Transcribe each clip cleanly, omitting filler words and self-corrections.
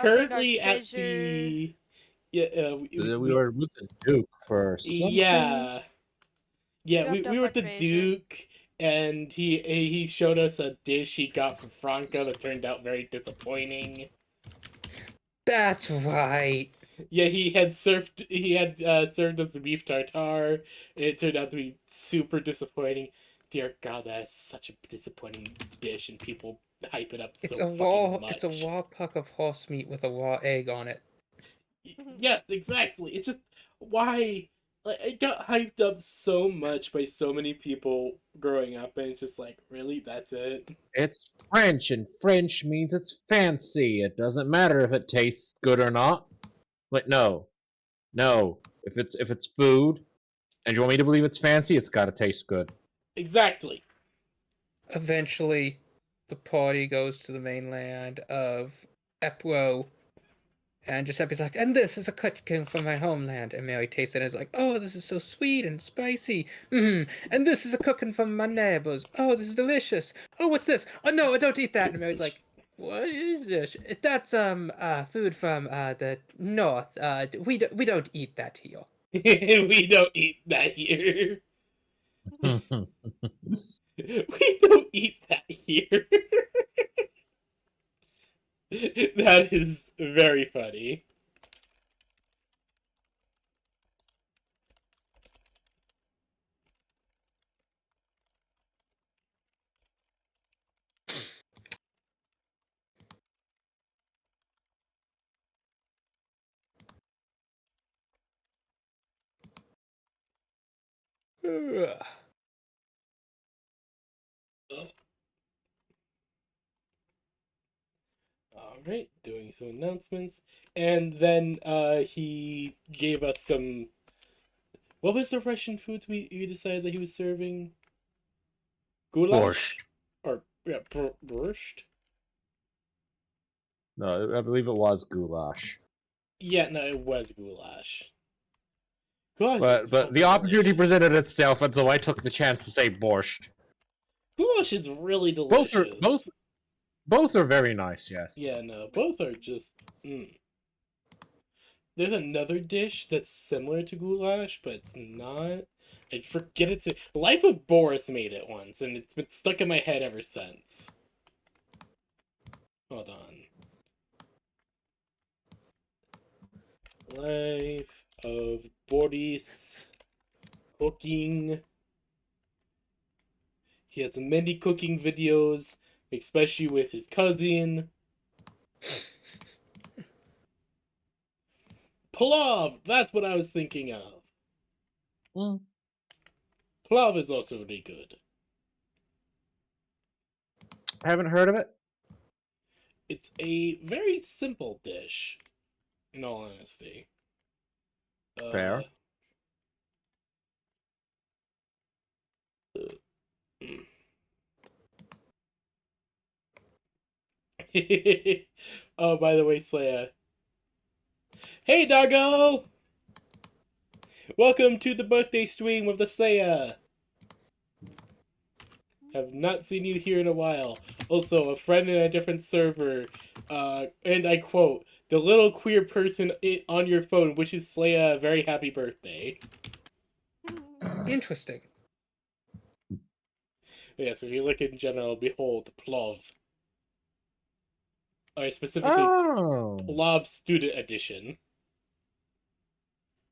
currently at the We were with the Duke for something. yeah. Yeah, You have we done were for at the treasure. Duke, and he showed us a dish he got from Franco that turned out very disappointing. That's right. Yeah, he had served us the beef tartare, and it turned out to be super disappointing. Dear God, that is such a disappointing dish, and people hype it up so fucking It's a much. raw puck of horse meat with a raw egg on it. Yes, exactly. It's just why like it got hyped up so much by so many people growing up, and it's just like, really, that's it. It's French, and French means it's fancy. It doesn't matter if it tastes good or not. Like, no, no. If it's food, and you want me to believe it's fancy, it's got to taste good. Exactly. Eventually, the party goes to the mainland of Epro, and Giuseppe's like, and this is a cooking from my homeland. And Mary tastes it and is like, oh, this is so sweet and spicy. And this is a cooking from my neighbors. Oh, this is delicious. Oh, what's this? Oh, no, I don't eat that. And Mary's like, what is this? That's food from the north. We don't eat that here. We don't eat that here. We don't eat that here. That is very funny. All right, doing some announcements, and then he gave us some. What was the Russian foods we decided that he was serving? Borscht. Goulash, or yeah, borscht. No, I believe it was goulash. Yeah, no, it was goulash. Goulash is But the fucking opportunity delicious. presented itself, and so I took the chance to say borscht. Goulash is really Both are delicious. both are very nice. Yes. Yeah, no, both are just. There's another dish that's similar to goulash, but it's not. I forget it's. Life of Boris made it once, and it's been stuck in my head ever since. Hold on. Life of Boris cooking. He has many cooking videos, especially with his cousin. Plov! That's what I was thinking of. Mm. Plov is also really good. Haven't heard of it. It's a very simple dish, in all honesty. Fair. Oh, by the way, Slaya. Hey, doggo! Welcome to the birthday stream with the Slaya. Have not seen you here in a while. Also, a friend in a different server. And I quote, the little queer person on your phone wishes Slaya a very happy birthday. Interesting. Yes, if you look in general, behold, Plov. Or specifically, Oh. Plov Student Edition.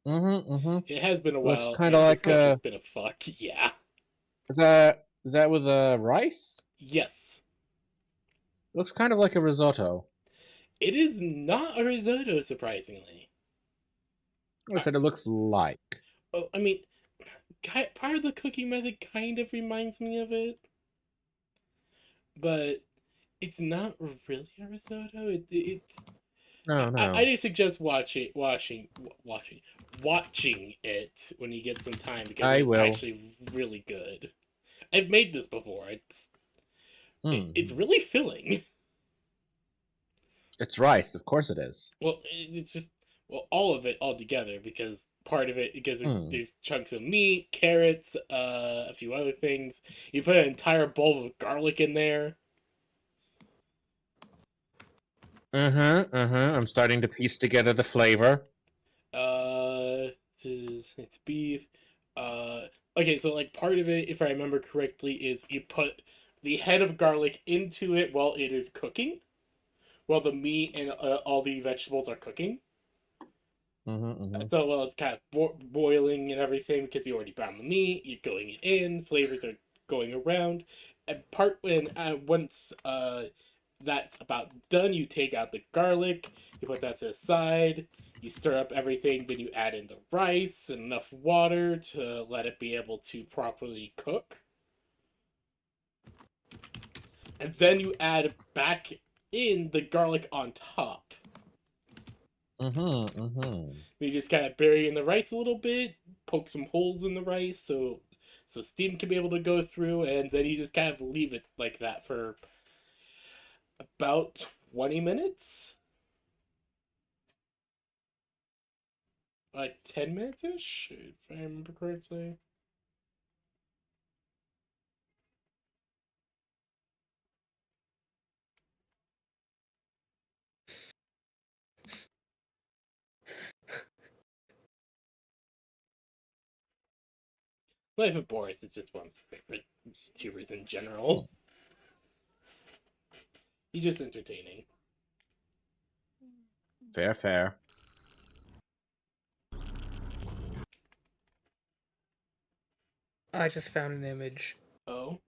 It has been a Looks while. kind My of like schedule's been a fuck. Yeah. is that with rice? Yes. Looks kind of like a risotto. It is not a risotto, surprisingly. I said it looks like. Oh, I mean, part of the cooking method kind of reminds me of it, but it's not really a risotto. It's. No, I no. do suggest watching it when you get some time because I it's will. actually really good. I've made this before. It's really filling. It's rice, of course it is. Well, it's just all of it all together because part of it because there's chunks of meat, carrots, a few other things. You put an entire bowl of garlic in there. I'm starting to piece together the flavor. It's beef. Uh, okay, so like part of it, if I remember correctly, is you put the head of garlic into it while it is cooking, while the meat and all the vegetables are cooking. So while it's kind of boiling and everything, because you already browned the meat, you're going it in, flavors are going around. And once that's about done, you take out the garlic, you put that to the side, you stir up everything, then you add in the rice and enough water to let it be able to properly cook. And then you add back in the garlic on top. You just kind of bury in the rice a little bit, poke some holes in the rice so steam can be able to go through, and then you just kind of leave it like that for about 20 minutes. Like 10 minutes ish, if I remember correctly. Life of Boris is just one of my favorite YouTubers in general. He's just entertaining. Fair. I just found an image. Oh?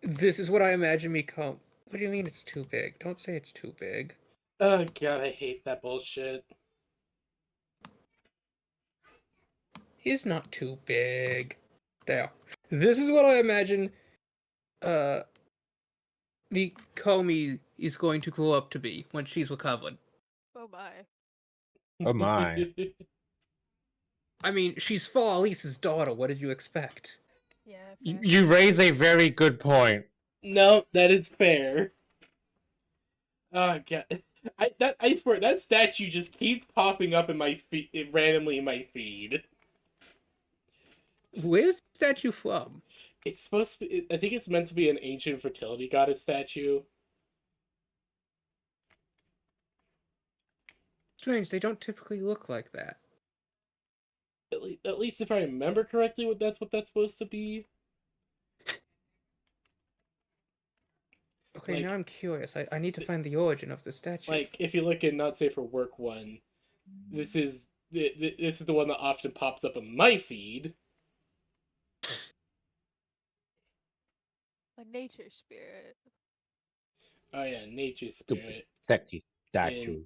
This is what I imagine me come. What do you mean it's too big? Don't say it's too big. Oh god, I hate that bullshit. He's not too big. There. This is what I imagine the Comey is going to grow up to be when she's recovered. Oh my. Oh my. I mean, she's Fall Lisa's daughter. What did you expect? Yeah, fair. You raise a very good point. No, that is fair. Oh god. I swear that statue just keeps popping up in my feed randomly in my feed. Where's the statue from? It's supposed to be, I think it's meant to be an ancient fertility goddess statue. Strange, they don't typically look like that. At least if I remember correctly, that's what that's supposed to be. Okay, Like- now I'm curious. I need to find the origin of the statue. Like if you look at Not Safe for Work one, this is this is the one that often pops up in my feed. A nature spirit. Oh yeah, nature spirit Sexy statue.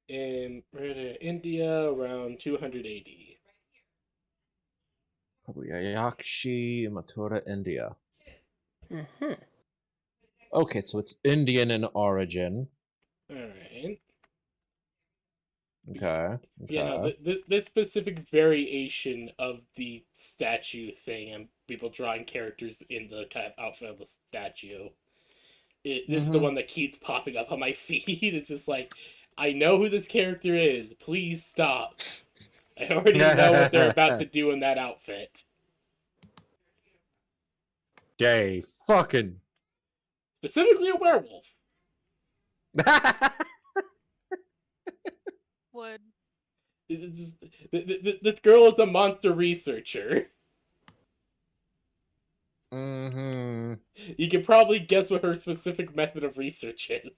in India around 200 AD. Probably Ayakshi, Mathura, India. Mm-hmm. Okay, so it's Indian in origin. All right. Okay. Yeah, no, this specific variation of the statue thing and people drawing characters in the kind of outfit of the statue. This is the one that keeps popping up on my feed. It's just like, I know who this character is. Please stop. I already know what they're about to do in that outfit. Gay. Fucking. Specifically a werewolf. Would. This girl is a monster researcher. Mm-hmm. You can probably guess what her specific method of research is.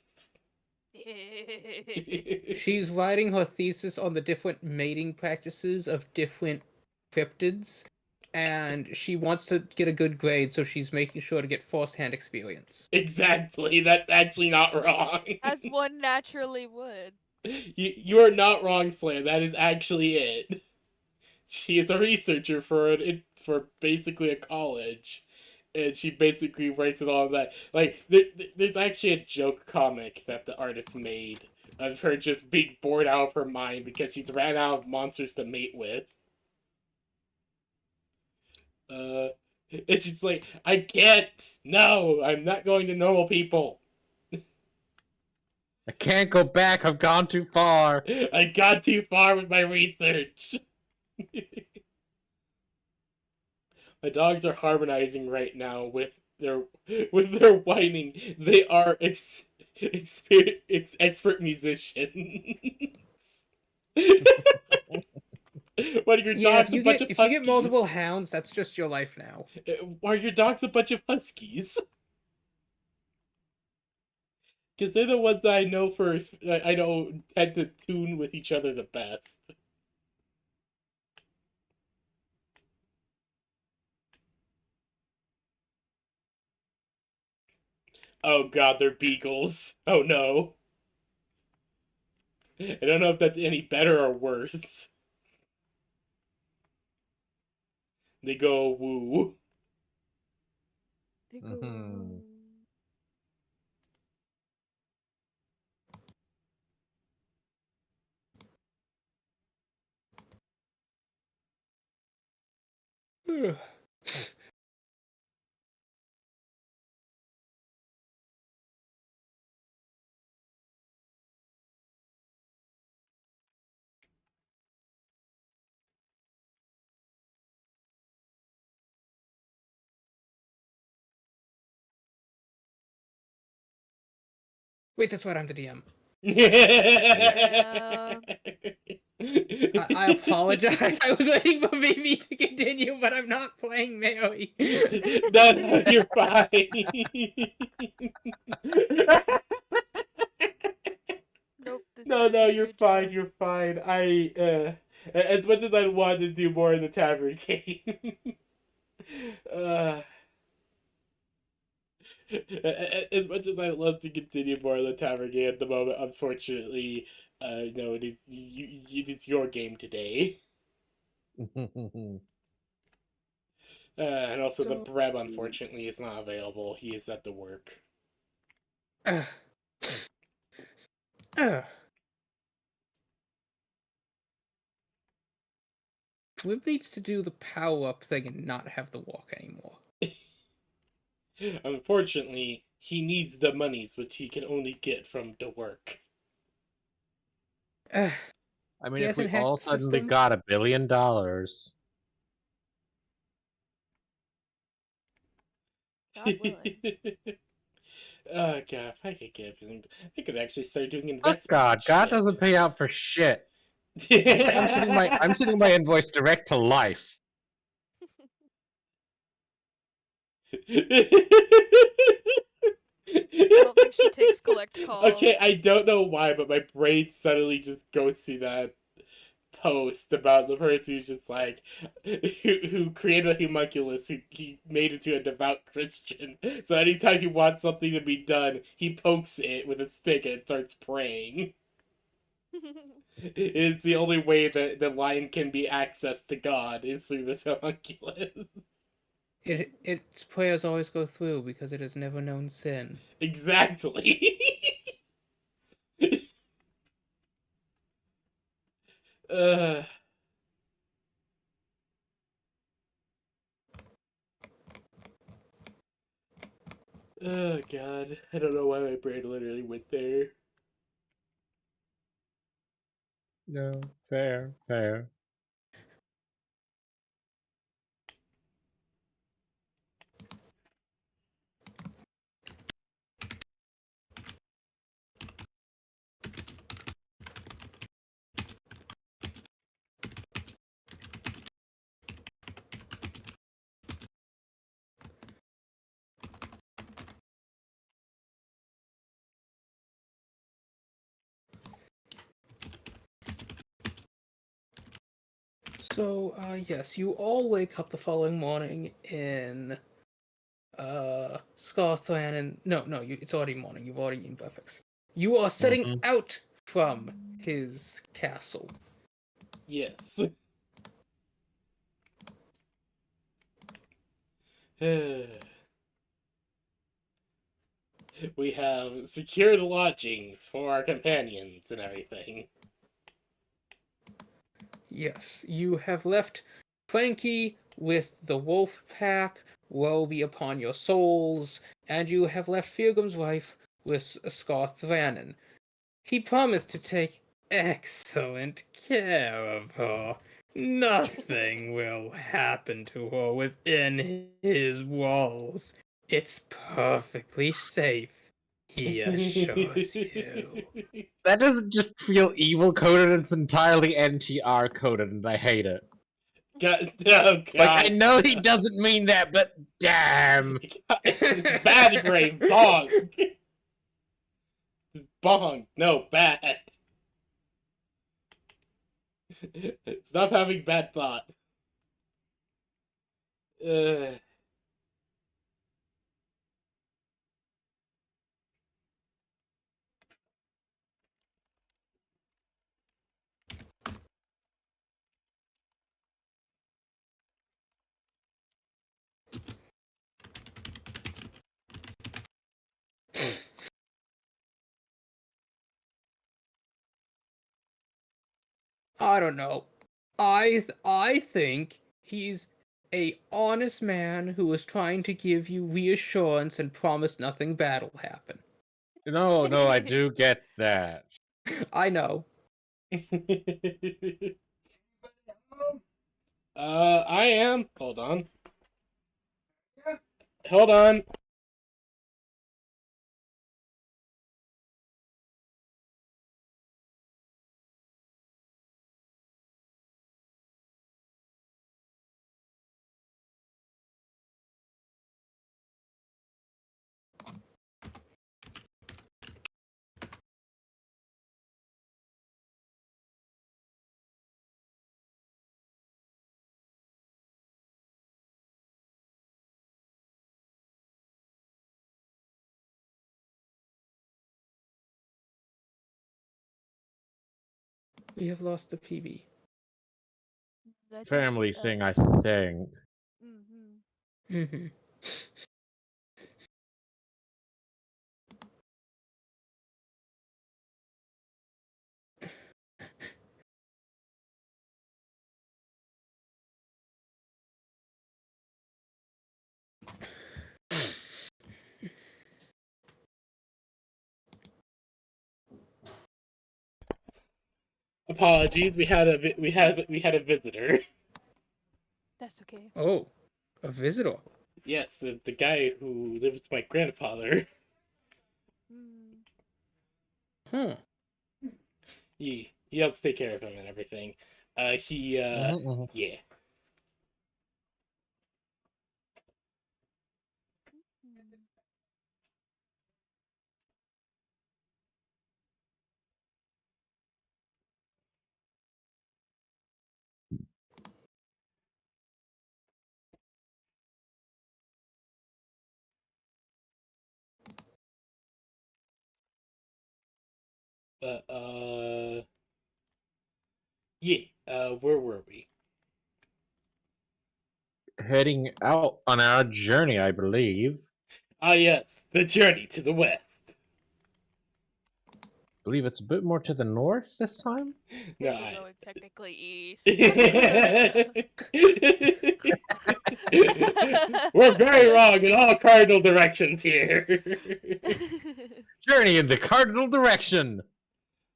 She's writing her thesis on the different mating practices of different cryptids, and she wants to get a good grade, so she's making sure to get first-hand experience. Exactly, that's actually not wrong. As one naturally would. You are not wrong, Slaya. That is actually it. She is a researcher for basically a college, and she basically writes it all that. Like there's actually a joke comic that the artist made of her just being bored out of her mind because she's ran out of monsters to mate with. And she's like, I can't. No, I'm not going to normal people. I can't go back. I've gone too far. I got too far with my research. My dogs are harmonizing right now with their whining. They are expert musicians. What are your Yeah, dogs? A bunch of if you get multiple huskies? hounds, that's just your life now. Are your dogs a bunch of huskies? Because they're the ones that I know tend to tune with each other the best. Oh god, they're beagles. Oh no. I don't know if that's any better or worse. They go woo. They go. Mhm. Wait, that's right, I'm the DM. Yeah. I apologize. I was waiting for Vivi to continue, but I'm not playing Maoi. No, you're fine. Nope. This No, is you're your fine. jam. You're fine. As much as I want to do more in the tavern game, uh, as much as I love to continue more in the tavern game at the moment, unfortunately, no, it's your game today. And also the So, Breb, unfortunately, is not available. He is at the work. uh, uh. Flip needs to do the power up thing and not have the walk anymore. Unfortunately, he needs the monies, which he can only get from the work. Uh, I mean, He if we hasn't hacked all the suddenly system? got $1 billion, God willing. Oh god, if I could get everything, I could actually start doing fuck investments God, and God shit. doesn't pay out for shit. I'm sending my invoice direct to life. I don't think she takes collect calls. Okay, I don't know why, but my brain suddenly just goes to that post about the person who's just like who created a homunculus who he made into a devout Christian. So anytime he wants something to be done, he pokes it with a stick and starts praying. It's the only way that the line can be accessed to God is through this homunculus. Its prayers always go through because it has never known sin. Exactly. uh, oh god, I don't know why my brain literally went there. No, fair, fair. So, yes, you all wake up the following morning in Scarthran, and it's already morning. You've already eaten breakfast. You are setting Mhm. out from his castle. Yes. We have secured lodgings for our companions and everything. Yes, you have left Frankie with the wolf pack. Woe be upon your souls, and you have left Firgum's wife with Scarthranin. He promised to take excellent care of her. Nothing will happen to her within his walls. It's perfectly safe, he assures you. That doesn't just feel evil coded, it's entirely NTR coded, and I hate it. God, oh God. Like, I know he doesn't mean that, but damn. Bad grave, bong. Bong, no, bad. Stop having bad thoughts. Ugh. I don't know. I think he's a honest man who is trying to give you reassurance and promise nothing bad will happen. No, I do get that. I know. I am. Hold on. Hold on. We have lost the PB. That Family just, thing, I think. Mm-hmm. Apologies. We had a visitor. That's okay. Oh, a visitor. Yes, it's the guy who lives with my grandfather. Mm. Huh. He helps take care of him and everything. Yeah. Uh, uh, yeah. Where were we? Heading out on our journey, I believe. Ah, yes, the journey to the west. I believe it's a bit more to the north this time. They No, were going technically east. We're very wrong in all cardinal directions here. Journey in the cardinal direction.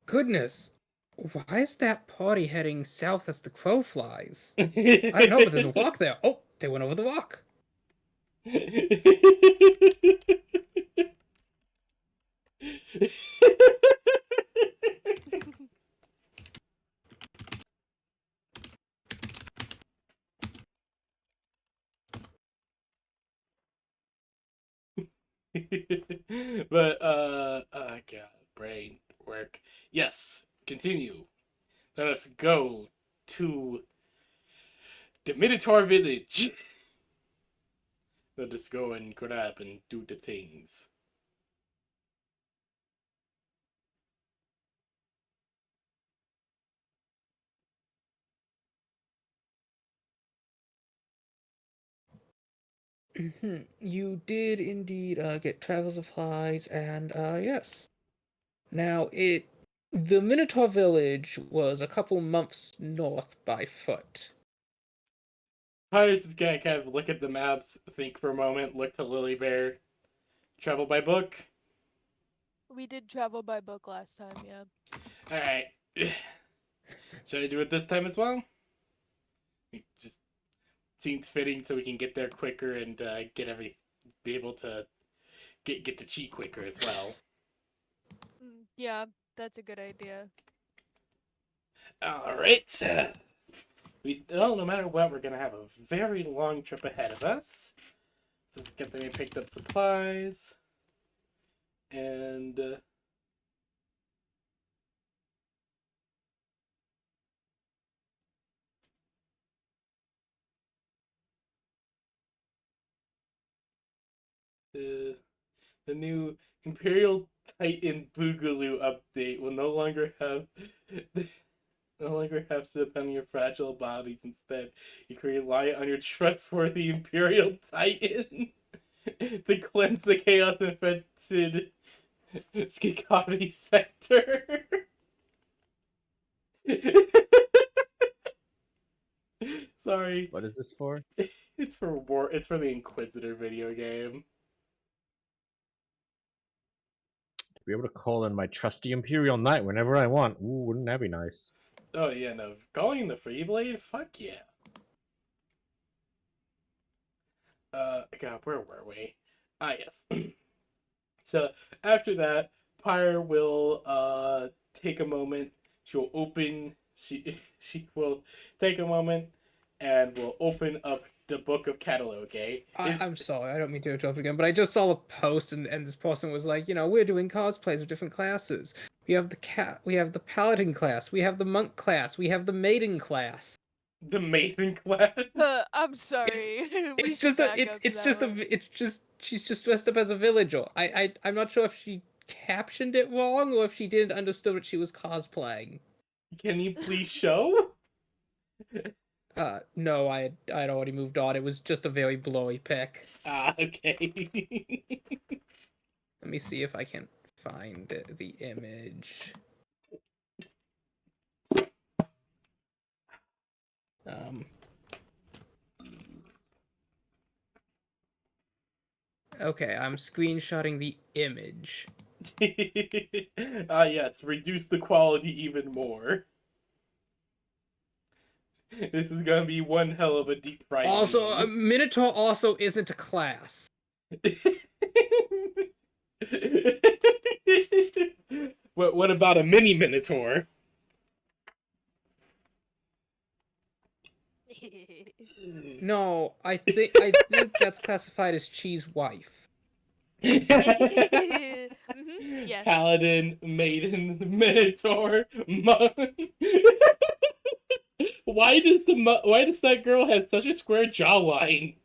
Goodness. Why is that party heading south as the crow flies? I don't know, but there's a rock there. Oh, they went over the rock. But God, brain work. Yes, continue. Let us go to the Minotaur village. Let us go and grab and do the things. You did indeed get travel supplies, and yes. Now the Minotaur village was a couple months north by foot. Hires is gonna kind of look at the maps, think for a moment, look to Lily Bear, travel by book. We did travel by book last time, yeah. Alright. Should I do it this time as well? It just seems fitting so we can get there quicker and get be able to get the cheat quicker as well. Yeah, that's a good idea. All right. We still, no matter what, we're gonna have a very long trip ahead of us. So we picked up supplies, and the new Imperial Titan Boogaloo update will no longer have to depend on your fragile bodies. Instead, you can rely on your trustworthy Imperial Titan to cleanse the chaos infected Skikari sector. Sorry. What is this for? It's for war. It's for the Inquisitor video game. To be able to call in my trusty Imperial Knight whenever I want. Ooh, wouldn't that be nice? Oh yeah, no. Calling the Freeblade? Fuck yeah. God, where were we? Ah, yes. So after that, Pyre will take a moment. She'll open. She will take a moment and will open up the book of catalog. I'm sorry, I don't mean to interrupt again, but I just saw a post and this person was like, we're doing cosplays of different classes. We have we have the paladin class, we have the monk class, we have the maiden class. The maiden class. I'm sorry. We It's should just a, back up to it's that just one. a, it's just she's just dressed up as a villager. I'm not sure if she captioned it wrong or if she didn't understand what she was cosplaying. Can you please show? No, I'd already moved on. It was just a very blurry pic. Ah, okay. Let me see if I can find the image. Um. Okay, I'm screenshotting the image. Ah, yes. Reduce the quality even more. This is gonna be one hell of a deep fried Also, a meme. Minotaur also isn't a class. What about a mini Minotaur? No, I think that's classified as cheese wife. Yes. Paladin, maiden, Minotaur, monk. Why does that girl have such a square jawline?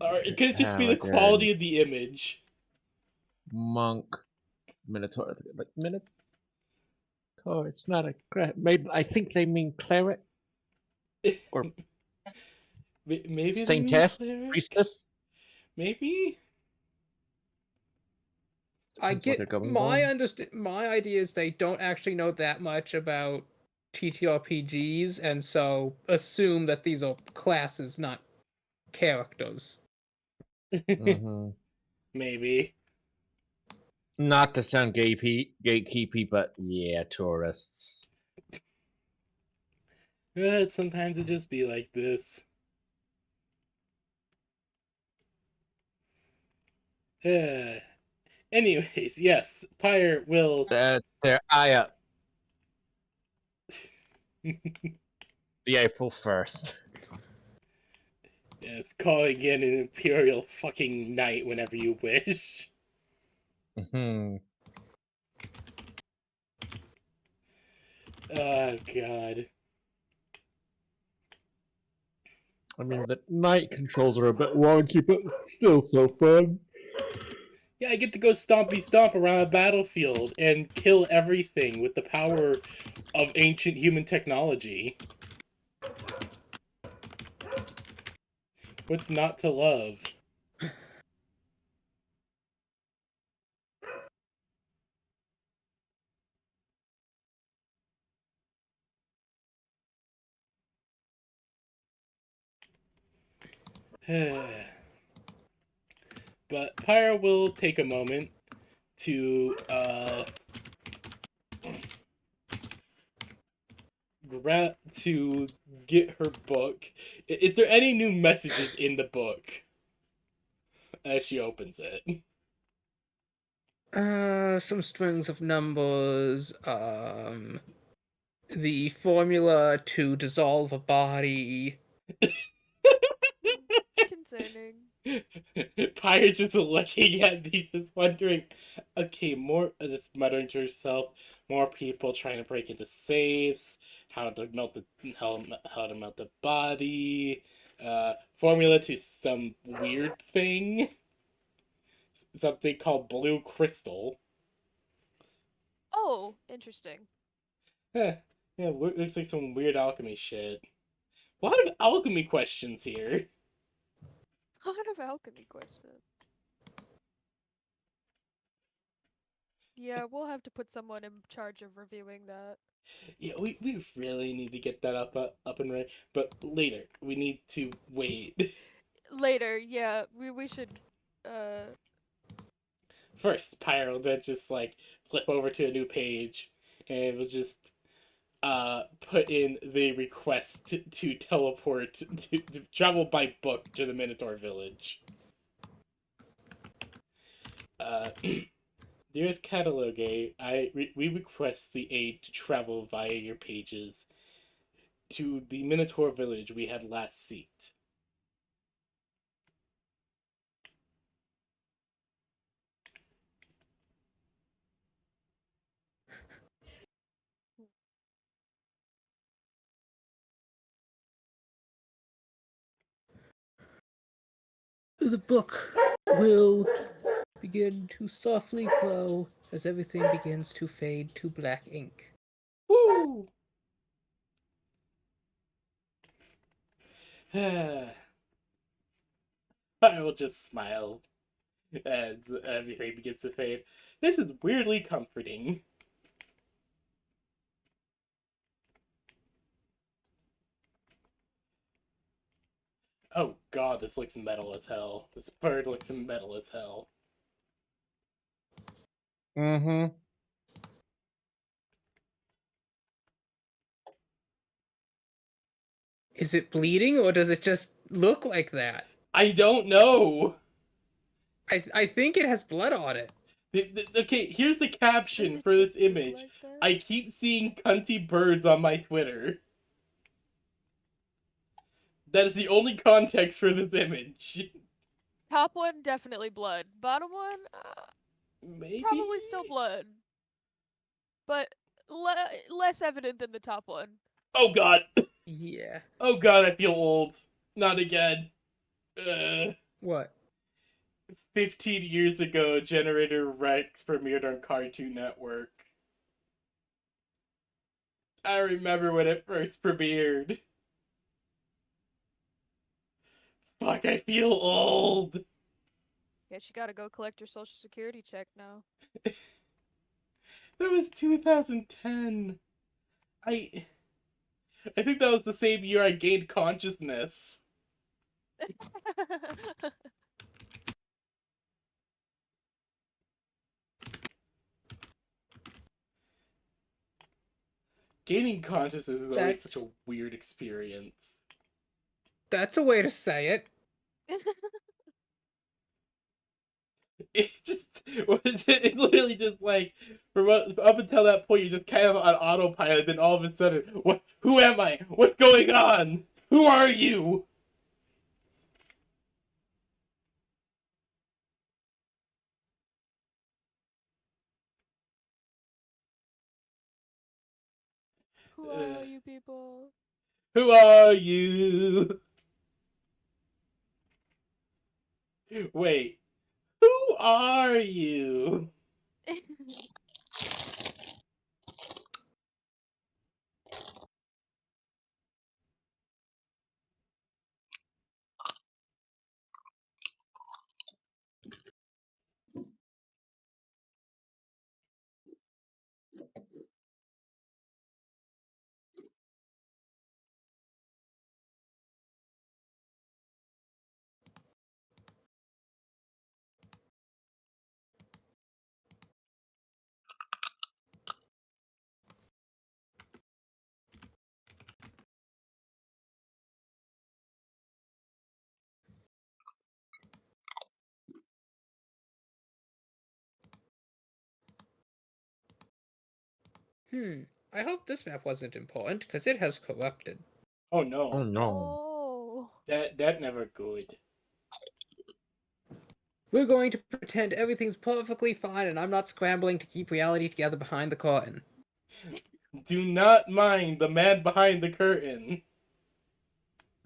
Or could it just be the quality of the image? Monk, Minotaur, like Minotaur. It's not a maybe I think they mean cleric or Maybe they mean saintess, cleric? priestess. Maybe? I Depends what they're get going my for. my idea is they don't actually know that much about TTRPGs and so assume that these are classes, not characters. Mm-hmm. Maybe. Not to sound gatekeepy, but yeah, tourists. But sometimes it just be like this. Anyways, yes, Pyre will. That's their eye up. The April 1st. Yes, calling in an Imperial fucking knight whenever you wish. Hmm. Oh, God. I mean, the night controls are a bit wonky, but still so fun. Yeah, I get to go stompy stomp around a battlefield and kill everything with the power of ancient human technology. What's not to love? But Pyra will take a moment to to get her book. Is there any new messages in the book as she opens it? Some strings of numbers, the formula to dissolve a body. Concerning. Pyre's just looking at these, just wondering, okay, more, just muttering to herself, more people trying to break into safes, how to melt how to melt the body, formula to some weird thing, something called blue crystal. Oh, interesting. Yeah, looks like some weird alchemy shit. A lot of alchemy questions here. A lot of alchemy questions. Yeah, we'll have to put someone in charge of reviewing that. Yeah, we really need to get that up and running. But later, we need to wait. Later, yeah, we should uh First, Pyro then just like flip over to a new page, and we'll just put in the request to teleport to travel by book to the Minotaur village. Dearest Catalogue, we request the aid to travel via your pages to the Minotaur village we had last seeked. The book will begin to softly glow as everything begins to fade to black ink. Woo! I will just smile as everything begins to fade. This is weirdly comforting. Oh god, this looks metal as hell. This bird looks metal as hell. Mm-hmm. Is it bleeding or does it just look like that? I don't know! I think it has blood on it. Okay, here's the does caption it for this just look image. like that? I keep seeing cunty birds on my Twitter. That is the only context for this image. Top one definitely blood. Bottom one Maybe? probably still blood. But less evident than the top one. Oh god. Yeah. Oh god, I feel old. Not again. 'What? 15 years ago, Generator Rex premiered on Cartoon Network. I remember when it first premiered. Fuck, I feel old. Guess you gotta go collect your social security check now. That was 2010. I I think that was the same year I gained consciousness. Gaining consciousness is always such That's a weird experience. that's a way to say it. It's literally just like up until that point you're just kind of on autopilot. Then all of a sudden, what? Who am I? What's going on? Who are you? Who are you people? Who are you? Wait, who are you? I hope this map wasn't important, because it has corrupted. Oh no. Oh no. Oh. That never good. We're going to pretend everything's perfectly fine and I'm not scrambling to keep reality together behind the curtain. Do not mind the man behind the curtain.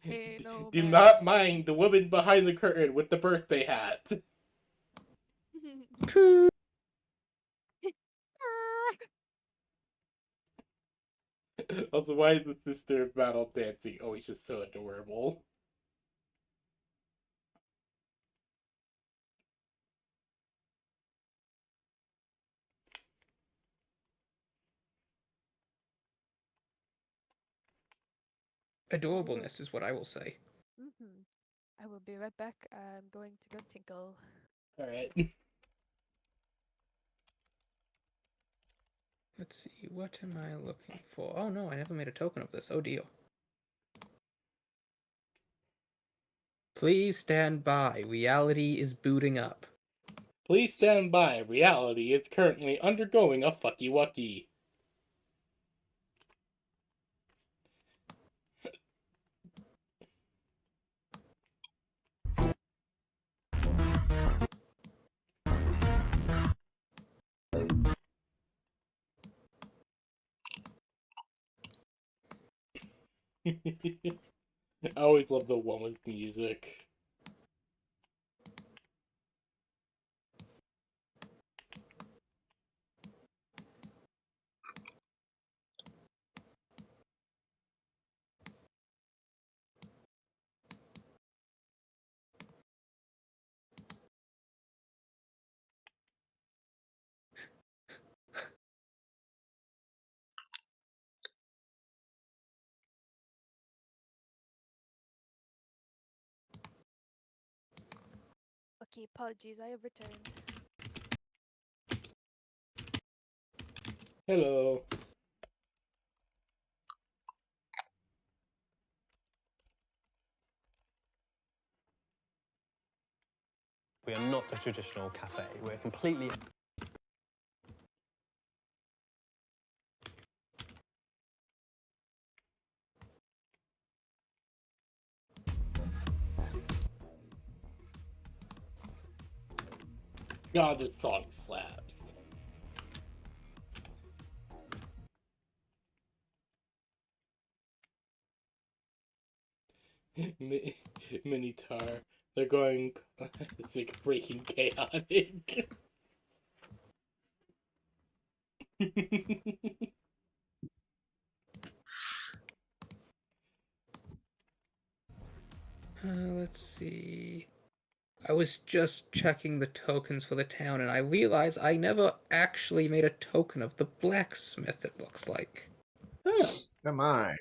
Hey, no Do man. not mind the woman behind the curtain with the birthday hat. Also, why is the sister of battle dancing always just so adorable? Adorableness is what I will say. I will be right back. I'm going to go tinkle. Alright. Let's see, what am I looking for? Oh no, I never made a token of this. Oh dear. Please stand by. Reality is booting up. Please stand by. Reality is currently undergoing a fucky wucky. I always love the one with music. Okay, apologies. I have returned. Hello. We are not a traditional cafe. We're completely... God, this song slaps. Minitar. They're going. It's like breaking chaotic. Let's see. I was just checking the tokens for the town and I realized I never actually made a token of the blacksmith, it looks like. Huh. Come on.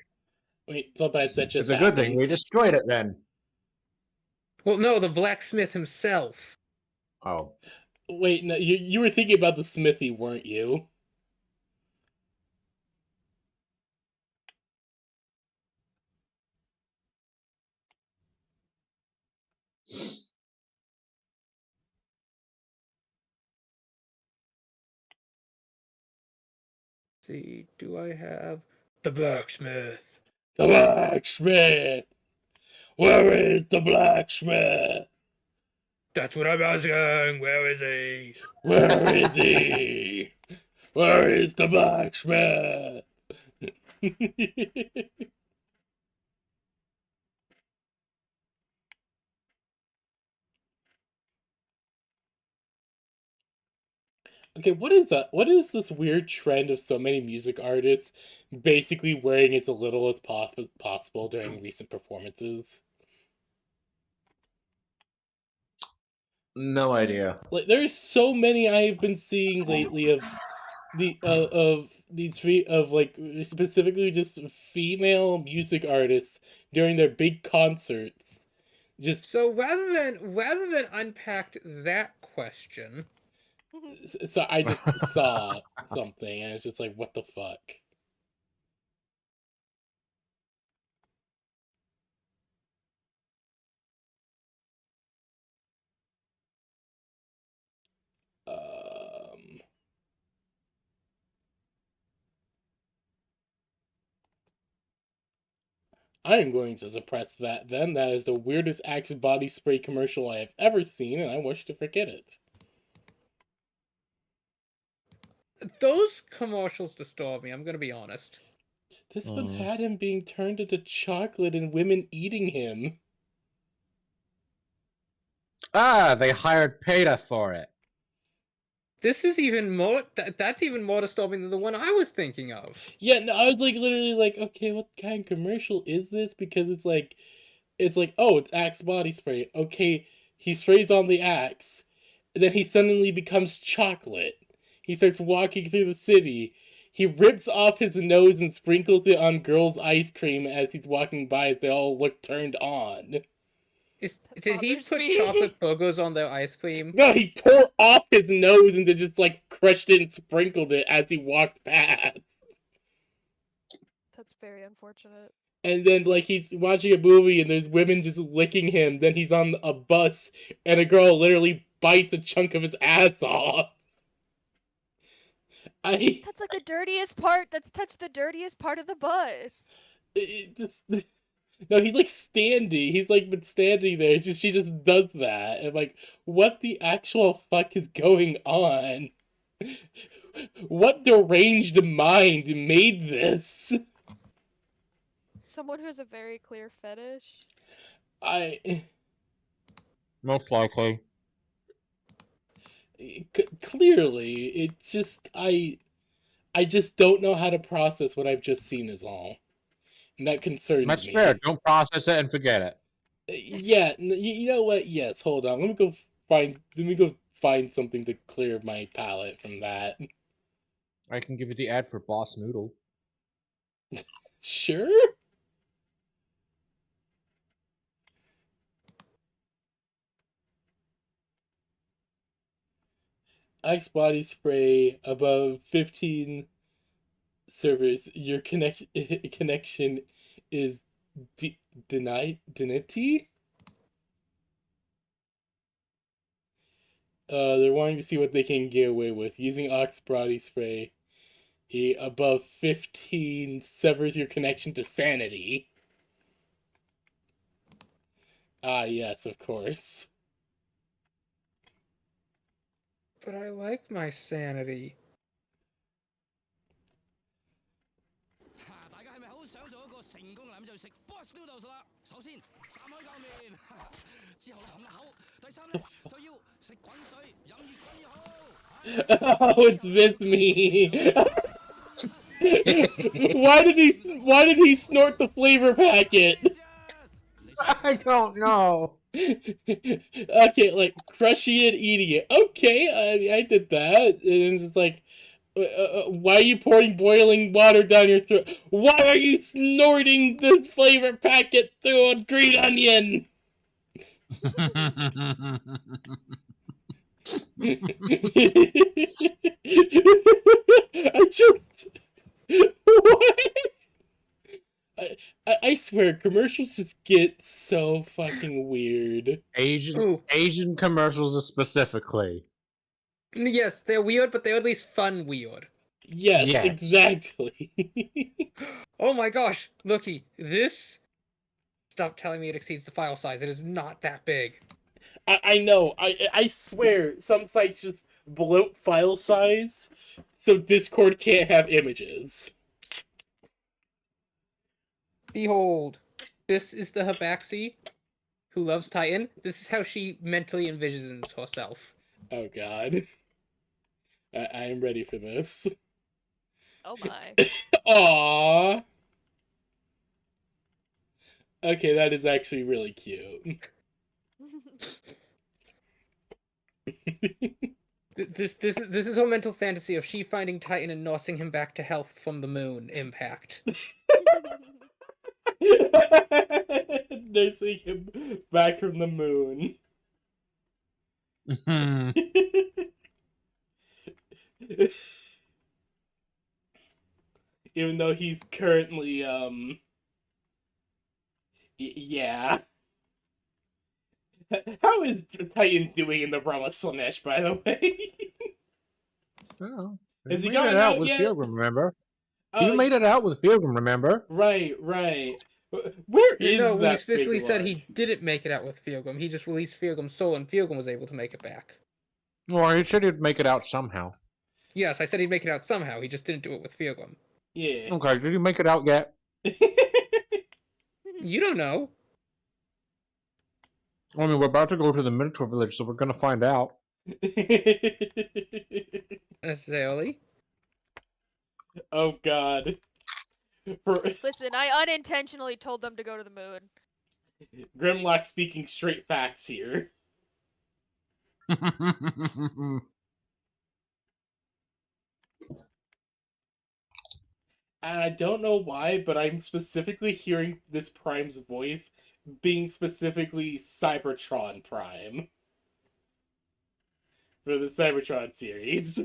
Wait, sometimes that just It's a good thing we happens. destroyed it then. Well, no, the blacksmith himself. Oh. Wait, no, you were thinking about the smithy, weren't you? See, do I have the blacksmith? The blacksmith! Where is the blacksmith? That's what I'm asking. Where is he? Where is he? Where is the blacksmith? Okay, what is that? What is this weird trend of so many music artists basically wearing as little as possible during recent performances? No idea. Like, there's so many I've been seeing lately of these of like specifically just female music artists during their big concerts. Just So rather than unpack that question, so I just saw something and it's just like, what the fuck? Um, I am going to suppress that then. That is the weirdest Axe body spray commercial I have ever seen, and I wish to forget it. Those commercials disturb me, I'm gonna be honest. This one had him being turned into chocolate and women eating him. Ah, they hired PETA for it. This is even more. That's even more disturbing than the one I was thinking of. Yeah, no, I was like literally like, okay, what kind of commercial is this? Because it's like, oh, it's Axe body spray. Okay, he sprays on the axe, and then he suddenly becomes chocolate. He starts walking through the city. He rips off his nose and sprinkles it on girls' ice cream as he's walking by as they all look turned on. Did he bothers put me. chocolate boogers on their ice cream? No, he tore off his nose and then just like crushed it and sprinkled it as he walked past. That's very unfortunate. And then like he's watching a movie and there's women just licking him. Then he's on a bus and a girl literally bites a chunk of his ass off. That's like the dirtiest part. That's touched the dirtiest part of the bus. No, he's like standing. He's like been standing there. She just does that. And like, what the actual fuck is going on? What deranged mind made this? Someone who has a very clear fetish. Most likely. Clearly, it just I just don't know how to process what I've just seen is all. And that concerns That's me. fair. Don't process it and forget it. Yeah, you know what? Yes, hold on. Let me go find something to clear my palate from that. I can give you the ad for Boss Noodle. Sure? Axe body spray above 15 servers. Your connection is denied. They're wanting to see what they can get away with using Ox body spray. Above 15 severs your connection to sanity. Ah, yes, of course. But I like my sanity. 大家係咪好想做一個成功男就食 boss noodles 啦？首先斬開嚿面，之後含入口。第三咧就要食滾水，飲越滾越好。Oh, it's this me. Why did he snort the flavor packet? I don't know. Okay, like crushing it, eating it. Okay, I did that. And it's just like, why are you pouring boiling water down your throat? Why are you snorting this flavor packet through a green onion? I just what? I swear, commercials just get so fucking weird. Asian commercials specifically. Yes, they're weird, but they're at least fun weird. Yes, Yes. exactly. Oh my gosh, looky, this... Stop telling me it exceeds the file size, it is not that big. I know. I swear, some sites just bloat file size so Discord can't have images. Behold, this is the Habaxi who loves Titan. This is how she mentally envisions herself. Oh god. I am ready for this. Oh my. Aww. Okay, that is actually really cute. This is her mental fantasy of she finding Titan and nursing him back to health from the moon impact. Nursing him back from the moon. Even though he's currently, yeah. How is Titan doing in the realm of Slanesh, by the way? Oh, Has he made gotten it out out with yet? Pilgrim, remember? He made it out with Pilgrim, remember? Right. Where is No, we that officially big said log? he didn't make it out with Feelgum. He just released Feelgum's soul, and Feelgum was able to make it back. Well, he said he'd make it out somehow. Yes, I said he'd make it out somehow. He just didn't do it with Feelgum. Yeah. Okay, did he make it out yet? You don't know. I mean, we're about to go to the Minotaur village, so we're gonna find out. Necessarily. Oh god. For Listen, I unintentionally told them to go to the moon. Grimlock speaking straight facts here. And I don't know why, but I'm specifically hearing this Prime's voice being specifically Cybertron Prime for the Cybertron series.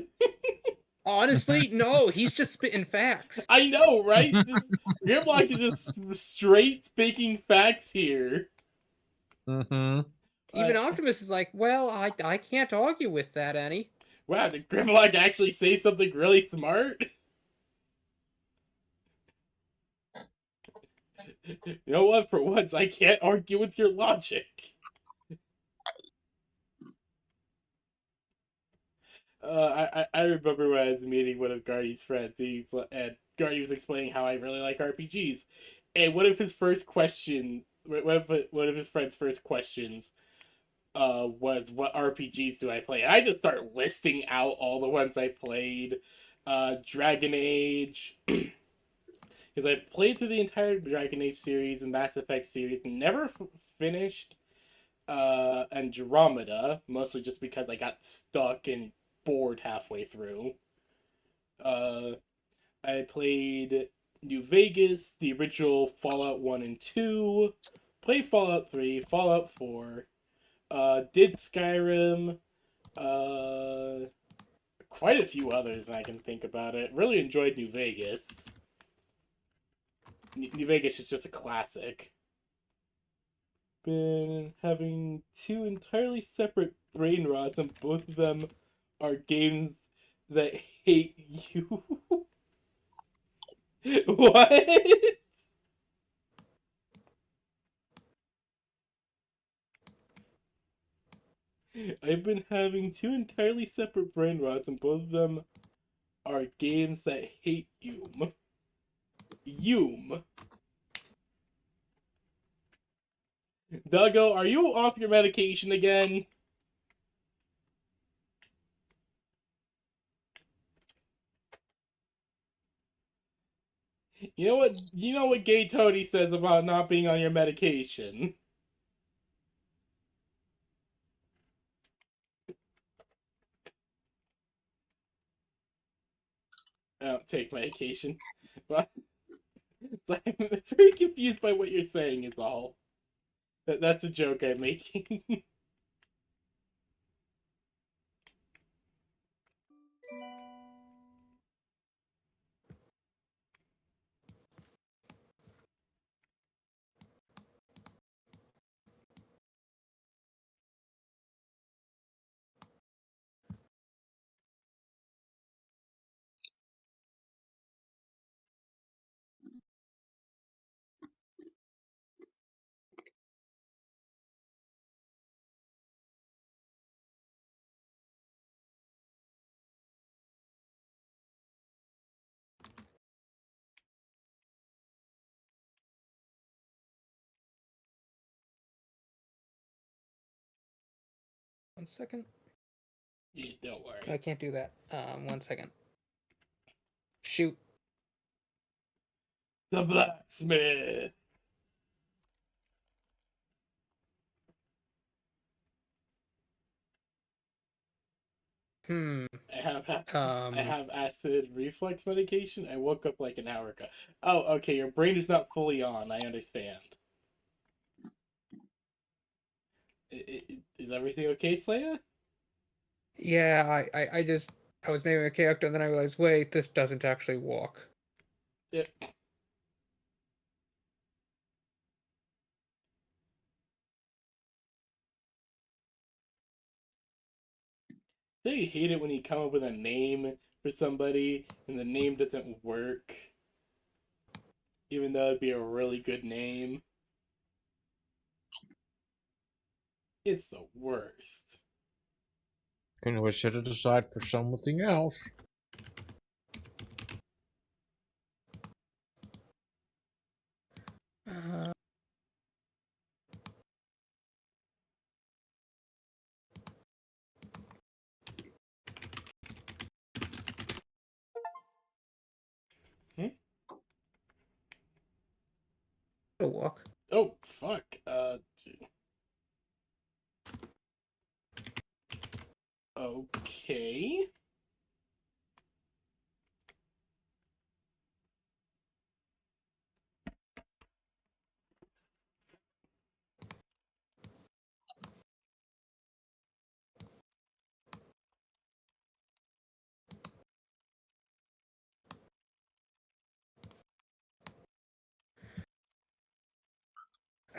Honestly, no. He's just spitting facts. I know, right? Grimlock is just straight speaking facts here. Mm-hmm. Even Optimus is like, well, I can't argue with that, Annie. Wow, did Grimlock actually say something really smart? You know what? For once, I can't argue with your logic. I remember when I was meeting one of Gardy's friends, and Gardy was explaining how I really like RPGs, and one of his first friend's first questions, was what RPGs do I play? And I just start listing out all the ones I played, Dragon Age, because I played through the entire Dragon Age series and Mass Effect series, never finished Andromeda, mostly just because I got stuck and bored halfway through. I played New Vegas, the original Fallout 1 and 2, played Fallout 3, Fallout 4, did Skyrim, quite a few others I can think about it. Really enjoyed New Vegas. New Vegas is just a classic. Been having two entirely separate brain rots, and both of them are games that hate you. What? I've been having two entirely separate brain rots, and both of them are games that hate you. You. Duggo, are you off your medication again? You know what Gay Tony says about not being on your medication. I don't take medication. But so I'm very confused by what you're saying is all. That's a joke I'm making. 1 second. Yeah, don't worry. I can't do that. 1 second. Shoot. The blacksmith. Hmm. I have acid reflux medication. I woke up like an hour ago. Oh, okay. Your brain is not fully on. I understand. Is everything okay, Slaya? Yeah, I was naming a character and then I realized, wait, this doesn't actually walk. Yeah. Don't you hate it when you come up with a name for somebody and the name doesn't work? even though it'd be a really good name. It's the worst. Can we set it aside for something else? Uh, Hmm? it'll walk. Oh, fuck. Okay.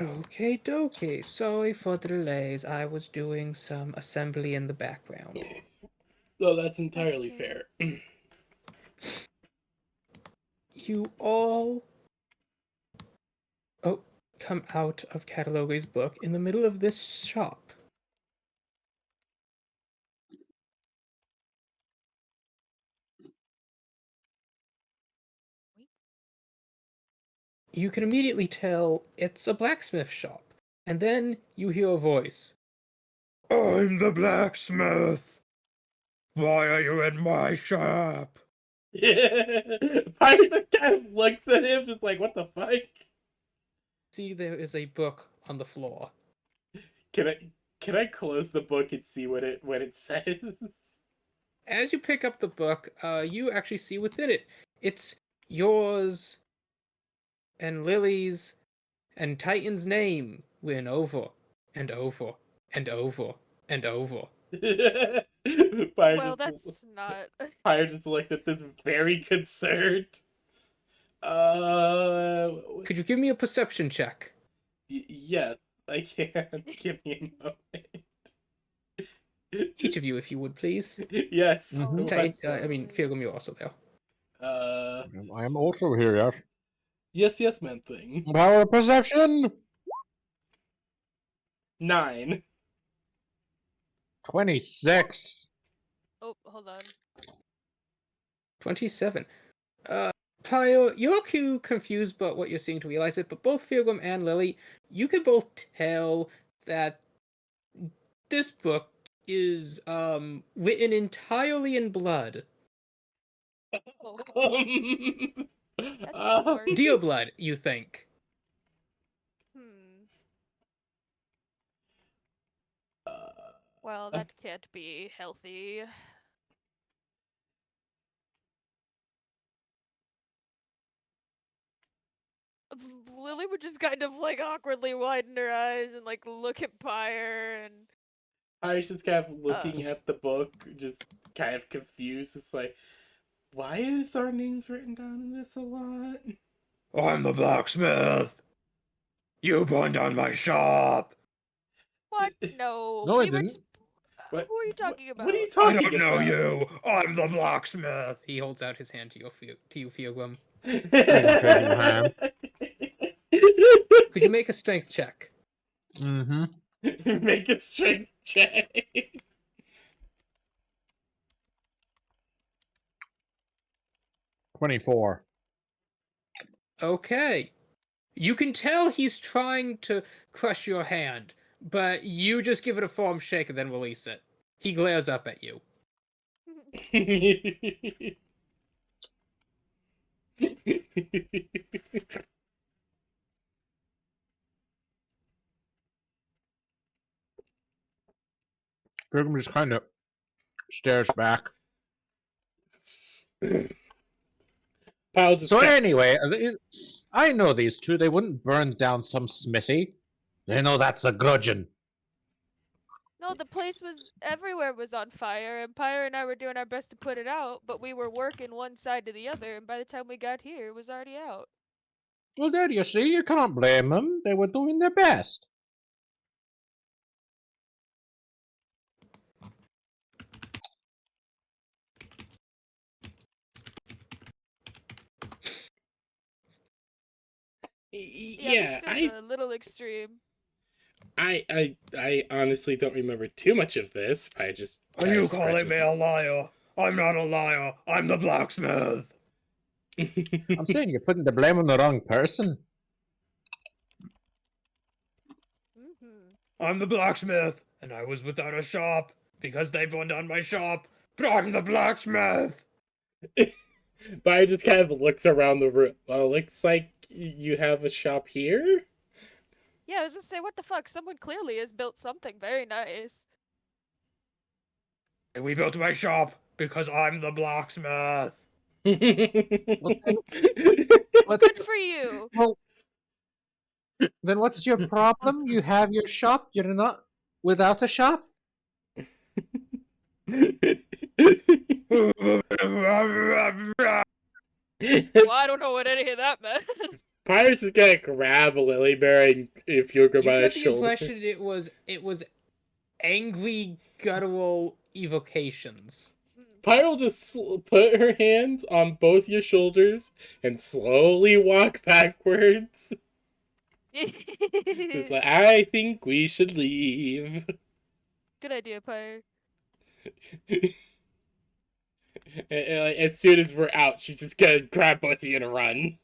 Okay, dokie. Sorry for the delays. I was doing some assembly in the background. Oh, that's entirely okay. fair. You all come out of Catalogue's book in the middle of this shop. You can immediately tell it's a blacksmith shop. And then you hear a voice. I'm the blacksmith. Why are you in my shop? Pirate just kind of looks at him, just like, what the fuck? See, there is a book on the floor. Can I close the book and see what it says? As you pick up the book, you actually see within it. It's yours and Lily's and Titan's name written over and over and over and over. Well, that's not. Pyre just looked at this very concerned. Uh, Could you give me a perception check? yes, I can. Give me a moment. Each of you, if you would, please. Yes. Mhm. I mean, Philum, you're also there. I am also here, yes. Yes, man thing. Power of perception! 9. 26. Oh, hold on. 27. Pio, you're too confused about what you're seeing to realize it, but both Philum and Lily, you can both tell that this book is written entirely in blood. Oh, that's Uh, even worse. Deer blood, you think. Hmm. uh, Well, that can't be healthy. Lily would just kind of like awkwardly widen her eyes and like look at Pyre and I was just kind of looking at the book, just kind of confused. It's like, why is our names written down in this a lot? I'm the blacksmith. You burned down my shop. what? No, No, I we were didn't. just. What? Who are you talking about? What are you I talking don't know about? you. I'm the blacksmith. He holds out his hand to you, Philum. shaking hand. Could you make a strength check? Mm-hmm. Make a strength check. 24. Okay. You can tell he's trying to crush your hand, but you just give it a firm shake and then release it. He glares up at you. Pilgrim just kind of stares back. Pile just So kept- anyway, I know these two. They wouldn't burn down some smithy. They know that's a gudgeon. No, the place was everywhere was on fire, and Pyre and I were doing our best to put it out, but we were working one side to the other, and by the time we got here, it was already out. Well, there you see. You can't blame them. They were doing their best. Yeah, this feels a little extreme. I honestly don't remember too much of this. I just Are you calling me a liar? I'm not a liar. I'm the blacksmith. I'm saying you're putting the blame on the wrong person. I'm the blacksmith, and I was without a shop because they burned down my shop. But I'm the blacksmith. But I just kind of looks around the room. Well, looks like you have a shop here. Yeah, I was gonna say, what the fuck? Someone clearly has built something very nice. And we built my shop because I'm the blacksmith. Well, then, what's Good your, for you. well, then what's your problem? You have your shop. You're not without a shop. Well, I don't know what any of that meant. Pirates is gonna grab a lily bear and if you go You by get his the shoulder. impression it was angry, guttural evocations. Pyre will just put her hand on both your shoulders and slowly walk backwards. It's like, I think we should leave. Good idea, Pyre. And as soon as we're out, she's just gonna grab both of you and run.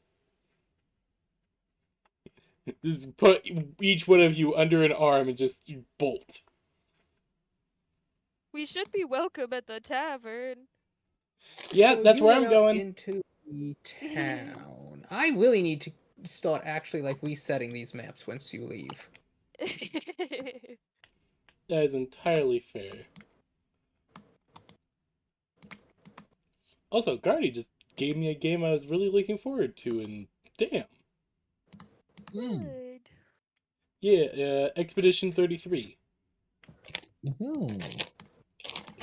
Just put each one of you under an arm and just bolt. We should be welcome at the tavern. Yeah, So that's you where went I'm out going. into the town. I really need to start actually like resetting these maps once you leave. That is entirely fair. Also, Guardy just gave me a game I was really looking forward to, and damn. Good. Yeah, Expedition 33.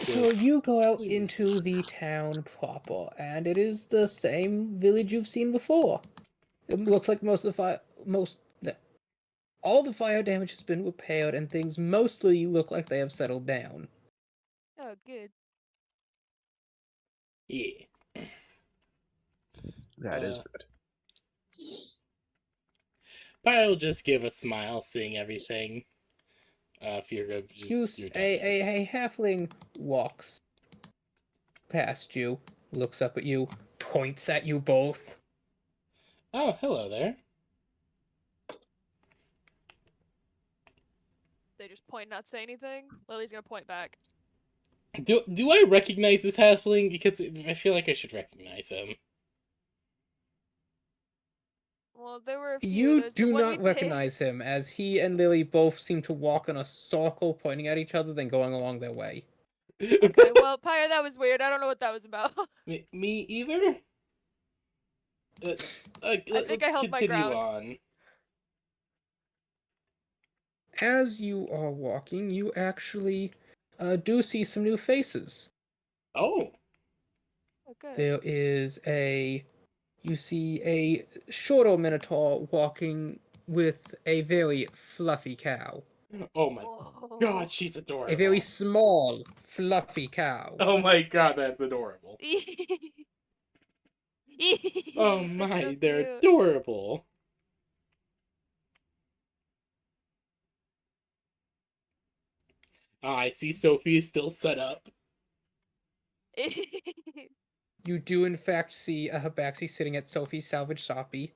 So you go out into the town proper, and it is the same village you've seen before. It looks like all the fire damage has been repaired, and things mostly look like they have settled down. Oh, good. Yeah. That is good. But I'll just give a smile seeing everything. If you're good, you're done. A halfling walks past you, looks up at you, points at you both. Oh, hello there. They just point, not say anything. Lily's gonna point back. Do I recognize this halfling? Because I feel like I should recognize him. Well, there were a few. You There's the do one not we recognize him, as he and Lily both seem to walk in a circle, pointing at each other, then going along their way. Okay, well, Pyre, that was weird. I don't know what that was about. Me either? I think I held my ground. On. As you are walking, you actually do see some new faces. Oh. Okay. There is you see a shorter minotaur walking with a very fluffy cow. Oh my Oh. god, she's adorable. A very small, fluffy cow. Oh my god, that's adorable. Oh That's my, so they're cute. adorable. Ah, I see Sophie is still set up. You do in fact see a Habaxi sitting at Sophie's salvage shoppy.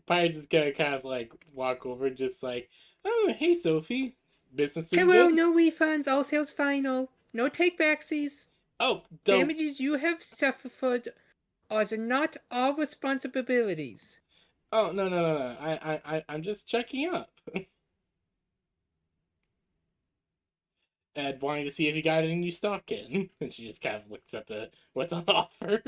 Pine's just gonna kind of like walk over, just like, oh, hey Sophie, business doing Hello, good? no refunds, all sales final. No take-backsies. Oh, don't. Damages you have suffered are not our responsibilities. Oh no. I'm just checking up. And wanting to see if you got any new stock in. And she just kind of looks at the what's on offer.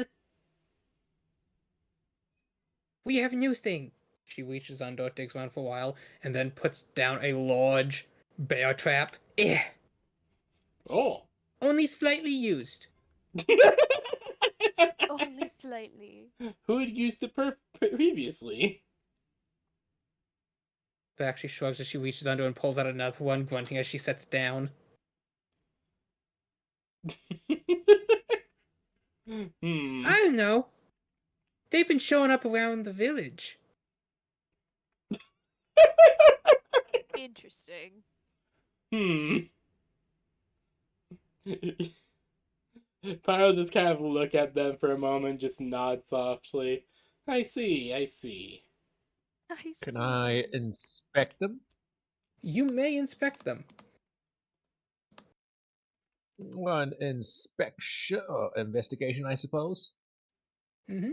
We have a new thing. She reaches under, digs around for a while, and then puts down a large bear trap. Eh. Oh. Only slightly used. Only slightly. Who had used it previously? Back she shrugs as she reaches under and pulls out another one, grunting as she sets it down. I don't know. They've been showing up around the village. Interesting. Pyro just kind of look at them for a moment, just nod softly. I see, I see. I Can I see. inspect them? You may inspect them. One inspection, investigation, I suppose. Mm-hmm.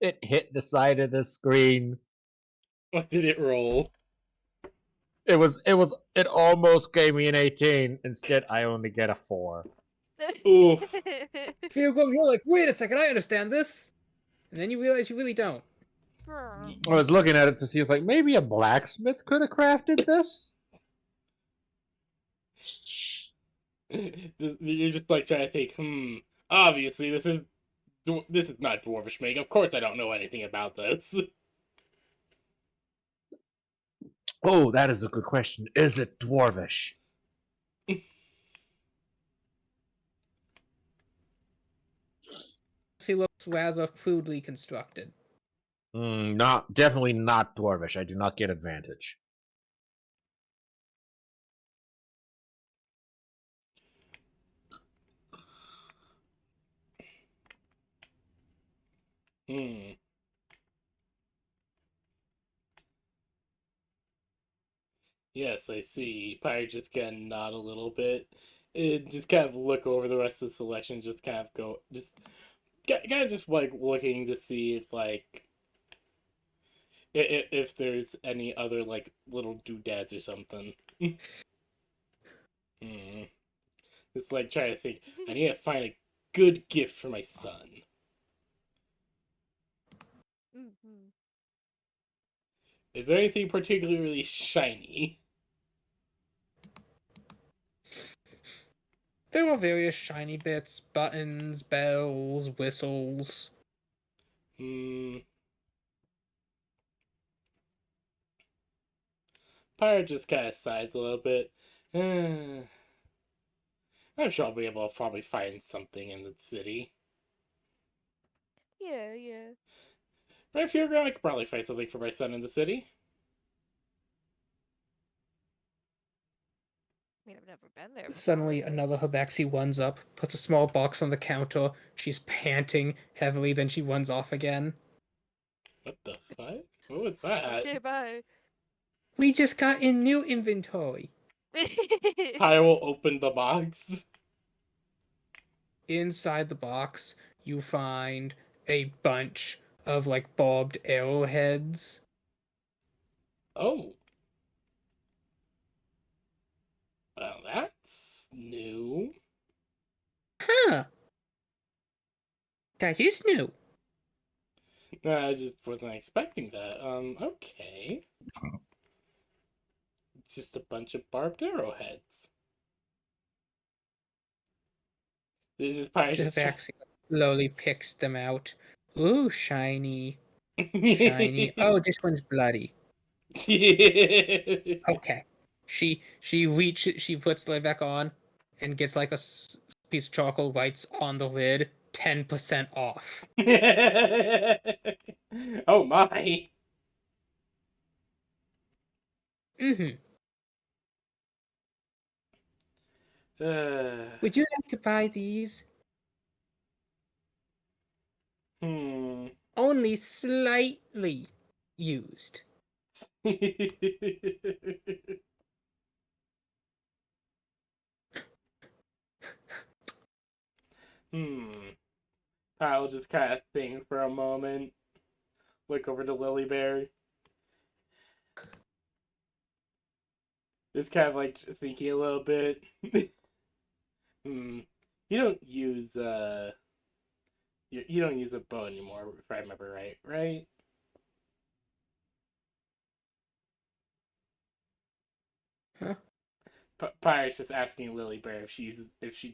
It hit the side of the screen. What did it roll? It almost gave me an 18. Instead, I only get a 4. Ooh. You're like, wait a second, I understand this. And then you realize you really don't. I was looking at it to see if, like, maybe a blacksmith could have crafted this. You're just like trying to think, obviously this is not dwarvish make. Of course I don't know anything about this. Oh, that is a good question. Is it dwarvish? He looks rather crudely constructed. Definitely not dwarvish. I do not get advantage. Hmm. Yes, I see. Pyre just kind of nod a little bit. And just kind of look over the rest of the selection, just kind of go, just kind of just like looking to see if like if there's any other like little doodads or something. Hmm. It's like trying to think. I need to find a good gift for my son. Mhm. Is there anything particularly shiny? There are various shiny bits, buttons, bells, whistles. Hmm. Pyre just kind of sighs a little bit. I'm sure I'll be able to probably find something in the city. Yeah, yeah. But I figure I could probably find something for my son in the city. I mean, I've never been there before. Suddenly, another Habaxi runs up, puts a small box on the counter. She's panting heavily, then she runs off again. What the fuck? What was that? Okay, bye. We just got in new inventory. I will open the box. Inside the box, you find a bunch of like barbed arrowheads. Oh. Well, that's new. Huh. That is new. I just wasn't expecting that. Okay. It's just a bunch of barbed arrowheads. This is probably The just Habaxi slowly picks them out. Ooh, shiny. Shiny. Oh, this one's bloody. Okay. She puts the lid back on and gets like a piece of chocolate, writes on the lid 10% off. Oh my. Mm-hmm. Uh, Would you like to buy these? hmm. Only slightly used. Hmm. I'll just kind of think for a moment. Look over to Lily Bear. Just kind of like thinking a little bit. Hmm. You don't use you don't use a bow anymore, if I remember right, right? Huh? Pyre's just asking Lily Bear if she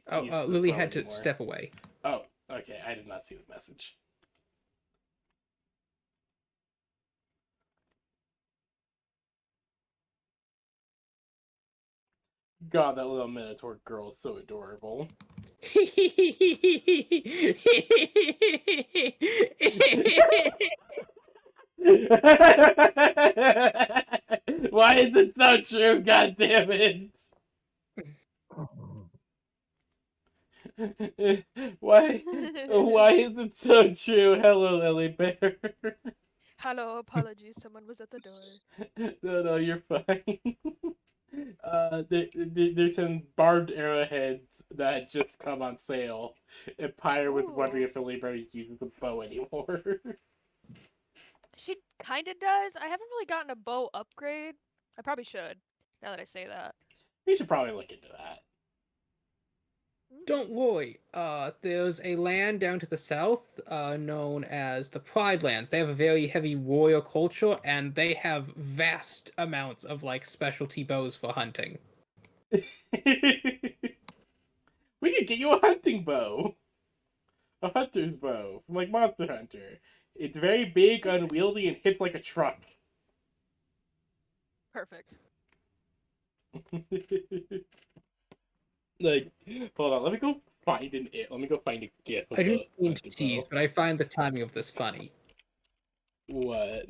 Oh, uses a Lily bow had to anymore. step away. Oh, okay. I did not see the message. God, that little Minotaur girl is so adorable. Why is it so true? God damn it! Why? Why is it so true? Hello, Lily Bear. Hello, apologies. Someone was at the door. No, you're fine. There's some barbed arrowheads that had just come on sale, and Pyre was wondering Ooh. if Lily Bear uses a bow anymore. She kinda does. I haven't really gotten a bow upgrade. I probably should, now that I say that. We should probably look into that. Don't worry. There's a land down to the south, known as the Pride Lands. They have a very heavy warrior culture, and they have vast amounts of like specialty bows for hunting. We could get you a hunting bow. A hunter's bow from like Monster Hunter. It's very big, unwieldy, and hits like a truck. Perfect. Like, hold on, let me go find Let me go find a gif. Of I didn't the mean to hunting tease, bow. but I find the timing of this funny. What?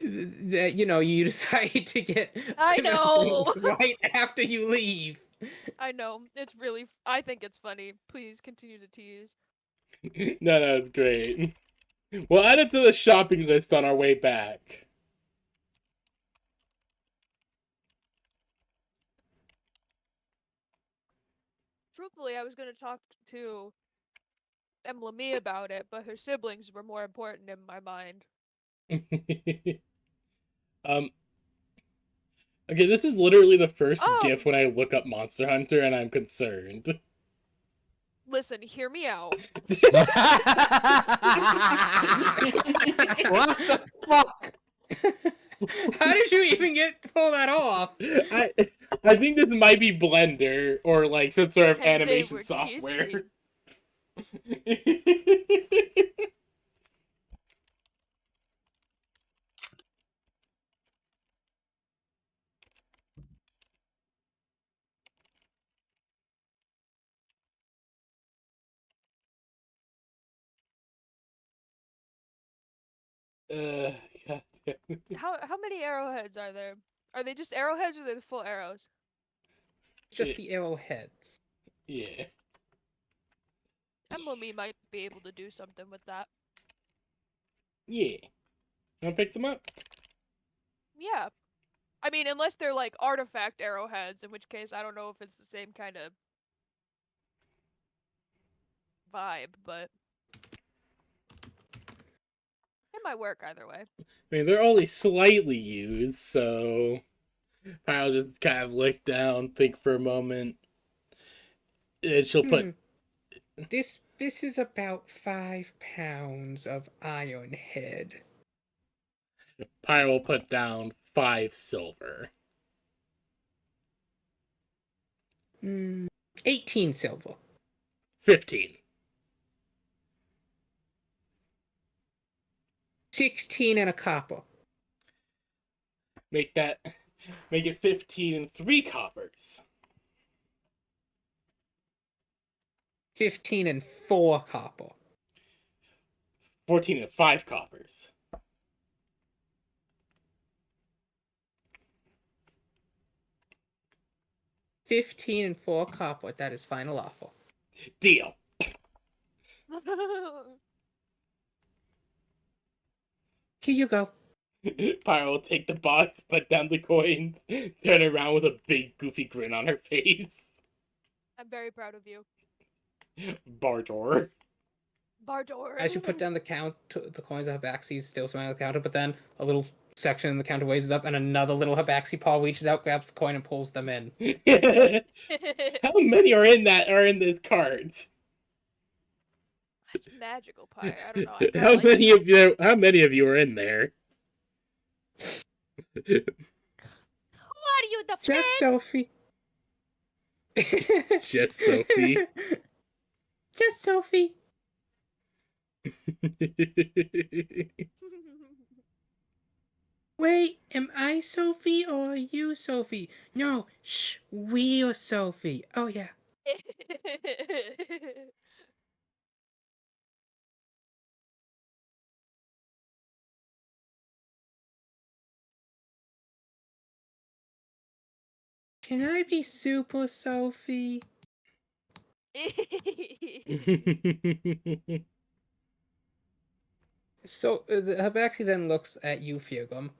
That you decide to get I know! right after you leave. I know. It's really. I think it's funny. Please continue to tease. No, it's great. We'll add it to the shopping list on our way back. Truthfully, I was going to talk to Emily about it, but her siblings were more important in my mind. um. Okay, this is literally the first Oh! GIF when I look up Monster Hunter, and I'm concerned. Listen, hear me out. What the fuck? How did you even pull that off? I think this might be Blender or like some sort of And they animation were software. God damn it. How many arrowheads are there? Are they just arrowheads or are they the full arrows? Just the arrowheads. Yeah. Emily might be able to do something with that. Yeah. Wanna pick them up? Yeah. I mean, unless they're like artifact arrowheads, in which case I don't know if it's the same kind of vibe, but it might work either way. I mean, they're only slightly used, so I'll just kind of look down, think for a moment. And she'll put. This is about 5 pounds of iron head. Pyre will put down 5 silver. 18 silver. 15. 16 and a copper. Make it 15 and 3 coppers. 15 and 4 copper. 14 and 5 coppers. 15 and 4 copper. That is final offer. Deal. Here you go. Pyro will take the box, put down the coins, turn around with a big goofy grin on her face. I'm very proud of you. Bartor. Bardor. As you put down the coins of Habaxi still smiling at the counter, but then a little section in the counter raises up and another little Habaxi paw reaches out, grabs the coin, and pulls them in. How many are in this cart? It's magical pie. I don't know. I kinda How like many it. of you? How many of you are in there? Who are you, the Just feds? Sophie. Just Sophie. Just Sophie. Wait, am I Sophie or are you Sophie? No, shh, we are Sophie. Oh yeah. Can I be Super Sophie? So the Habaxi then looks at you, Fugum.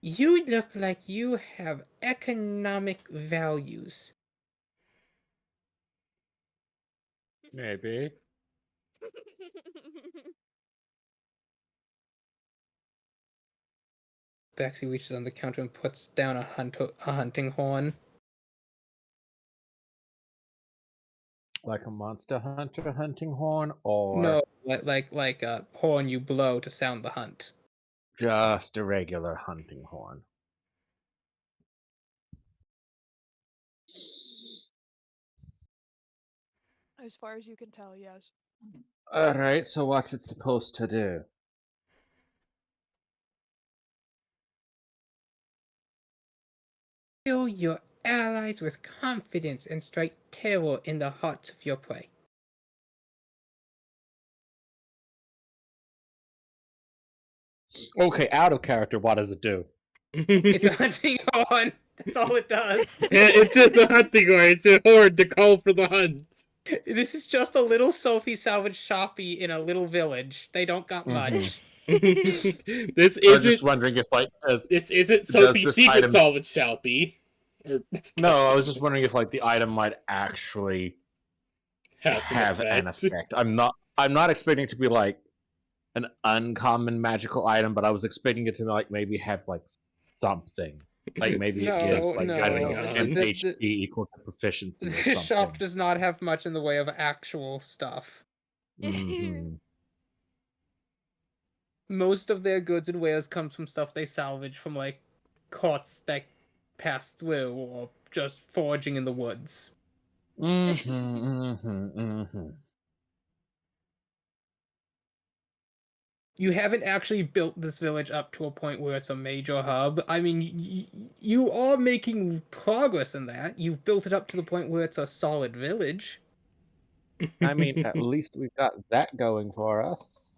You look like you have economic values. Maybe. Habaxi reaches on the counter and puts down a hunting horn. Like a monster hunter hunting horn, or No, like a horn you blow to sound the hunt. just a regular hunting horn. As far as you can tell, yes. Alright, so what's it supposed to do? Fill your allies with confidence and strike terror in the hearts of your prey. Okay, out of character, what does it do? It's a hunting horn. That's all it does. It's just a hunting horn. It's a horn to call for the hunt. This is just a little Sophie salvage shoppy in a little village. They don't got much. This I was just isn't. wondering if, like, This isn't does Sophie's this secret item- salvage Shalpy. no, I was just wondering if, like, the item might actually Have some have an effect. effect. I'm not expecting it to be like an uncommon magical item, but I was expecting it to like maybe have like something. Like maybe No, it gives like I don't know, no. 10 The- HP equal to proficiency or The something. shop does not have much in the way of actual stuff. Mhm. Most of their goods and wares comes from stuff they salvage from like carts that pass through or just foraging in the woods. You haven't actually built this village up to a point where it's a major hub. I mean, you are making progress in that. You've built it up to the point where it's a solid village. I mean, at least we've got that going for us.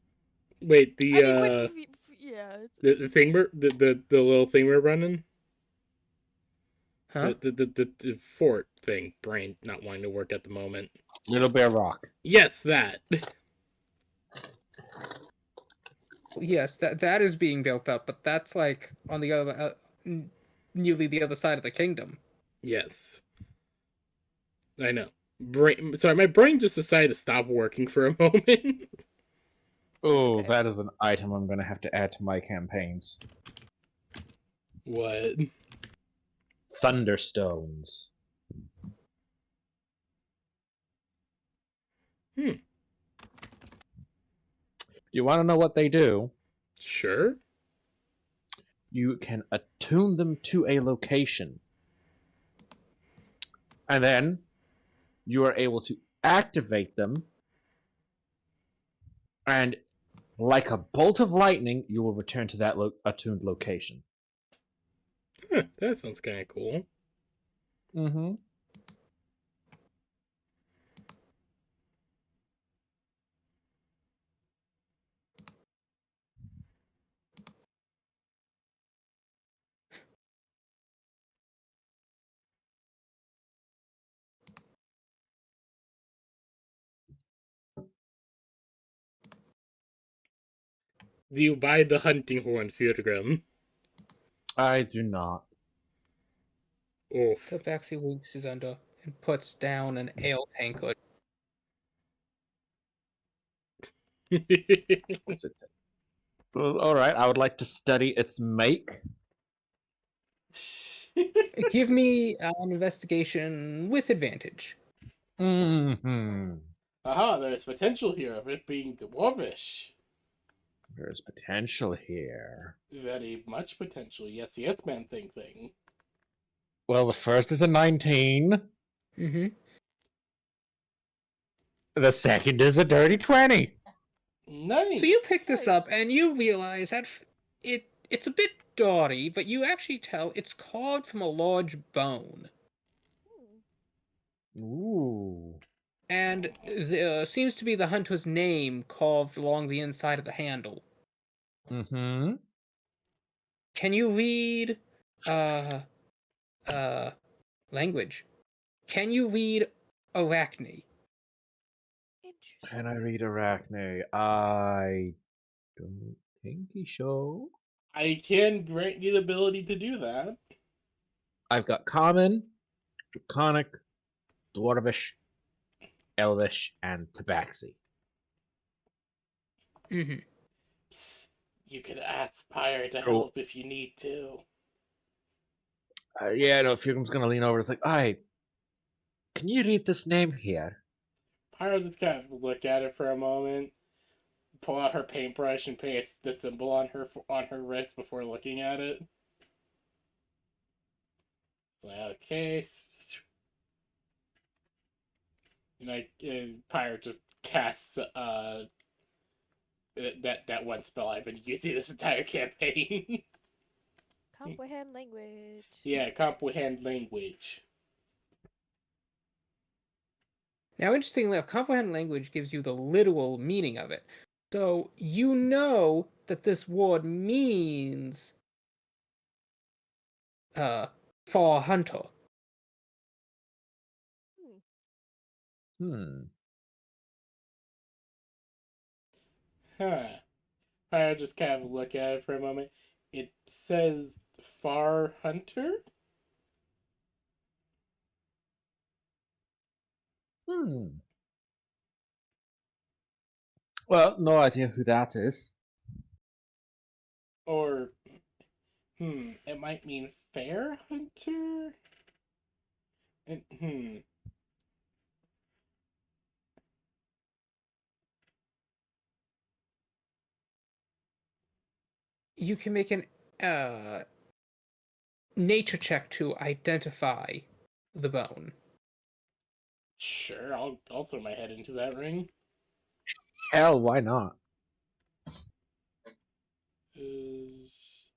Wait, I mean, yeah. the thing the little thing we're running, Huh? the fort thing. Brain not wanting to work at the moment. Little Bear Rock. Yes, that. Yes, that is being built up, but that's like on the other, nearly the other side of the kingdom. Yes, I know. Brain. Sorry, my brain just decided to stop working for a moment. Oh, Okay. that is an item I'm going to have to add to my campaigns. What? Thunderstones. You want to know what they do? Sure. You can attune them to a location. And then you are able to activate them. And like a bolt of lightning, you will return to that attuned location. Huh, that sounds kind of cool. Mm-hmm. Do you buy the hunting horn, Furgrim? I do not. Oof. Tabaxi winks his under and puts down an ale tankard. What's it? All right, I would like to study its make. Give me an investigation with advantage. Mm-hmm. Aha, there's potential here of it being dwarvish. There's potential here. Very much potential. Yes, man thing. Well, the first is a 19. Mm-hmm. The second is a dirty 20. Nice. So you pick this up Nice. and you realize that it it's a bit dotty, but you actually tell it's carved from a large bone. Ooh. And there seems to be the hunter's name carved along the inside of the handle. Mm-hmm. Can you read language? Can you read Arachne? Interesting. Can I read Arachne? I don't think so. I can grant you the ability to do that. I've got Common, Draconic, Dwarvish, Elvish, and Tabaxi. Mm-hmm. Psst, you could ask Pyre to Cool. help if you need to. Yeah, no, Fugum's gonna lean over. It's like, "Alright, can you read this name here?" Pyre just kind of look at it for a moment, pull out her paintbrush and paste the symbol on her wrist before looking at it. It's like, okay. Pyre just casts that one spell I've been using this entire campaign. Comprehend language. Yeah, comprehend language. Now, interestingly enough, comprehend language gives you the literal meaning of it. So you know that this word means for hunter. Huh. Pyre just kind of look at it for a moment. It says Far Hunter? Well, no idea who that is. Or, it might mean Fair Hunter? And, You can make an nature check to identify the bone. Sure, I'll throw my head into that ring. Hell, why not? Is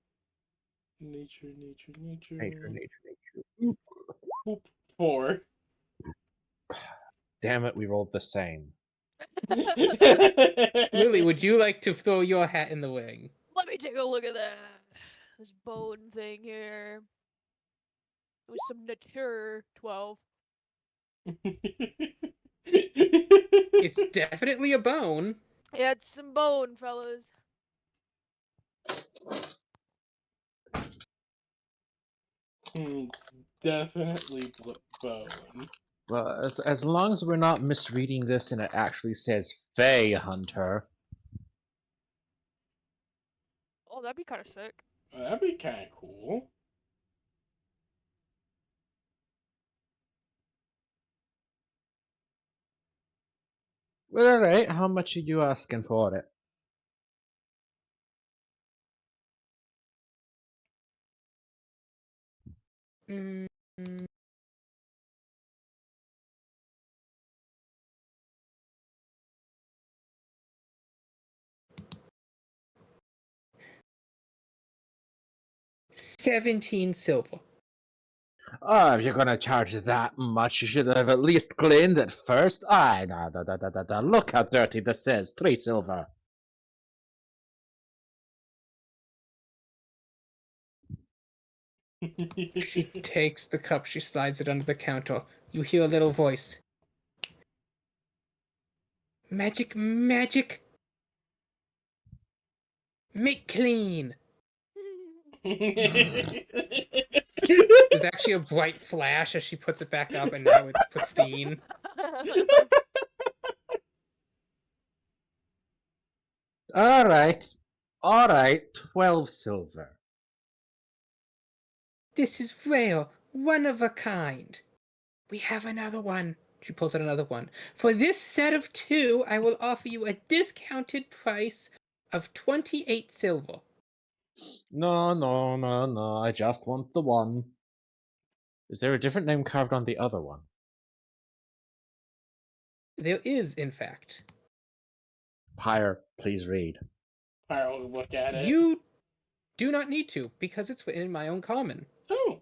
nature. Nature. Boop. 4. Damn it, we rolled the same. Lily, would you like to throw your hat in the ring? Let me take a look at that. This bone thing here. It was some nature 12. It's definitely a bone. Yeah, it's some bone, fellas. It's definitely bone. Well, as long as we're not misreading this and it actually says Fey Hunter. Oh, that'd be kind of sick. That'd be kind of cool. Well, alright, how much are you asking for it? Mm, 17 silver. Oh, if you're gonna charge that much, you should have at least cleaned it first. Look how dirty this is. 3 silver. She takes the cup, she slides it under the counter. You hear a little voice. Magic, magic! Make clean! There's actually a bright flash as she puts it back up, and now it's pristine. Alright. 12 silver. This is rare, one of a kind. We have another one. She pulls out another one. For this set of 2, I will offer you a discounted price of 28 silver. No. I just want the one. Is there a different name carved on the other one? There is, in fact. Pyre, please read. Pyre will look at it. You do not need to, because it's in my own common. Oh.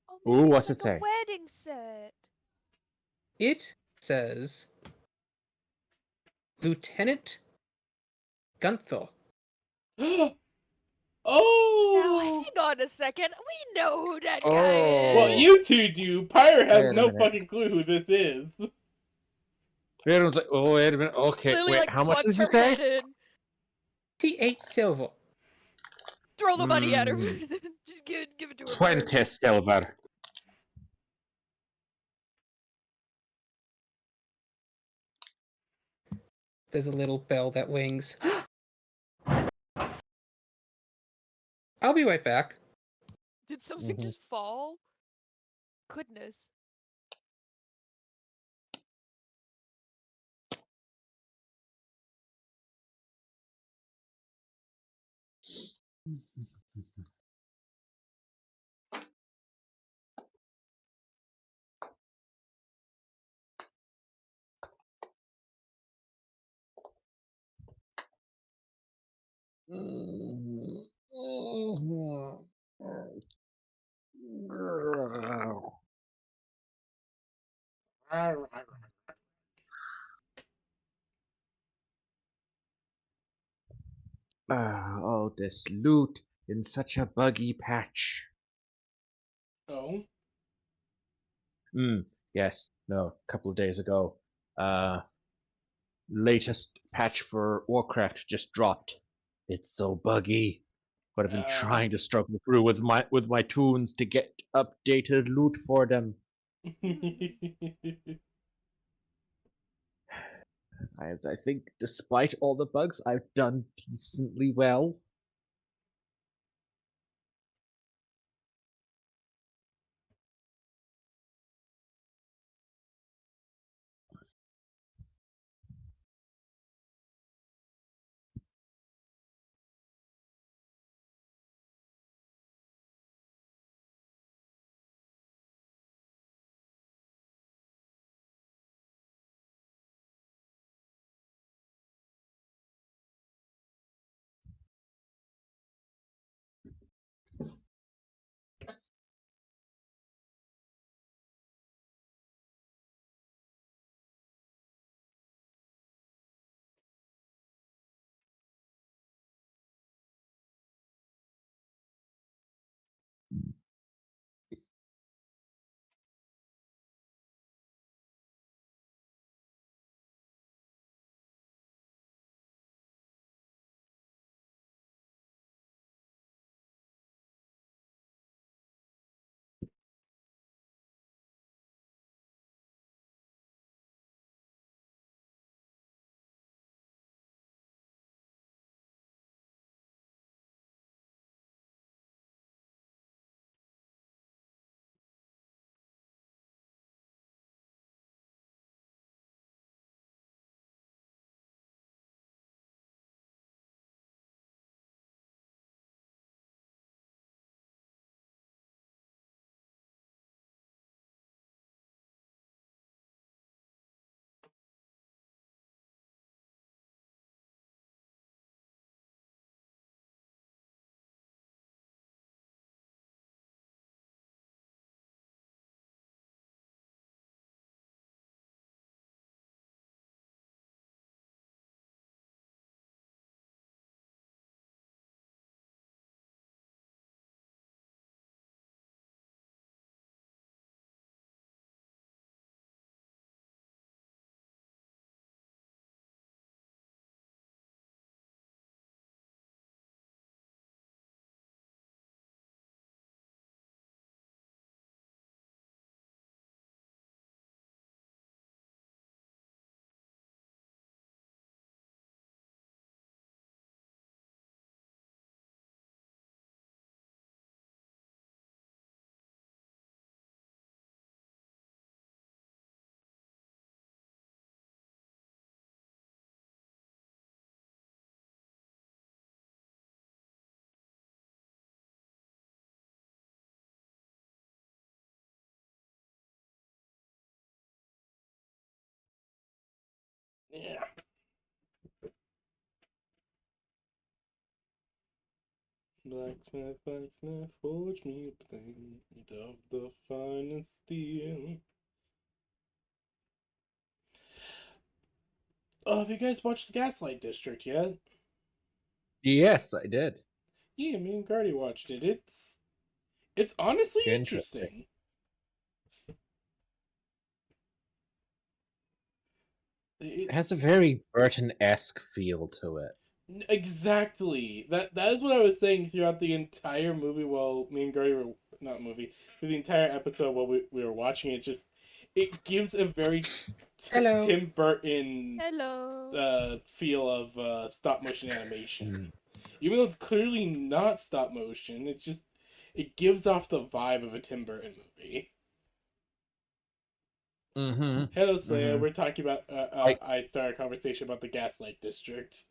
Oh, Ooh, maybe it's what's like it say? a wedding set. It says Lieutenant Gunther. Now, Oh. hang on a second. We know who that guy Oh. Well, is. you two do. Pyre has Wait a no minute. fucking clue who this is. Everyone's like, oh, wait a minute. Okay, Clearly, wait, like, how much butts did you her say? head in. T8 silver. Throw the money at her. Mm. Just give it to her. 20 silver. There's a little bell that rings. I'll be right back. Did something Mhm. just fall? Goodness. Oh, this loot in such a buggy patch. Oh. Yes, no, a couple of days ago. Latest patch for Warcraft just dropped. It's so buggy. But I've been trying to struggle through with my tunes to get updated loot for them. I think despite all the bugs, I've done decently well. Yeah. Blacksmith, blacksmith, forge me a blade of the finest steel. Oh, have you guys watched the Gaslight District yet? Yes, I did. Yeah, me and Gardy watched it. It's honestly Interesting. interesting. It has a very Burton-esque feel to it. Exactly. That is what I was saying throughout the entire movie. While me and Gertie were not movie, through the entire episode while we were watching it, it gives a very Hello. Tim Burton Hello. feel of stop motion animation. Mm. Even though it's clearly not stop motion, it gives off the vibe of a Tim Burton movie. Mm-hmm. Hello, Slaya. Mm-hmm. We're talking about. Like, I started a conversation about the Gaslight District.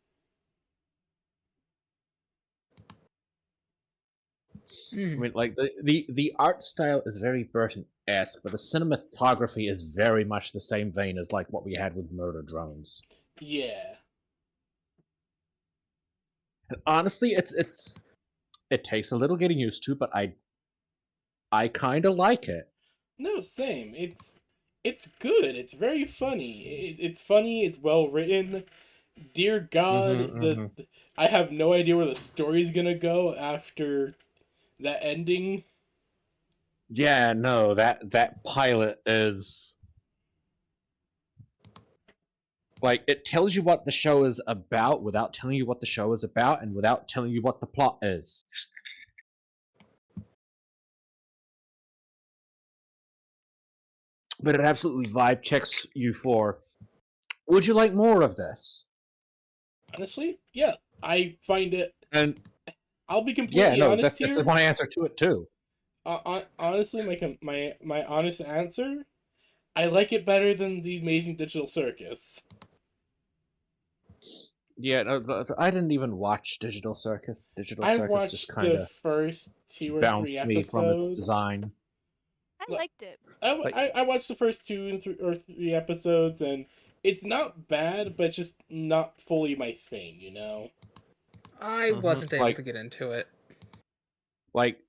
I Hmm. mean, like the art style is very Burton-esque, but the cinematography is very much the same vein as like what we had with Murder Drones. Yeah. And honestly, it takes a little getting used to, but I kind of like it. No, same. It's good. It's very funny. It's funny. It's well written. Dear God, Mm-hmm, mm-hmm. I have no idea where the story's gonna go after that ending. Yeah, no, that pilot is like it tells you what the show is about without telling you what the show is about and without telling you what the plot is. But it absolutely vibe checks you for. Would you like more of this? Honestly, yeah, I find it. And I'll be yeah, completely no, honest that's here. my answer to it too. Honestly, my honest answer, I like it better than the Amazing Digital Circus. Yeah, no, I didn't even watch Digital Circus. Digital I Circus just watched kind the of first 2 or 3 bounced me from its episodes. design. I liked it. Like, I watched the first 2 or 3 episodes, and it's not bad, but just not fully my thing, you know? I wasn't able like, to get into it. like,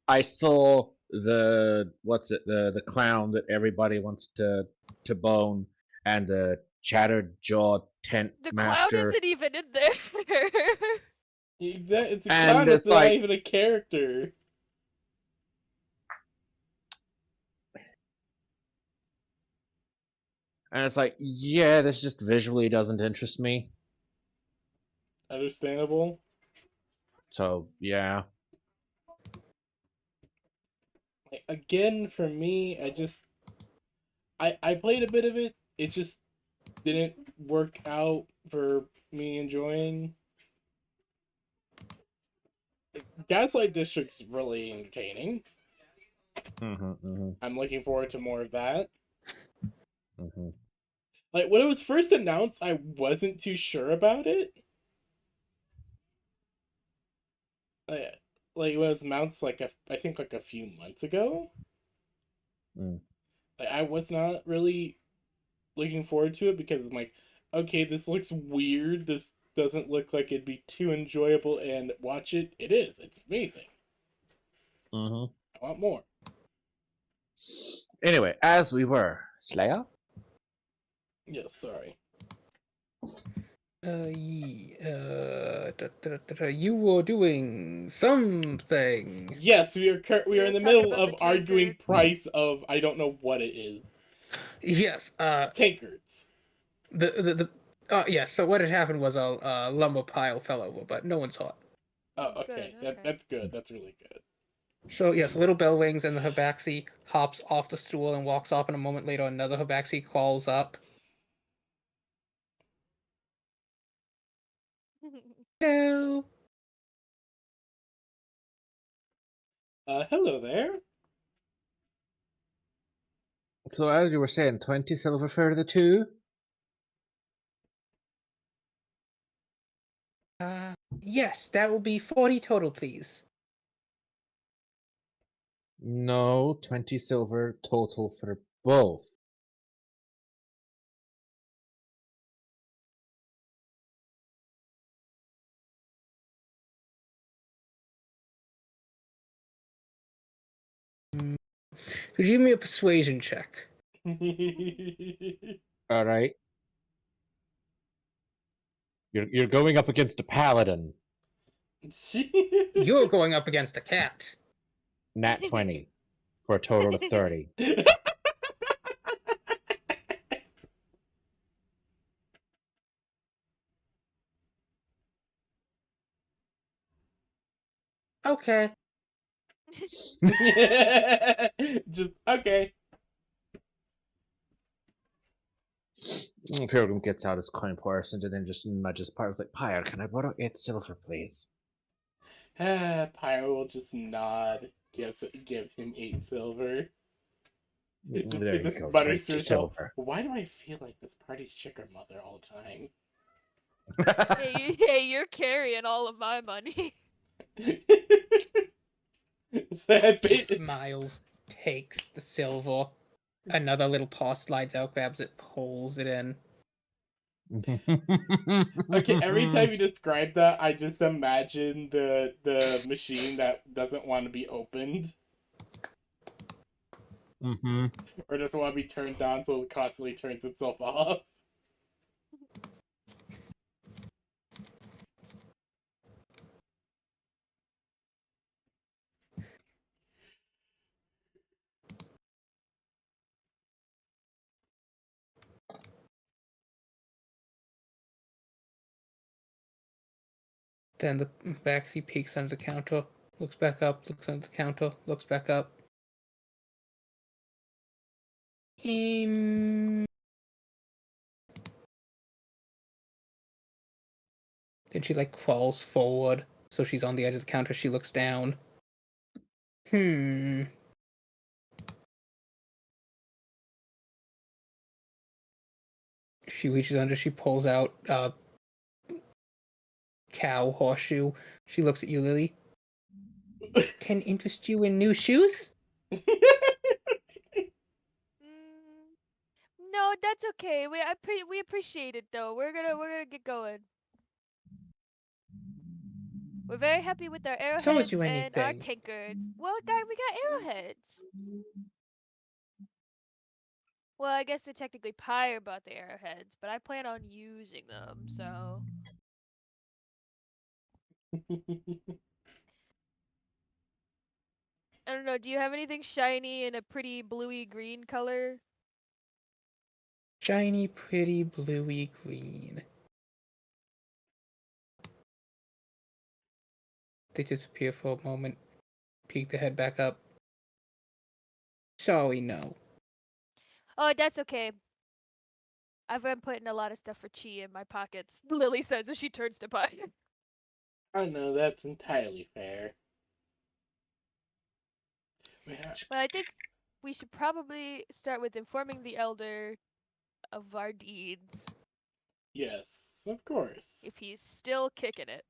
I saw the what's it the clown that everybody wants to bone and the shattered jaw tent The clown master, isn't even in there. It's a clown and that's it's not like, even a character. yeah, this just visually doesn't interest me. Understandable. So yeah. Like, again, for me, I played a bit of it. It just didn't work out for me enjoying. Gaslight District's really entertaining. Mm-hmm, mm-hmm, I'm looking forward to more of that. mm-hmm. Like, when it was first announced, I wasn't too sure about it. Like when it was announced, I think like a few months ago. Mm. Like, I was not really looking forward to it because I'm like, okay, this looks weird. This doesn't look like it'd be too enjoyable, and watch it. It is. It's amazing. Mm-hmm. I want more. Anyway, as we were, Slayer. Yes, sorry. You were doing something. Yes, we are in We're the talking middle about the of arguing tankards. price of I don't know what it is. Yes. Tankards. Yes. So what had happened was a lumber pile fell over, but no one saw it. Oh, Good, okay. okay. That's good. That's really good. So yes, little bell rings and the Habaxi hops off the stool and walks off, and a moment later another Habaxi crawls up. Hello. Hello there. So as you were saying, 20 silver for the two? Yes, that will be 40 total, please. No, 20 silver total for both. Could you give me a persuasion check? All right. You're going up against a paladin. You're going up against a cat. Nat 20 for a total of 30. Okay. Just okay. Pilgrim gets out his coin purse and then just nudges Pyre like, Pyre, can I borrow 8 silver, please? Pyro will just nod, give him 8 silver. There It you just go, mutters 22 to herself, silver. why do I feel like this party's chick or mother all the time? Hey, you're carrying all of my money. He smiles, takes the silver. Another little paw slides out, grabs it, pulls it in. Okay, every time you describe that, I just imagine the machine that doesn't want to be opened. Or doesn't want to be turned on, so it constantly turns itself off. Then the backseat peeks under the counter, looks back up, looks under the counter, looks back up. Then she like crawls forward, so she's on the edge of the counter. She looks down. She reaches under. She pulls out cow horseshoe. She looks at you, Lily. Can interest you in new shoes? No, that's okay. We appreciate it though. We're gonna get going. We're very happy with our arrowheads Told you and our anything. tankards. Well, guy, we got arrowheads. Well, I guess they're technically Pyre bought the arrowheads, but I plan on using them, so. I don't know, do you have anything shiny in a pretty bluey green color? Shiny, pretty, bluey green. They disappear for a moment, peek their head back up. Sorry, no. Oh, that's okay. I've been putting a lot of stuff for Chi in my pockets, Lily says as she turns to Pyre. I know, that's entirely fair. But I think we should probably start with informing the Elder of our deeds. Yes, of course. If he's still kicking it.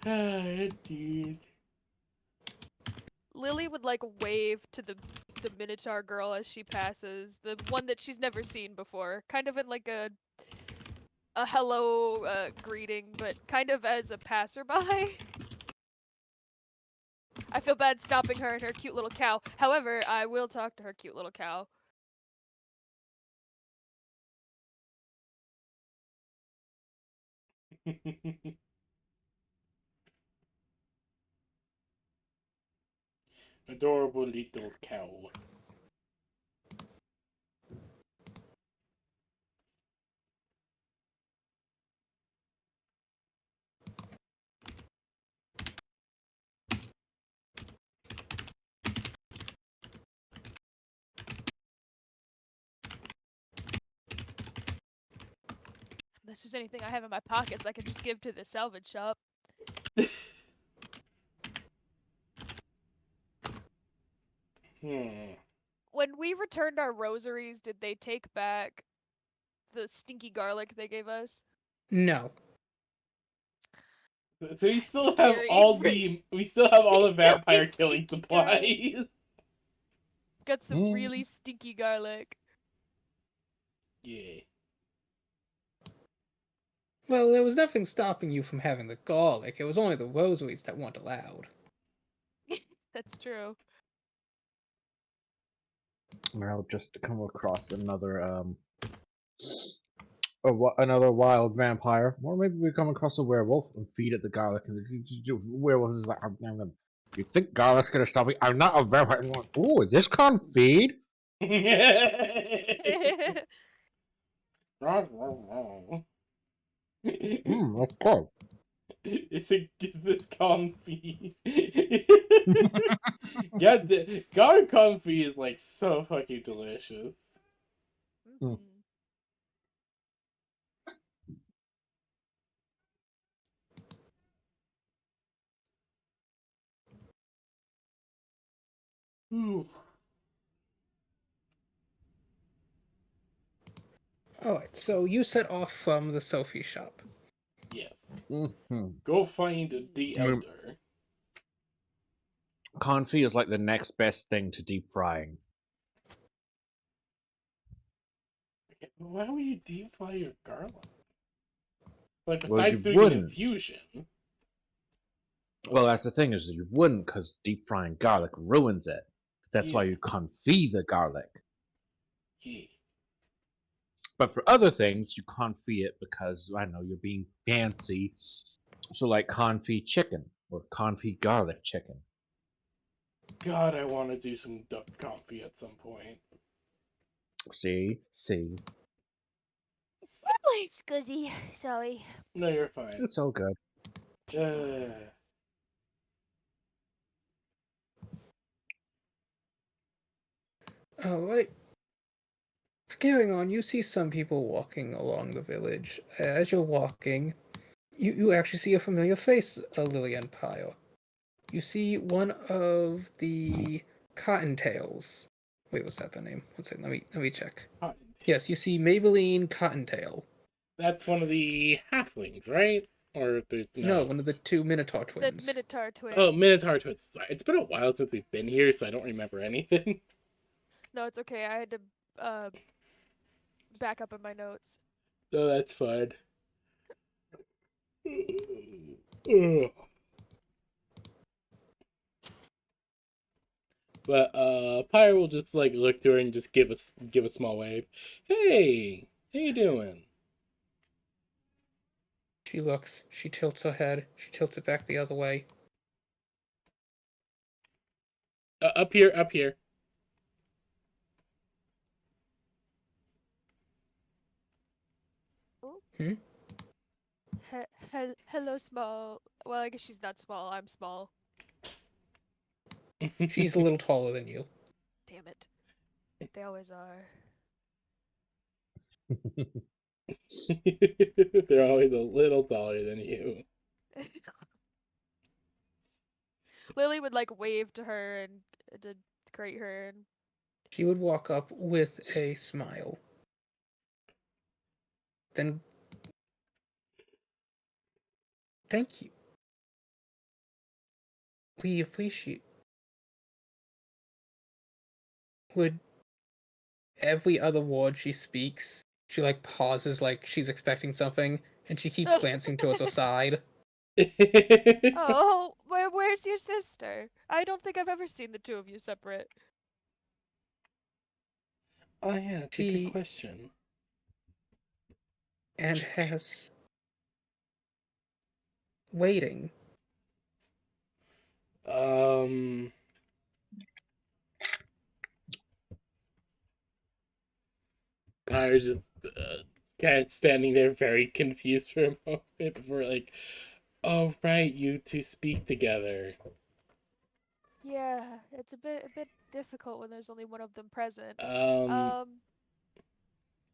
Indeed. Lily would like wave to the Minotaur girl as she passes, the one that she's never seen before, kind of in like a hello greeting, but kind of as a passerby. I feel bad stopping her and her cute little cow. However, I will talk to her cute little cow. Adorable little cow. Unless there's anything I have in my pockets I can just give to the salvage shop. When we returned our rosaries, did they take back the stinky garlic they gave us? No. So we still have all the vampire killing supplies. Got some really stinky garlic. Yeah. Well, there was nothing stopping you from having the garlic. It was only the rosaries that weren't allowed. That's true. Well, just to come across another another wild vampire, or maybe we come across a werewolf and feed it the garlic, and the werewolf is like, "You think garlic's gonna stop me? I'm not a vampire." And like, ooh, is this confit? That's good. Is this comfy? Yeah, the garlic comfy is like so fucking delicious. Mm. Mhm. Ooh. Alright, so you set off from the Sophie shop. Yes. Mm-hmm. Go find the Mm. elder. Confit is like the next best thing to deep frying. Why would you deep fry your garlic? Like, Well, besides you doing an wouldn't. infusion. Well, that's the thing is that you wouldn't, because deep frying garlic ruins it. That's why Yeah. you confit the garlic. Yeah. But for other things, you confit it because, I don't know, you're being fancy. So like confit chicken or confit garlic chicken. God, I want to do some duck confit at some point. See? Wait, Scuzzy. Sorry. No, you're fine. It's all good. Alright. Carrying on, you see some people walking along the village. As you're walking, you actually see a familiar face, Lillian Pyle. You see one of the Cottontails. Wait, was that the name? Let's see, let me check. Yes, you see Maybelline Cottontail. That's one of the halflings, right? Or the No, one of the two Minotaur The twins. Minotaur twin. Oh, Minotaur twins. Sorry, it's been a while since we've been here, so I don't remember anything. No, it's okay. I had to back up in my notes. So that's fun. Ugh. But Pyre will just like look through her and just give a small wave. Hey, how you doing? She looks, she tilts her head, she tilts it back the other way. Up here, up here. Oh. Hmm? Hello, small. Well, I guess she's not small. I'm small. She's a little taller than you. Damn it. They always are. They're always a little taller than you. Lily would like wave to her and to greet her and She would walk up with a smile. Then, thank you. We appreciate. Would every other word she speaks, she like pauses like she's expecting something, and she keeps glancing towards her side. oh, where's your sister? I don't think I've ever seen the two of you separate. Oh yeah, it's a good She question. and has waiting. Pyre's just kind of standing there very confused for a moment before like, oh right, you two speak together. Yeah, it's a bit difficult when there's only one of them present. Um, Um,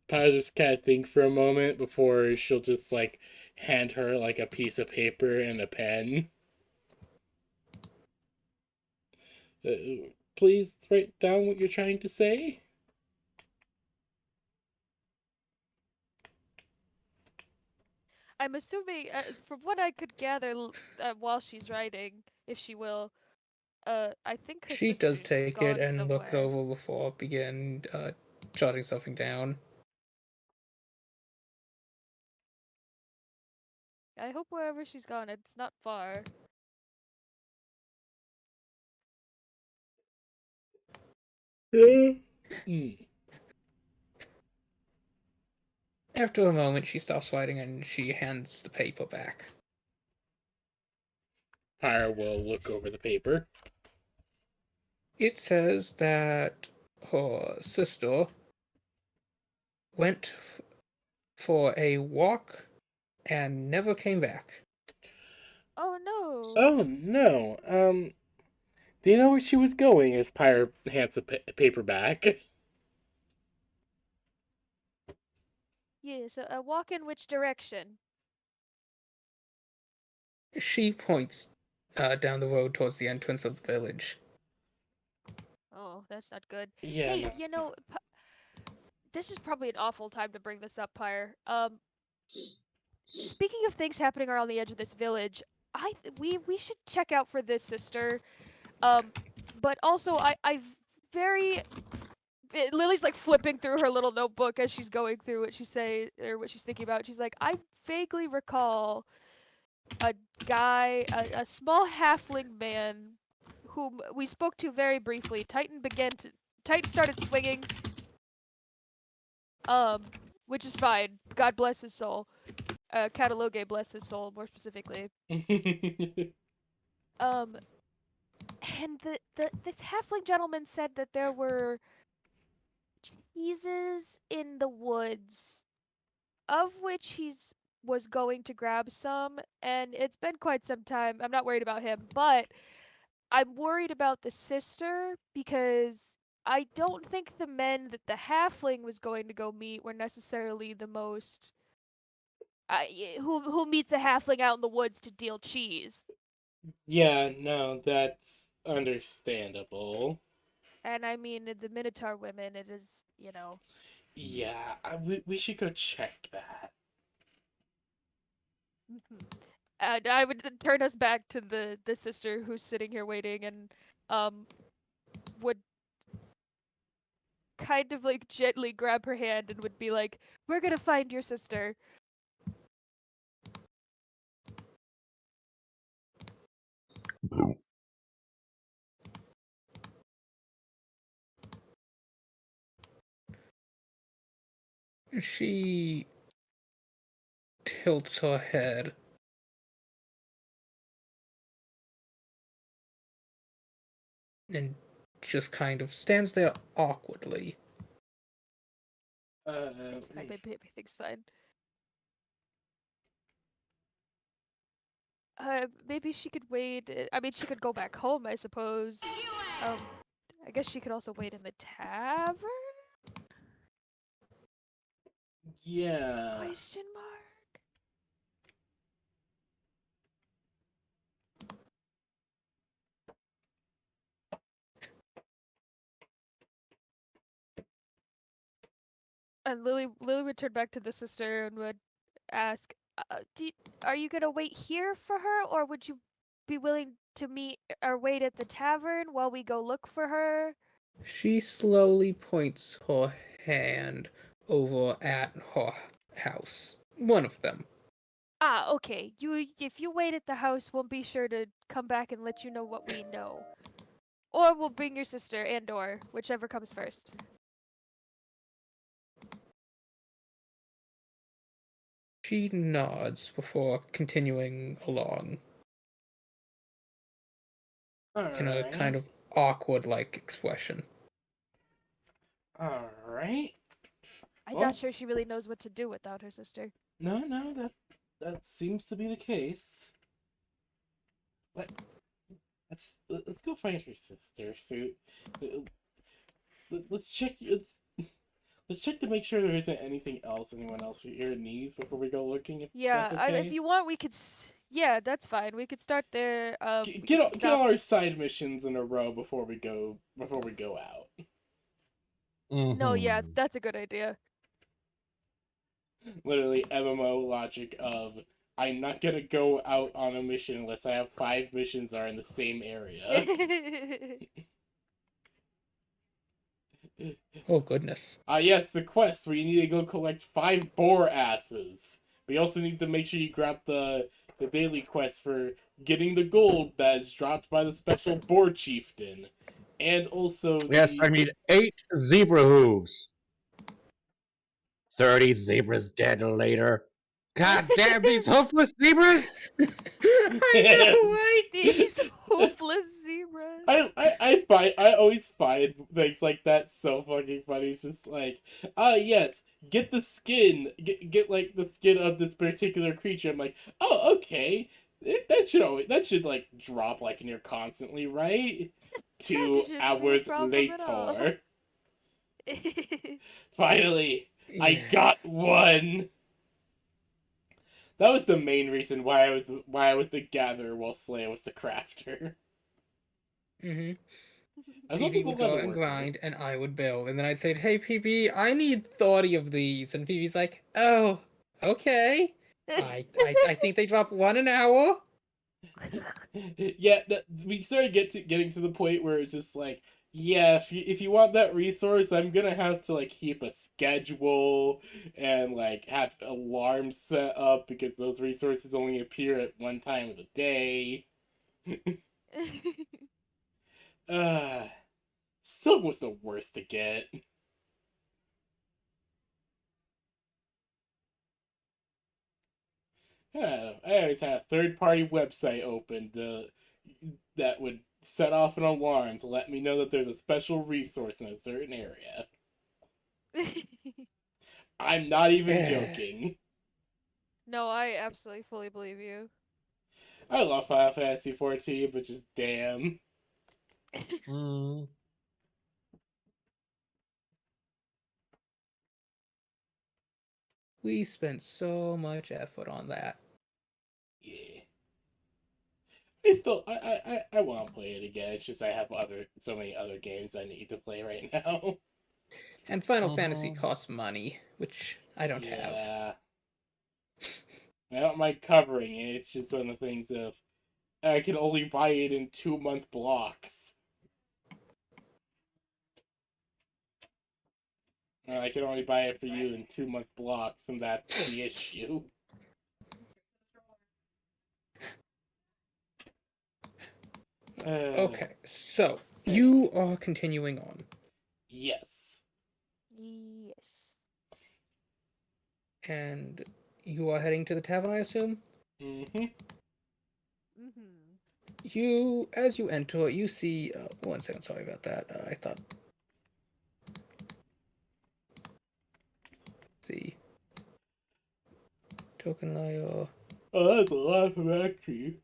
Pyre just kind of think for a moment before she'll just like hand her like a piece of paper and a pen. Please write down what you're trying to say. I'm assuming, from what I could gather while she's writing, if she will, I think her She does sister's take it gone and look somewhere. over before begin jotting something down. I hope wherever she's gone, it's not far. Mm. After a moment, she stops writing and she hands the paper back. Pyre will look over the paper. It says that her sister went for a walk and never came back. Oh no. Oh no. Do you know where she was going? As Pyre hands the paper back. Yeah, so a walk in which direction? She points down the road towards the entrance of the village. Oh, that's not good. Yeah. Hey, No. you know, this is probably an awful time to bring this up, Pyre. Speaking of things happening around the edge of this village, we should check out for this sister. But also I very Lily's like flipping through her little notebook as she's going through what what she's thinking about. She's like, I vaguely recall a guy, a small halfling man, whom we spoke to very briefly. Titan started swinging, which is fine. God bless his soul. Catalogue bless his soul, more specifically. Um, and this halfling gentleman said that there were cheeses in the woods, of which he's was going to grab some, and it's been quite some time. I'm not worried about him, but I'm worried about the sister because I don't think the men that the halfling was going to go meet were necessarily the most who meets a halfling out in the woods to deal cheese. Yeah. No, that's understandable. And I mean, the Minotaur women, it is, you know. Yeah. We should go check that. And I would turn us back to the sister who's sitting here waiting and um would kind of like gently grab her hand and would be like, "We're gonna find your sister." She tilts her head and just kind of stands there awkwardly. It's fine, baby. Everything's fine. Maybe she could wait. I mean, she could go back home, I suppose. I guess she could also wait in the tavern? Yeah. Question mark. And Lily would turn back to the sister and would ask, "Are you gonna wait here for her, or would you be willing to meet or wait at the tavern while we go look for her?" She slowly points her hand over at her house. One of them. Ah, okay. If you wait at the house, we'll be sure to come back and let you know what we know. Or we'll bring your sister and or whichever comes first. She nods before continuing along in a kind Alright. of awkward like expression. Alright. I'm Well, not sure she really knows what to do without her sister. no, that seems to be the case. Let's go find her sister. So let's check. Let's check to make sure there isn't anything else anyone else here needs before we go looking. If Yeah, that's okay. if you want, we could. Yeah, that's fine. We could start there. We Get could get stop. all our side missions in a row before we go out. No, yeah, Mhm. that's a good idea. Literally MMO logic of I'm not gonna go out on a mission unless I have 5 missions are in the same area. Oh goodness. Yes, the quest where you need to go collect 5 boar asses. We also need to make sure you grab the daily quest for getting the gold that is dropped by the special boar chieftain. And also Yes, I need 8 zebra hooves. 30 zebras dead later. God damn these hoofless zebras! I know, right? These hoofless zebras. I always find things like that so fucking funny. It's just like, yes, get the skin, get like the skin of this particular creature. I'm like, oh okay, that should like drop like near constantly, right? That 2 shouldn't be a hours problem at all. later, finally, I Yeah. got one. That was the main reason why I was the gatherer while Slaya was the crafter. Mm-hmm. I was also PB the would go leather and worker. grind, and I would build. And then I'd say, hey, PB, I need 30 of these. And PB's like, oh, okay. I think they drop 1 an hour. Yeah, we started getting to the point where it's just like, yeah, if you want that resource, I'm gonna have to like keep a schedule and like have alarms set up because those resources only appear at one time of the day. Uh, Silk was the worst to get. I always had a third-party website open that would set off an alarm to let me know that there's a special resource in a certain area. I'm not even joking. No, I absolutely fully believe you. I love Final Fantasy 14, but just damn. Mm. We spent so much effort on that. Yeah. I want to play it again. It's just I have so many other games I need to play right now. And Final Fantasy costs money, which I don't have. Yeah. I don't mind covering it. It's just one of the things of I can only buy it in 2-month blocks. I can only buy it for you in 2-month blocks, and that's the issue. Okay, so you are continuing on. Yes. Yes. And you are heading to the tavern, I assume? Mm-hmm. You, as you enter, you see. 1 second, sorry about that. I thought. See. Token layer. Oh, that's a lot from actually.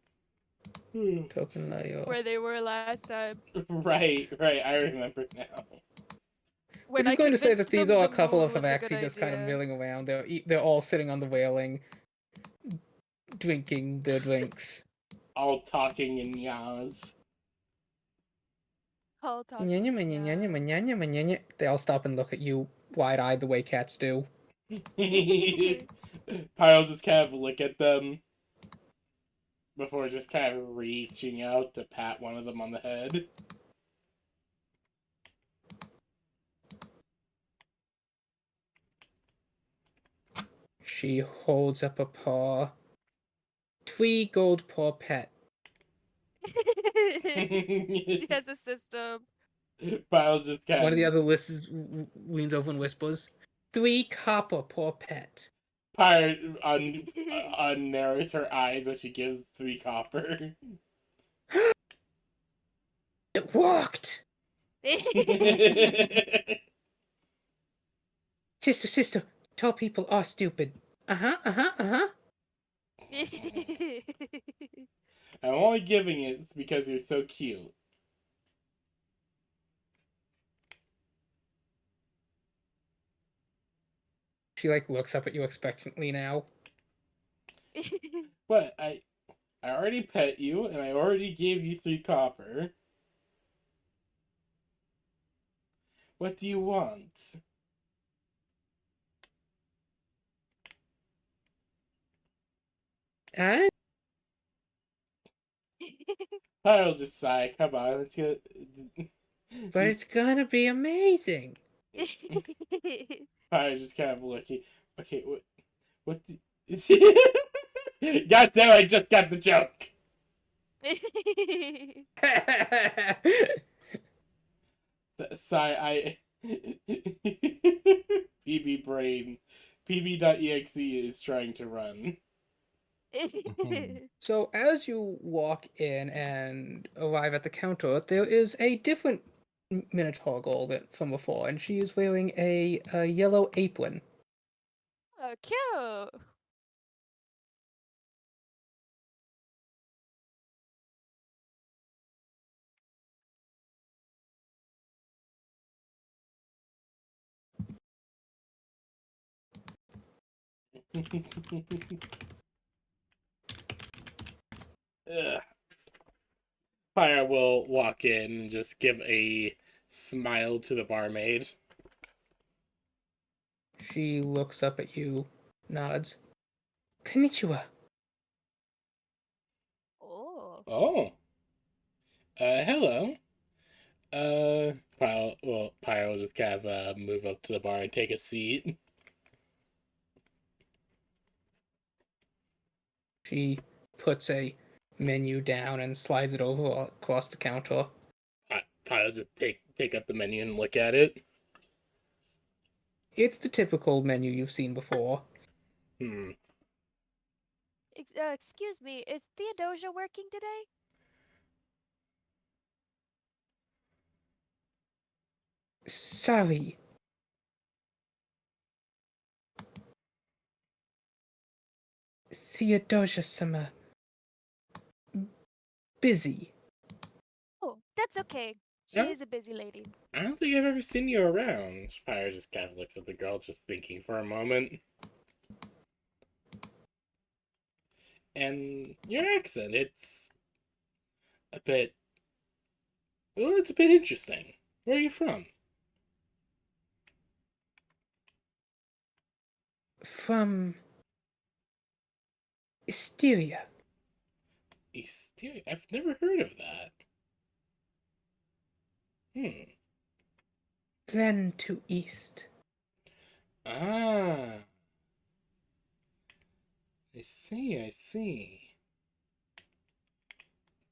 Token layer. Where they were last time. Right. I remember now. When We're I just going to say convinced that these them are a the couple moon of was a good Avaxi just kind of idea. milling around. They're all sitting on the railing, drinking their drinks. All talking in yas. All talking. They all stop and look at you wide-eyed the way cats do. Pyro just kind of look at them before just kind of reaching out to pat one of them on the head. She holds up a paw. 3 gold per pet. She has a system. Pyro just kind One of the of... other lists leans over and whispers, 3 copper per pet. Pyro unnarrows her eyes as she gives 3 copper. It worked! Sister, tall people are stupid. Uh-huh. I'm only giving it because you're so cute. She, like, looks up at you expectantly now. But I already pet you, and I already gave you 3 copper. What do you want? Huh? Pyro's just sigh. Come on, let's get... But it's gonna be amazing. Pyro's just kind of looking. Okay, what God damn, I just got the joke. Sorry, I PB brain. PB.exe is trying to run. So as you walk in and arrive at the counter, there is a different Minotaur girl from before, and she is wearing a yellow apron. Oh, cute. Ugh. Fire will walk in and just give a smile to the barmaid. She looks up at you, nods. Konnichiwa. Oh. Oh. Hello. Pyro will just kind of move up to the bar and take a seat. She puts a menu down and slides it over across the counter. Pyro just take up the menu and look at it. It's the typical menu you've seen before. Hmm. Excuse me, is Theodosia working today? Sorry. Theodosia-sama. Busy. Oh, that's okay. She Yeah. is a busy lady. I don't think I've ever seen you around. Pyro just kind of looks at the girl, just thinking for a moment. And your accent, it's a bit. Well, it's a bit interesting. Where are you from? From Hysteria. East. I've never heard of that. Hmm. Then to East. Ah. I see, I see.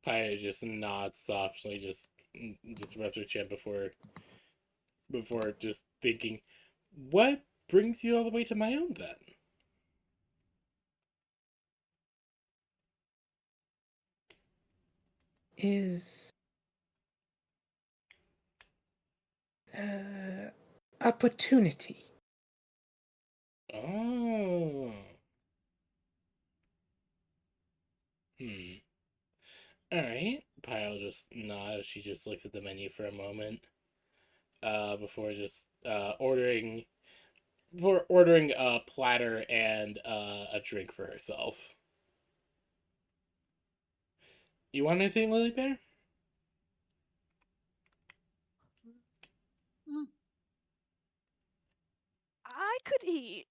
Pyro just nods softly, just rubs her chin before just thinking, what brings you all the way to my own then? Is opportunity. Oh. Hmm. Alright. Pyro just nods. She just looks at the menu for a moment. Before just ordering a platter and a drink for herself. You want anything, Lily Bear? I could eat.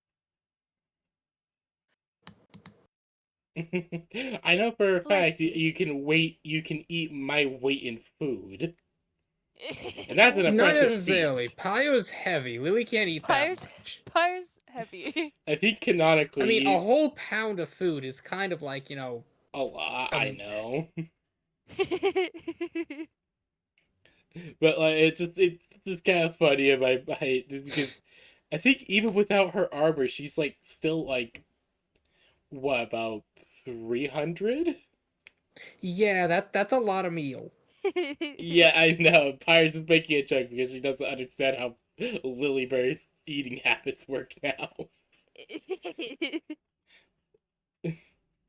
I know for a Let's fact see. you can eat my weight in food. And that's an Not impressive necessarily. feat. Pyro's heavy. Lily can't eat that Pyre's much. Pyre's heavy. I think I canonically mean, a whole pound of food is kind of like, a lot, I um, know. But like it's just kind of funny in my mind just because I think even without her armor she's like still like what about 300? yeah, that's a lot of meal. Yeah, I know. Pyre's is making a joke because she doesn't understand how Lilyberry's eating habits work now.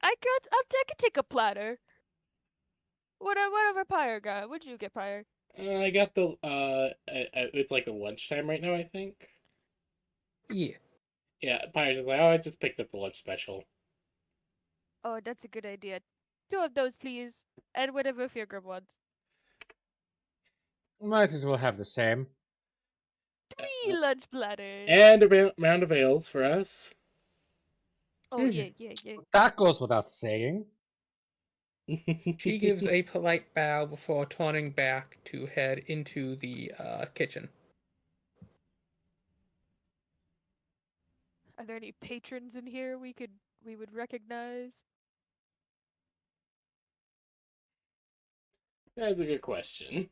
I could take a platter. Whatever Pyre got. What'd you get, Pyre? I got the it's like a lunchtime right now, I think. Yeah. Yeah, Pyre's just like, oh, I just picked up the lunch special. Oh, that's a good idea. 2 of those, please, and whatever Feargrim wants. Might as well have the same. 3 lunch platters. And a round of ales for us. Oh yeah, yeah, yeah. That goes without saying. She gives a polite bow before turning back to head into the kitchen. Are there any patrons in here we could we would recognize? That's a good question.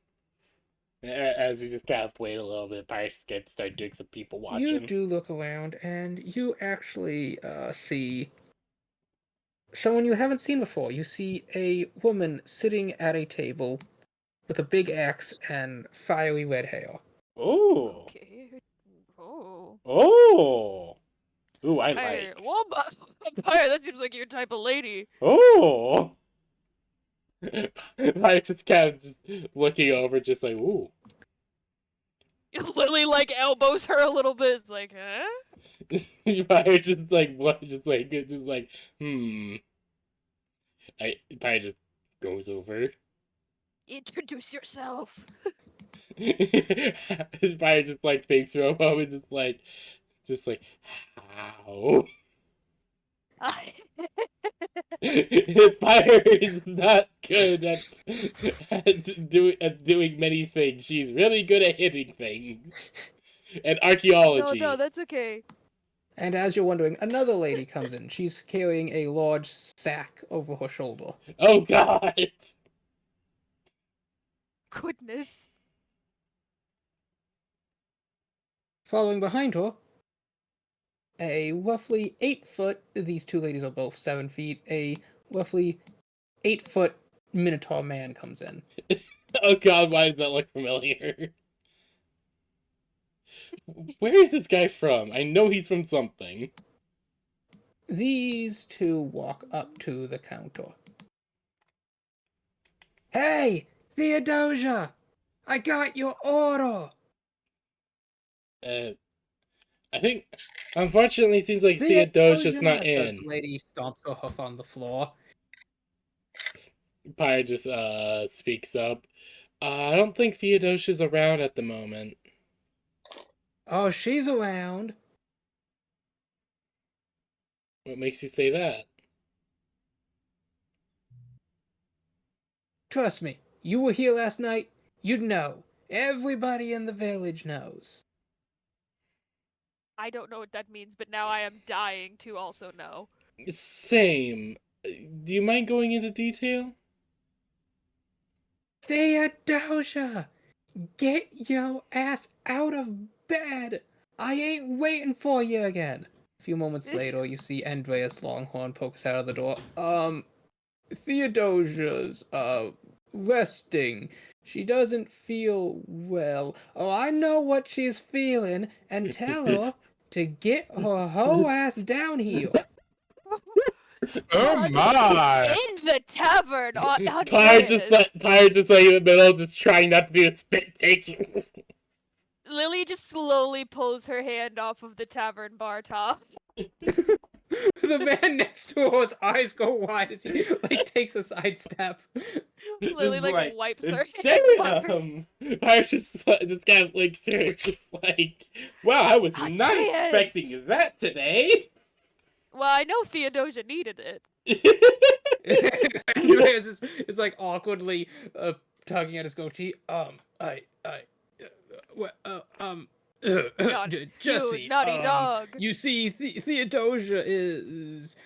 As we just kind of wait a little bit, Pirates get start doing some people You watching. do look around, and you actually see someone you haven't seen before. You see a woman sitting at a table with a big axe and fiery red hair. Oh, Okay. Oh. oh, ooh, I Hey, like. Wombat! Vampire, that seems like your type of lady. Oh, Pirates just kind of just looking over, just like ooh. Lily, like, elbows her a little bit. It's like, huh? Pirates just like what? Just like hmm. Pirate just goes over. Introduce yourself. Pirate just like thinks for a moment, just like how. Fire is not good at doing many things. She's really good at hitting things and No, archaeology. that's okay. And as you're wondering, another lady comes in. She's carrying a large sack over her shoulder. Oh God! Goodness. Following behind her, a roughly 8 foot, these two ladies are both 7 feet, a roughly 8 foot Minotaur man comes in. Oh God! Why does that look familiar? Where is this guy from? I know he's from something. These two walk up to the counter. Hey, Theodosia! I got your order! Uh, I think, unfortunately, it seems like Theodosia's not The in. lady stomps her hoof on the floor. Pyre just speaks up. I don't think Theodosia's around at the moment. Oh, she's around. What makes you say that? Trust me, you were here last night, you'd know. Everybody in the village knows. I don't know what that means, but now I am dying to also know. Same. Do you mind going into detail? Theodosia! Get your ass out of bed! I ain't waiting for you again! A few moments later, you see Andreas Longhorn poke his head out of the door. Theodosia's, resting. She doesn't feel well. Oh, I know what she's feeling, and tell her to get her whole ass down here. Oh my! In the tavern, Pyre just Andreas. Pyre just like in the middle, just trying not to do a spit take. Lily just slowly pulls her hand off of the tavern bar top. The man next to her's eyes go wide as he takes a sidestep. Lily Just like wipes her hands. damn. Pyre just kind of looks at her, just like, wow, I was not Andreas! expecting that today. Well, I know Theodosia needed it. Andreas is like awkwardly tugging at his goatee. Jesse, you naughty dog. you see, Theodosia is.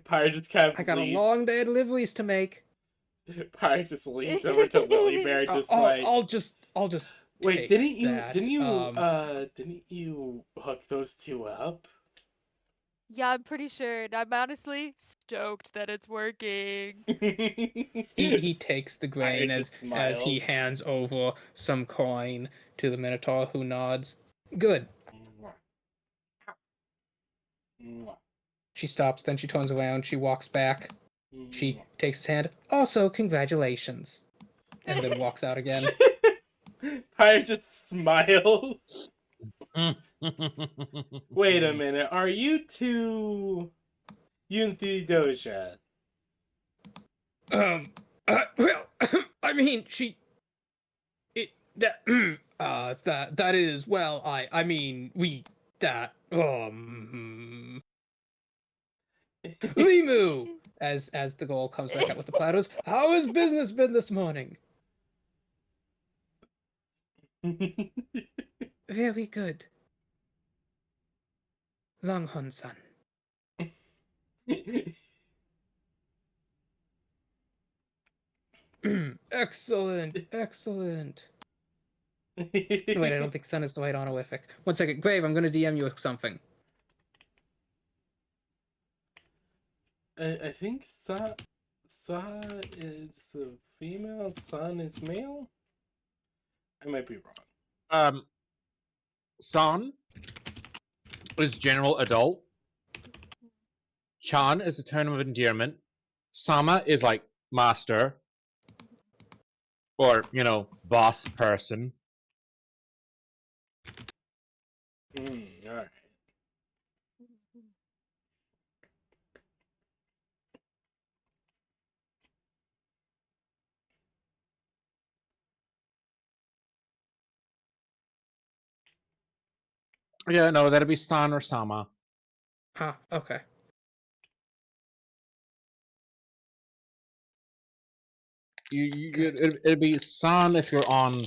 Pyre just kind of I got leads. a long day of deliveries to make. Pyre just leans over to Lily Bear, just like, I'll just. wait, take that. didn't you hook those two up? Yeah, I'm pretty sure. And I'm honestly stoked that it's working. He takes the grain Pyre as just he smiles. hands over some coin to the Minotaur, who nods. Good. She stops, then she turns around, she walks back, she takes his hand. Also, congratulations. And then walks out again. Pyre just smiles. Wait a minute, are you two you and Theodosia? Well, I mean, that is, well, I mean, Limu! As the girl comes back out with the platters. How has business been this morning? Very good. Longhorn-san. Excellent, excellent. Wait, I don't think sun is the right honorific. One second, Grave, I'm gonna DM you something. I think Sa is a female, Sun is male. I might be wrong. San is general adult. Chan is a term of endearment. Sama is like master. Or, boss person. Alright. Yeah, no, that'd be San or Sama. Huh, okay. It'd be San if you're on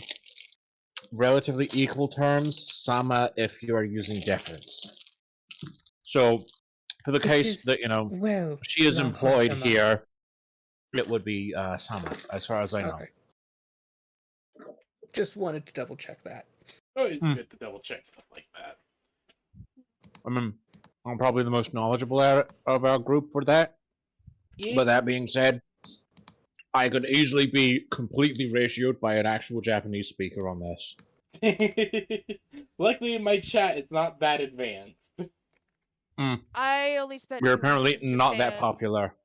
relatively equal terms, Sama if you are using deference. So, for the case that, well, she is employed Longhorn-sama. here, it would be Sama, as far as I know. Okay. Just wanted to double check that. Oh, it's good to double check stuff like that. I mean, I'm probably the most knowledgeable of our group for that. Yeah. But that being said, I could easily be completely ratioed by an actual Japanese speaker on this. Luckily, in my chat, it's not that advanced. I only spent. We're 2 months apparently in not that Japan. popular.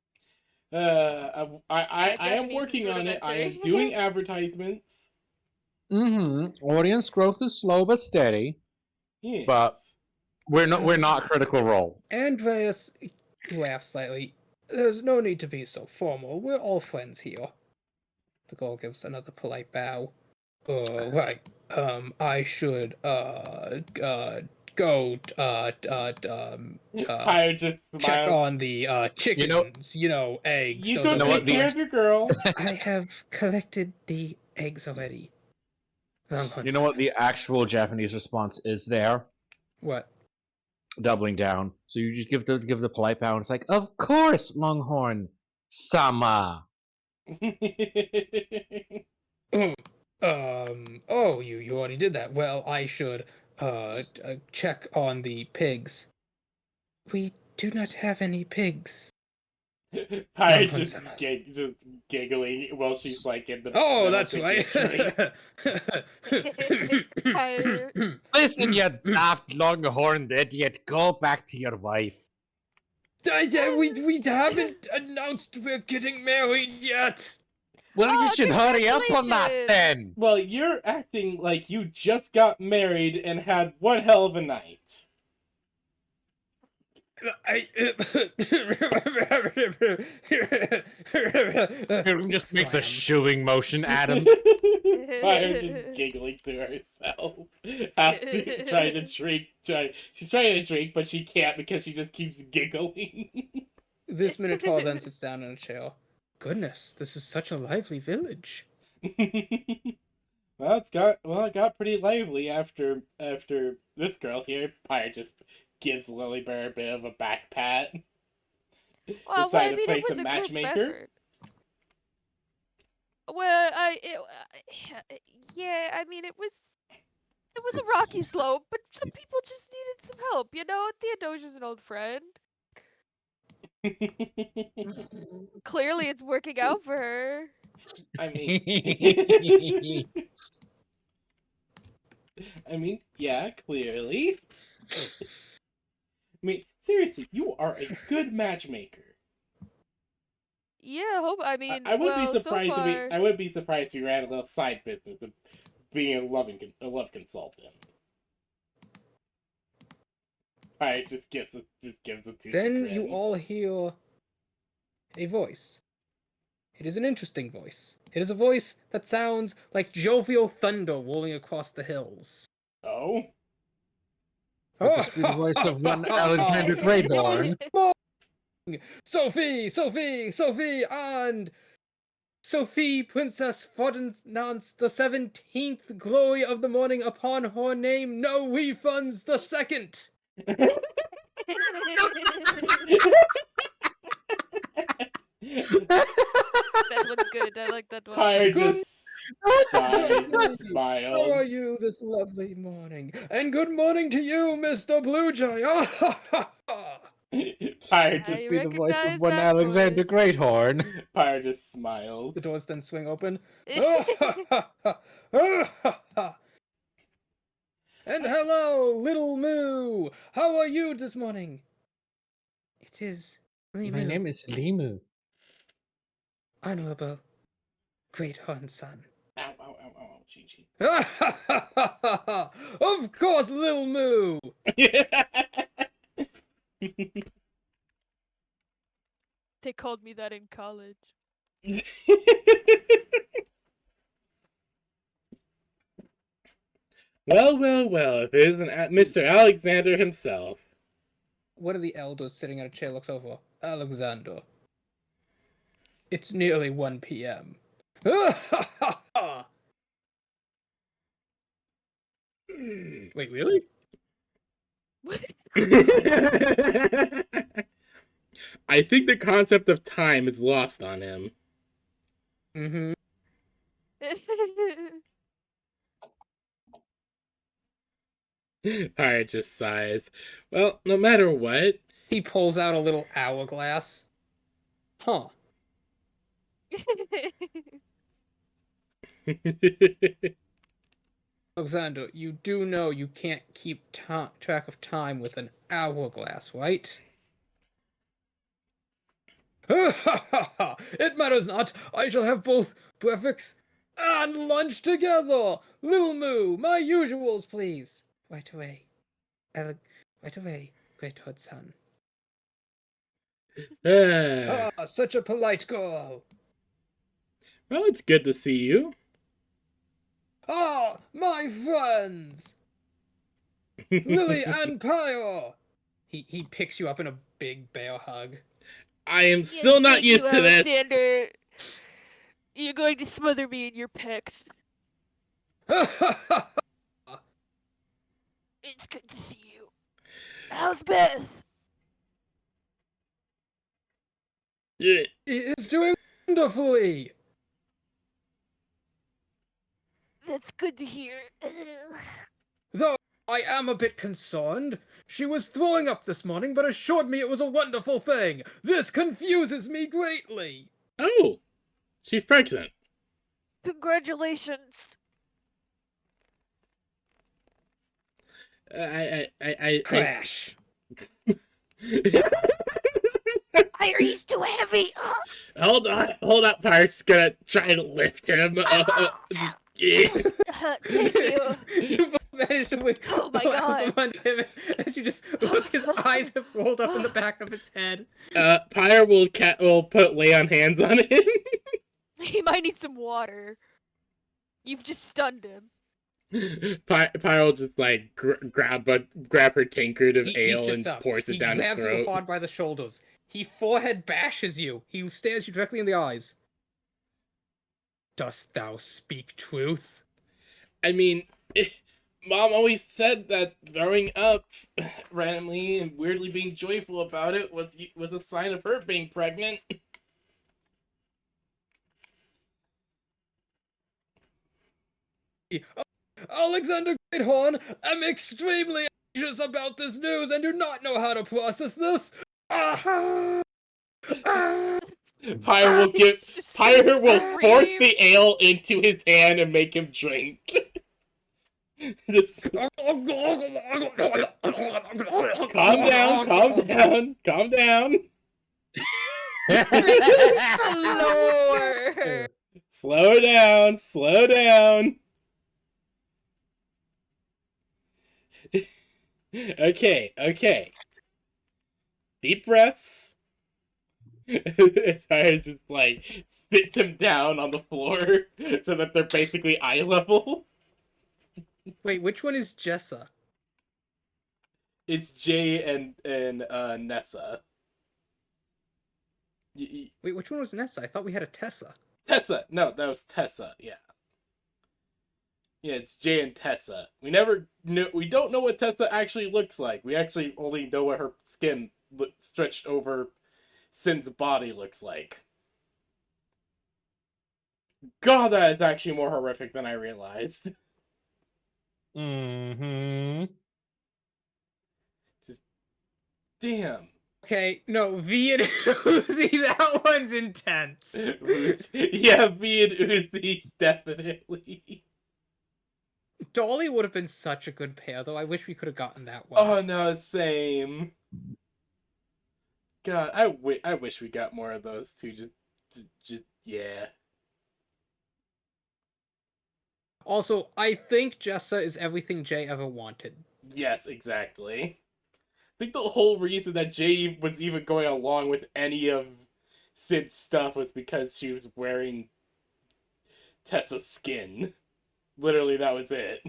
I am Japanese is working on it. I am rudimentary. doing advertisements. Audience growth is slow but steady. Yes. But we're not Critical Role. Andreas laughs slightly. There's no need to be so formal. We're all friends here. The girl gives another polite bow. Right. I should go Pyre just check smiles. on the chickens, eggs. You those go other take care things. of your girl. I have collected the eggs already. You know what the actual Japanese response is there? What? Doubling down. So you just give the polite bow, and it's like, of course, Longhorn Sama. Oh, you already did that. Well, I should check on the pigs. We do not have any pigs. Pyre just giggling while she's like in the. Oh, middle that's taking a right. drink. Pyre. Listen, you daft long-horned idiot. Go back to your wife. We haven't announced we're getting married yet. Well, you Oh, should hurry up on that then. Well, you're acting like you just got married and had one hell of a night. Just make the shooing motion at him. Pyre just giggling to herself. Trying to drink. She's trying to drink, but she can't because she just keeps giggling. This Minotaur then sits down in a chair. Goodness, this is such a lively village. Well, it got pretty lively after this girl here. Pyre just gives Lilybird a bit of a back pat. Well, Decided to it play was some a group matchmaker. effort. Well, yeah, I mean, it was a rocky slope, but some people just needed some help, Theodosia's an old friend. Clearly, it's working out for her. I mean, yeah, clearly. I mean, seriously, you are a good matchmaker. Yeah, I hope. I mean, I wouldn't well, be surprised so far... I wouldn't be surprised if you ran a little side business of being a love consultant. Alright, just gives them to. Then you all hear a voice. It is an interesting voice. It is a voice that sounds like jovial thunder rolling across the hills. Oh? This is the voice of one Alexander Greyborn. Sophie, and Sophie, Princess Ferdinand the 17th, glory of the morning upon her name, no refunds the second. That one's good. I like that one. Pyre Good just sighs and morning. smiles. How are you this lovely morning? And good morning to you, Mr. Blue Jay. Pyre just I Be the voice of recognize one that Alexander voice. Greathorn. Pyre just smiles. The doors then swing open. And hello, little Moo. How are you this morning? It is My name is Limu. Honorable Greathorn-san. Ow, ow, ow, ow, ow, ching, ching. Of course, little Moo. They called me that in college. Well, well, well, if it isn't Mr. Alexander himself. One of the elders sitting at a chair looks over. Alexander. It's nearly 1 p.m. Wait, really? I think the concept of time is lost on him. Mm-hmm. Pyre just sighs. Well, no matter what. He pulls out a little hourglass. Huh. Alexander, you do know you can't keep track of time with an hourglass, right? It matters not. I shall have both breakfast and lunch together. Little Moo, my usuals, please. Right away. Right away, Great Hood-san. Well, Such a polite girl. it's good to see you. My friends. Lily and Pyre. He picks you up in a big bear hug. I am still not used to this. Alexander. You're going to smother me in your pecs. It's good to see you. How's Beth? Yeah. He is doing wonderfully. That's good to hear. Though I am a bit concerned. She was throwing up this morning, but assured me it was a wonderful thing. This confuses me greatly. Oh, she's pregnant. Congratulations. Crash. He's too heavy. Hold up, Pyre's gonna try to lift him. Yeah. Thank you. You both managed to wake Oh my up God. from under him as you just look, his eyes have rolled up in the back of his head. Pyre will lay on hands on him. He might need some water. You've just stunned him. Pyre will just like grab her tankard of ale sits and up. pours it down his He grabs throat. you hard by the shoulders. He forehead bashes you. He stares you directly in the eyes. Dost thou speak truth? I mean, Mom always said that throwing up randomly and weirdly being joyful about it was a sign of her being pregnant. Alexander Greathorn, I'm extremely anxious about this news and do not know how to process this. Pyre will force scream. the ale into his hand and make him drink. Just calm down. Lord. Slow down. Okay. Deep breaths. Pyre just like sits him down on the floor so that they're basically eye level. Wait, which one is Jessa? It's Jay and Nessa. Wait, which one was Nessa? I thought we had a Tessa. Tessa. No, that was Tessa. Yeah. Yeah, it's Jay and Tessa. We never knew. We don't know what Tessa actually looks like. We actually only know what her skin stretched over Sin's body looks like. God, that is actually more horrific than I realized. Mm-hmm. Just damn. Okay, no, V and Uzi, that one's intense. Yeah, me and Uzi definitely. Dolly would have been such a good pair, though. I wish we could have gotten that one. Oh no, same. God, I wish we got more of those two. Just yeah. Also, I think Jessa is everything Jay ever wanted. Yes, exactly. I think the whole reason that Jay was even going along with any of Sid's stuff was because she was wearing Tessa's skin. Literally, that was it.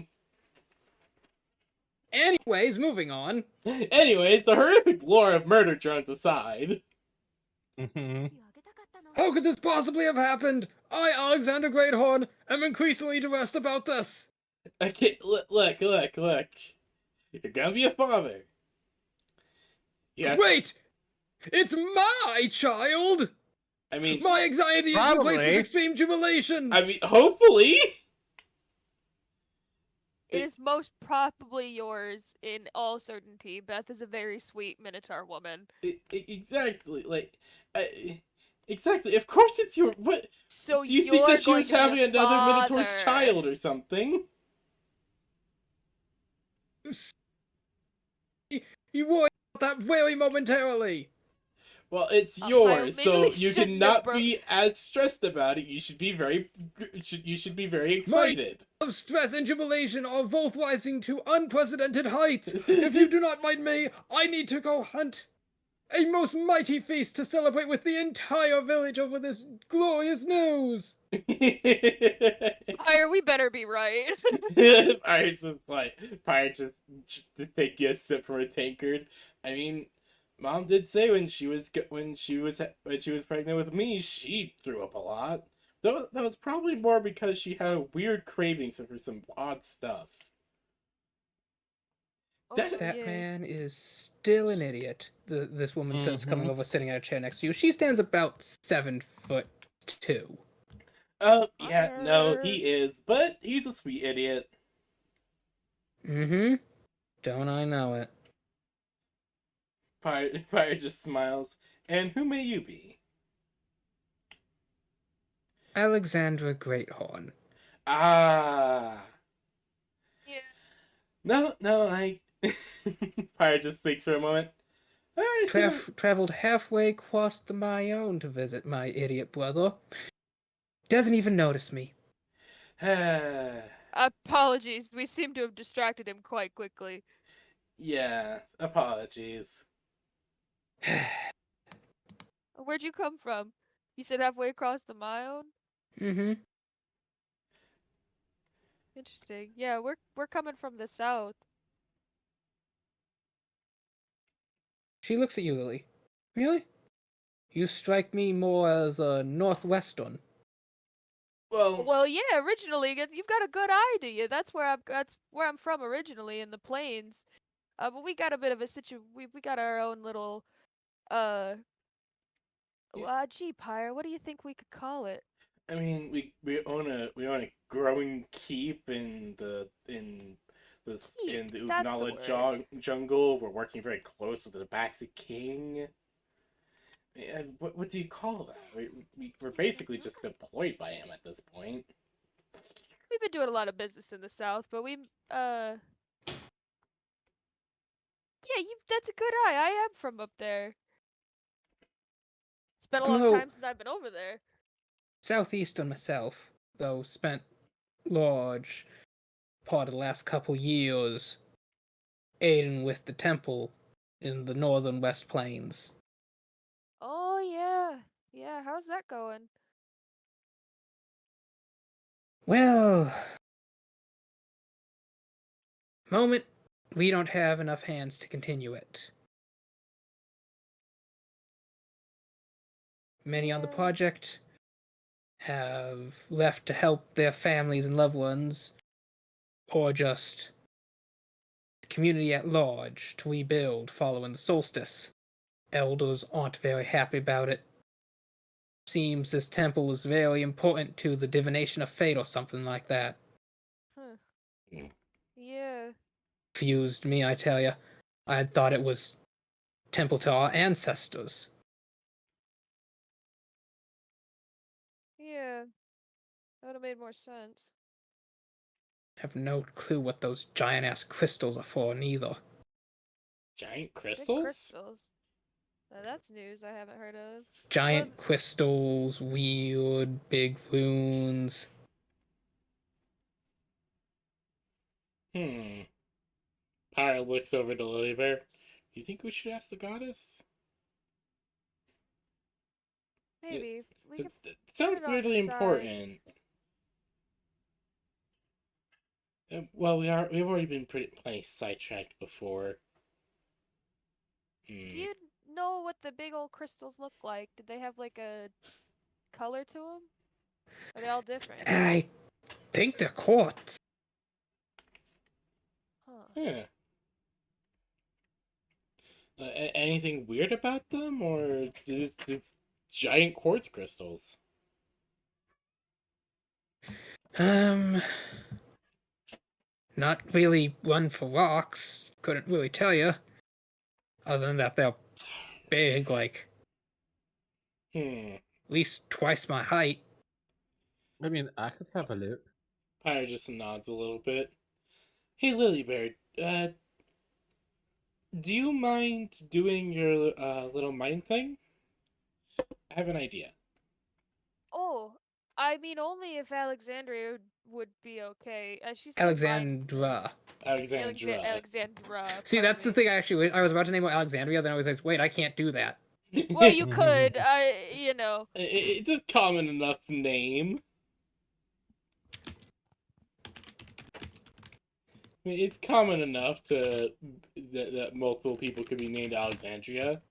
Anyways, moving on. Anyways, the horrific lore of murder drones aside. Mm-hmm. How could this possibly have happened? I, Alexander Greathorn, am increasingly distressed about this. Okay, look. You're gonna be a father. Yeah. Wait! It's my child! I mean, My anxiety is Probably. replaced with extreme jubilation! hopefully. It is most probably yours in all certainty. Beth is a very sweet Minotaur woman. Exactly. Exactly. Of course, it's your. What? So Do you think that she you're was going to having be a another Minotaur's father. child or something? You worry about that very momentarily. Well, it's Pyre, yours, maybe so we you shouldn't cannot have be as stressed about it. You should be very excited. Of stress and jubilation are both rising to unprecedented heights. If you do not mind me, I need to go hunt a most mighty feast to celebrate with the entire village over this glorious news. Pyre, we better be right. Pyre just taking a sip from a tankard. I mean, Mom did say when she was pregnant with me, she threw up a lot. That was probably more because she had a weird craving for some odd stuff. Oh, That- That yeah. man is still an idiot. This woman says, coming Mhm. over, sitting at a chair next to you. She stands about 7'2". Oh, yeah, no, Pyre. he is, but he's a sweet idiot. Mm-hmm. Don't I know it? Pyre just smiles. And who may you be? Alexandra Greathorn. Ah. Yeah. No, Pyre just thinks for a moment. I see Traveled halfway across the Mayone to visit my idiot brother. Doesn't even notice me. Apologies, we seem to have distracted him quite quickly. Yeah, apologies. Where'd you come from? You said halfway across the Mayone? Mm-hmm. Interesting. Yeah, we're coming from the south. She looks at you, Lily. Really? You strike me more as a northwestern. Well, Well, yeah, originally you've got a good eye to you. That's where I'm from originally in the plains. But we got a bit of a we got our own little uh gee, Pyre, what do you think we could call it? I mean, we own a growing keep in the Keep, that's the Ugnala word. jungle. We're working very close with the Tabaxi King. What do you call that? We're basically just deployed by him at this point. We've been doing a lot of business in the south, but yeah, you that's a good eye. I am from up there. It's been a I'm long no time since I've been over there. southeastern myself, though spent large part of the last couple years aiding with the temple in the northern West Plains. Oh yeah. Yeah, how's that going? Well, moment, we don't have enough hands to continue it. Many on the Yeah. project have left to help their families and loved ones or just the community at large to rebuild following the solstice. Elders aren't very happy about it. Seems this temple is very important to the divination of fate or something like that. Huh. Hmm. Yeah. Confused me, I tell ya. I had thought it was temple to our ancestors. Yeah. That would have made more sense. Have no clue what those giant ass crystals are for, neither. Giant Big crystals? crystals. Now that's news I haven't heard of. Giant crystals, weird, big runes. Hmm. Pyre looks over to Lily Bear. Do you think we should ask the goddess? Maybe. We could It put sounds it on the weirdly side. important. Well, we've already been plenty sidetracked before. Do you know what the big old crystals look like? Did they have like a color to them? Are they all different? I think they're quartz. Huh. Yeah. Anything weird about them, or it's giant quartz crystals? Not really one for rocks. Couldn't really tell you. Other than that, they're big, like Hmm. at least twice my height. I mean, I could have a look. Pyre just nods a little bit. Hey, Lilybird, do you mind doing your little mind thing? I have an idea. Oh, I mean only if Alexandria would be okay. As she says mine. Alexandra. Alexandra. Alexandra. See, Pardon that's the me. thing. I was about to name it Alexandria, then I was like, wait, I can't do that. Well, you could. You know. It's a common enough name. It's common enough that multiple people could be named Alexandria.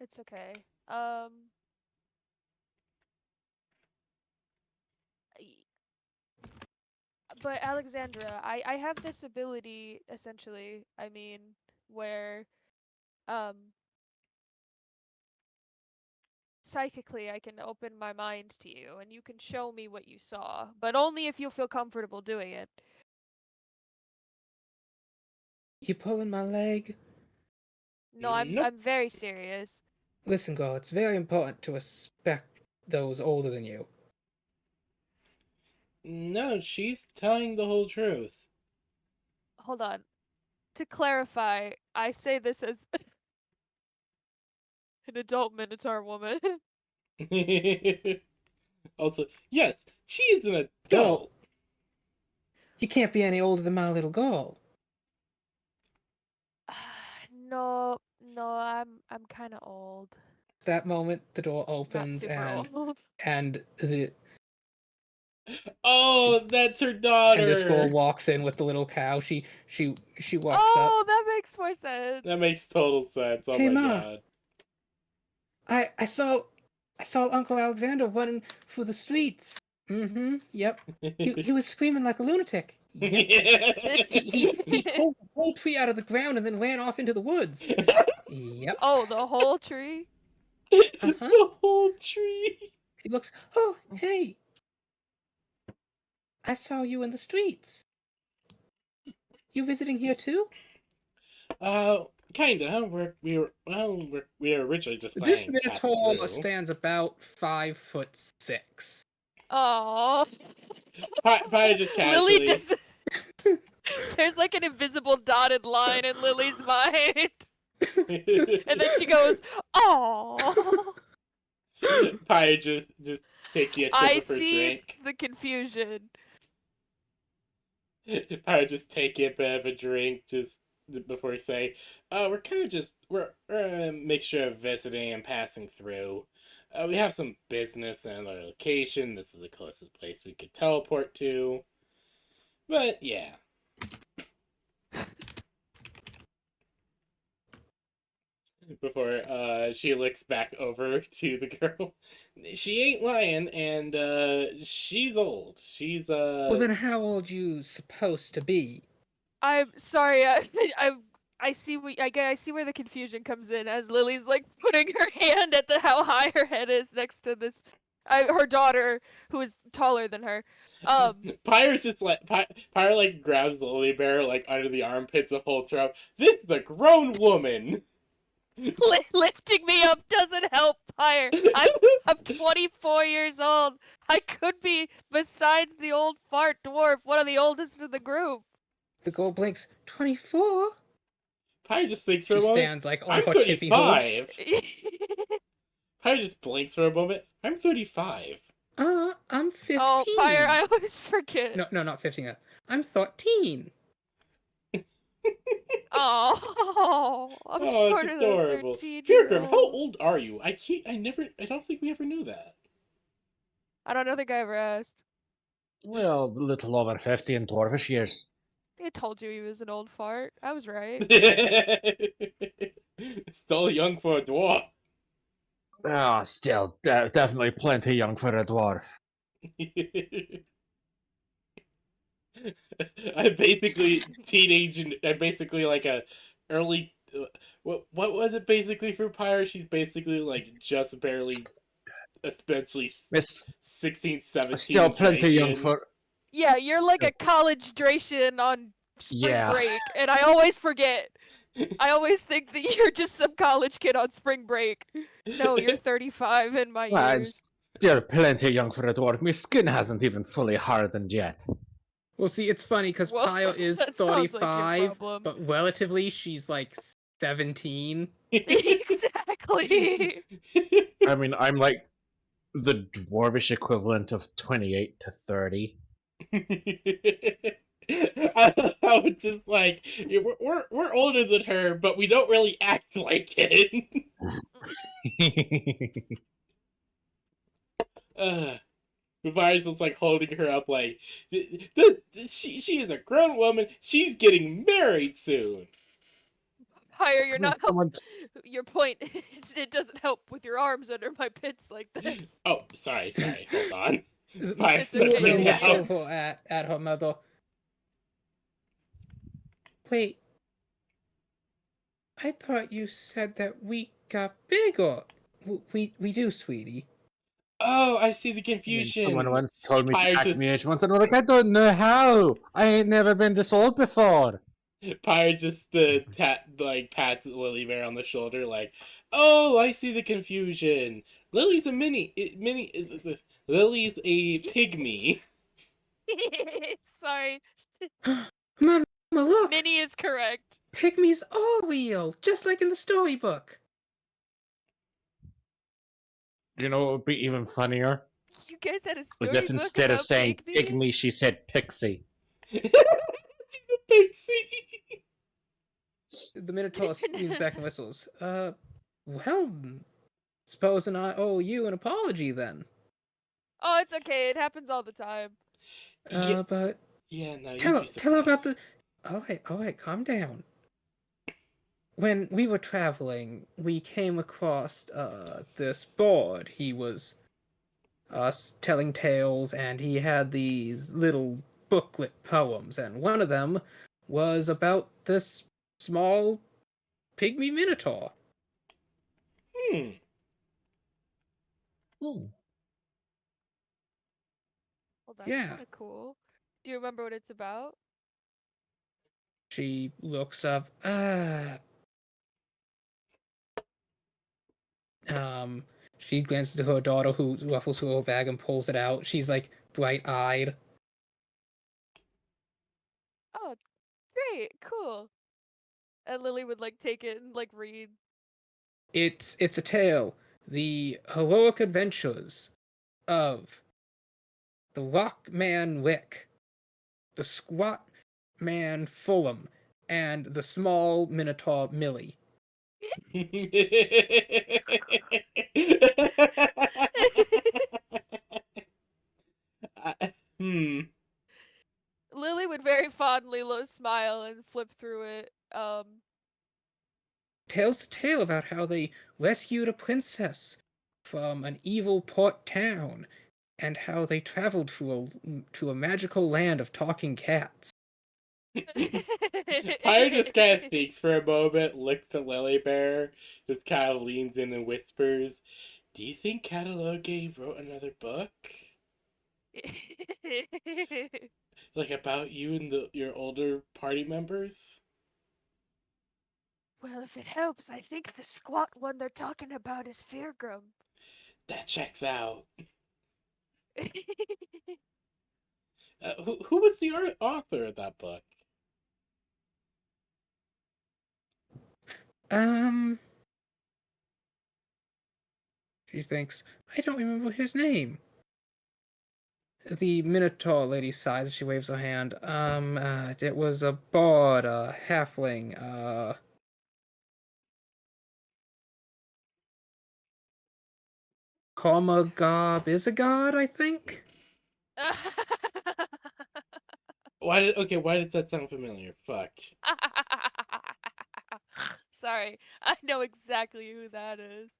It's okay. But Alexandra, I have this ability essentially. I mean, where um psychically I can open my mind to you and you can show me what you saw, but only if you feel comfortable doing it. You pulling my leg? No, Nope. I'm very serious. Listen, girl, it's very important to respect those older than you. No, she's telling the whole truth. Hold on. To clarify, I say this as an adult Minotaur woman. Also, yes, she's an Girl, adult. you can't be any older than my little girl. No, no, I'm kind of old. That moment, the door Not opens super old. and the Oh, that's her and this girl daughter. walks in with the little cow. She walks up. Oh, that makes more sense. That makes total sense. Oh Hey, my Ma. god. I saw Uncle Alexander running through the streets. Mm-hmm. Yep. He was screaming like a lunatic. Yep. He pulled the whole tree out of the ground and then ran off into the woods. Yep. Oh, the whole tree? Uh-huh. The whole tree. He looks, oh, hey. I saw you in the streets. You visiting here too? Kinda. We were originally just This planning to pass Minotaur through. stands about 5'6". Oh. Probably just Lily casually. does. There's like an invisible dotted line in Lily's mind. And then she goes, "Oh." Probably just take you a sip I of her see drink. the confusion. Probably just take you a bit of a drink just before you say, we're kind of just we're a mixture of visiting and passing through. We have some business in another location. This is the closest place we could teleport to. But yeah. before she looks back over to the girl. She ain't lying, and she's old. She's Well, then how old you supposed to be? I'm sorry. I see. I see where the confusion comes in as Lily's like putting her hand at the how high her head is next to this, her daughter who is taller than her. Pyre's just like Pyre like grabs Lily Bear like under the armpits and holds her up. This is a grown woman. Lifting me up doesn't help, Pyre. I'm 24 years old. I could be, besides the old fart dwarf, one of the oldest in the group. The girl blinks. 24? Pyre just thinks for She a moment. stands like on I'm her tippy hooves. 35. Pyre just blinks for a moment. I'm 35. I'm 15. Oh, Pyre, I always forget. No, not 15. I'm 13. Oh, I'm Oh, shorter it's than a adorable. 13-year-old. Pilgrim, how old are you? I don't think we ever knew that. I don't think I ever asked. Well, a little over 50 in dwarvish years. I told you he was an old fart. I was right. Still young for a dwarf. Ah, still, definitely plenty young for a dwarf. I'm basically teenage, and I'm basically like a early. What was it basically for Pyre? She's basically like just barely, especially Miss, 16, 17. still plenty young Dracian. for. Yeah, you're like a college Dracian on spring Yeah. break, and I always forget. I always think that you're just some college kid on spring break. No, you're 35 in my Well, I'm years. still plenty young for a dwarf. My skin hasn't even fully hardened yet. Well, see, it's funny because Well, Pio is that sounds like your 35, problem. but relatively she's like 17. Exactly. I mean, I'm like the dwarvish equivalent of 28 to 30. I was just like, yeah, we're older than her, but we don't really act like it. Vivar's just like holding her up, like she is a grown woman. She's getting married soon. Pyre, you're not helping. Someone's- Your point is it doesn't help with your arms under my pits like this. Oh, sorry. Hold on. The Pyre It's sets okay. it woman looks down. over at her mother. Wait. I thought you said that we got bigger. We do, sweetie. Oh, I see the I mean, confusion. someone once told me Pyre to act just my age once, and I'm like, I don't know how. I ain't never been this old before. Pyre just pats Lily Bear on the shoulder, like, oh, I see the confusion. Lily's a Lily's a pygmy. Sorry. Mama, look! Minnie is correct. Pygmies are real, just like in the storybook. You know what would be even funnier? You guys had a Was storybook if instead of about saying pygmies? pygmy, she said pixie. She's a pixie. The Minotaur leans back and whistles. Well, suppose and I owe you an apology then. Oh, it's okay. It happens all the time. But Yeah, no, tell you'd be her about surprised. the. All right, calm down. When we were traveling, we came across this board. He was telling tales, and he had these little booklet poems, and one of them was about this small pygmy minotaur. Hmm. Hmm. Well, that's Yeah. kind of cool. Do you remember what it's about? She looks up. She glances to her daughter, who ruffles through her bag and pulls it out. She's like bright-eyed. Oh, great, cool. And Lily would like take it and like read. It's a tale. The heroic adventures of the Rock Man Rick, the Squat Man Fulham, and the small Minotaur Millie. Hmm. Lily would very fondly smile and flip through it. tells the tale about how they rescued a princess from an evil port town and how they traveled to a magical land of talking cats. Pyre just kind of thinks for a moment, looks at Lily Bear, just kind of leans in and whispers, "Do you think Catalogue wrote another book? Like about you and your older party members?" Well, if it helps, I think the squat one they're talking about is Feargrum. That checks out. Who was the author of that book? She thinks, I don't remember his name. The Minotaur lady sighs as she waves her hand. It was a bard, a halfling, Komagab is a god, I think? Why does that sound familiar? Fuck. Sorry, I know exactly who that is.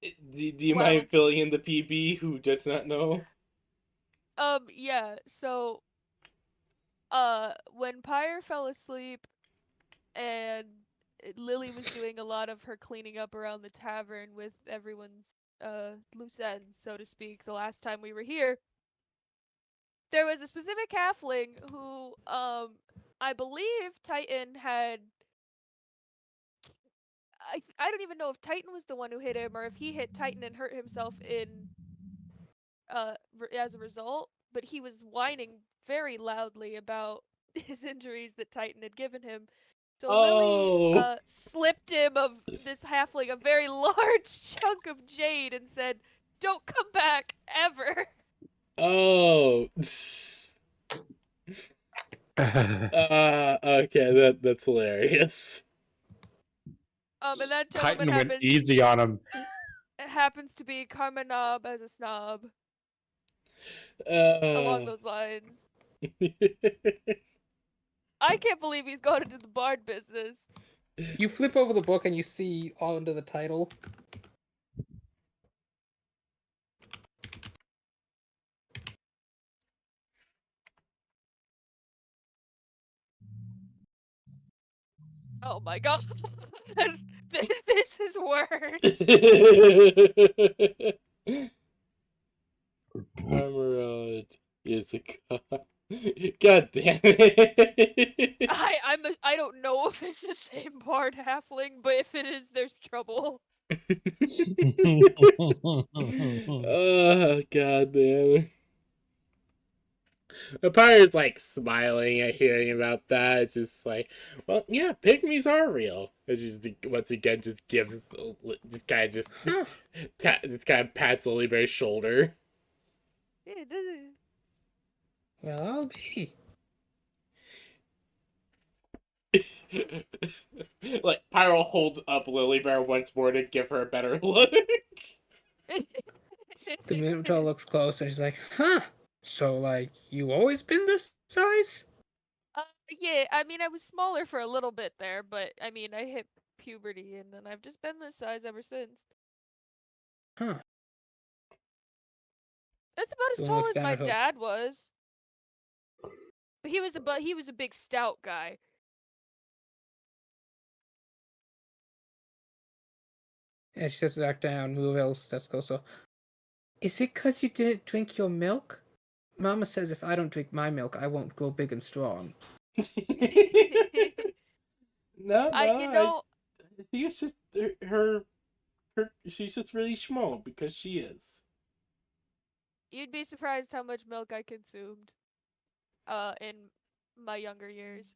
Do you Well- mind filling in the PB who does not know? Yeah, so, when Pyre fell asleep and Lily was doing a lot of her cleaning up around the tavern with everyone's, loose ends, so to speak, the last time we were here, there was a specific halfling who, I believe Titan had. I don't even know if Titan was the one who hit him or if he hit Titan and hurt himself as a result, but he was whining very loudly about his injuries that Titan had given him. So Lily Oh. slipped him of this halfling a very large chunk of jade and said, "Don't come back ever." Oh. Okay, that's hilarious. And that gentleman Titan went easy on him. happens to be Karmanob as a snob. Along those lines. I can't believe he's gone into the bard business. You flip over the book and you see all under the title. Oh my god. This is worse. Cameron is a cop. God damn it. I don't know if it's the same bard halfling, but if it is, there's trouble. Oh, god damn. The pirate's like smiling at hearing about that. It's just like, well, yeah, pygmies are real. It's just once again just gives this guy just this guy pats Lilybear's shoulder. Yeah, it doesn't. Well, I'll be. Like Pyro will hold up Lilybear once more to give her a better look. The Minotaur looks close and she's like, huh. So, like, you always been this size? Yeah, I mean, I was smaller for a little bit there, but I mean, I hit puberty and then I've just been this size ever since. Huh. That's about as Someone tall looks as down my at her. dad was. But he was a big stout guy. And she sits back down, move else that's closer. Is it 'cause you didn't drink your milk? Mama says if I don't drink my milk, I won't grow big and strong. No, I think it's just her. She's just really small because she is. you'd be surprised how much milk I consumed in my younger years.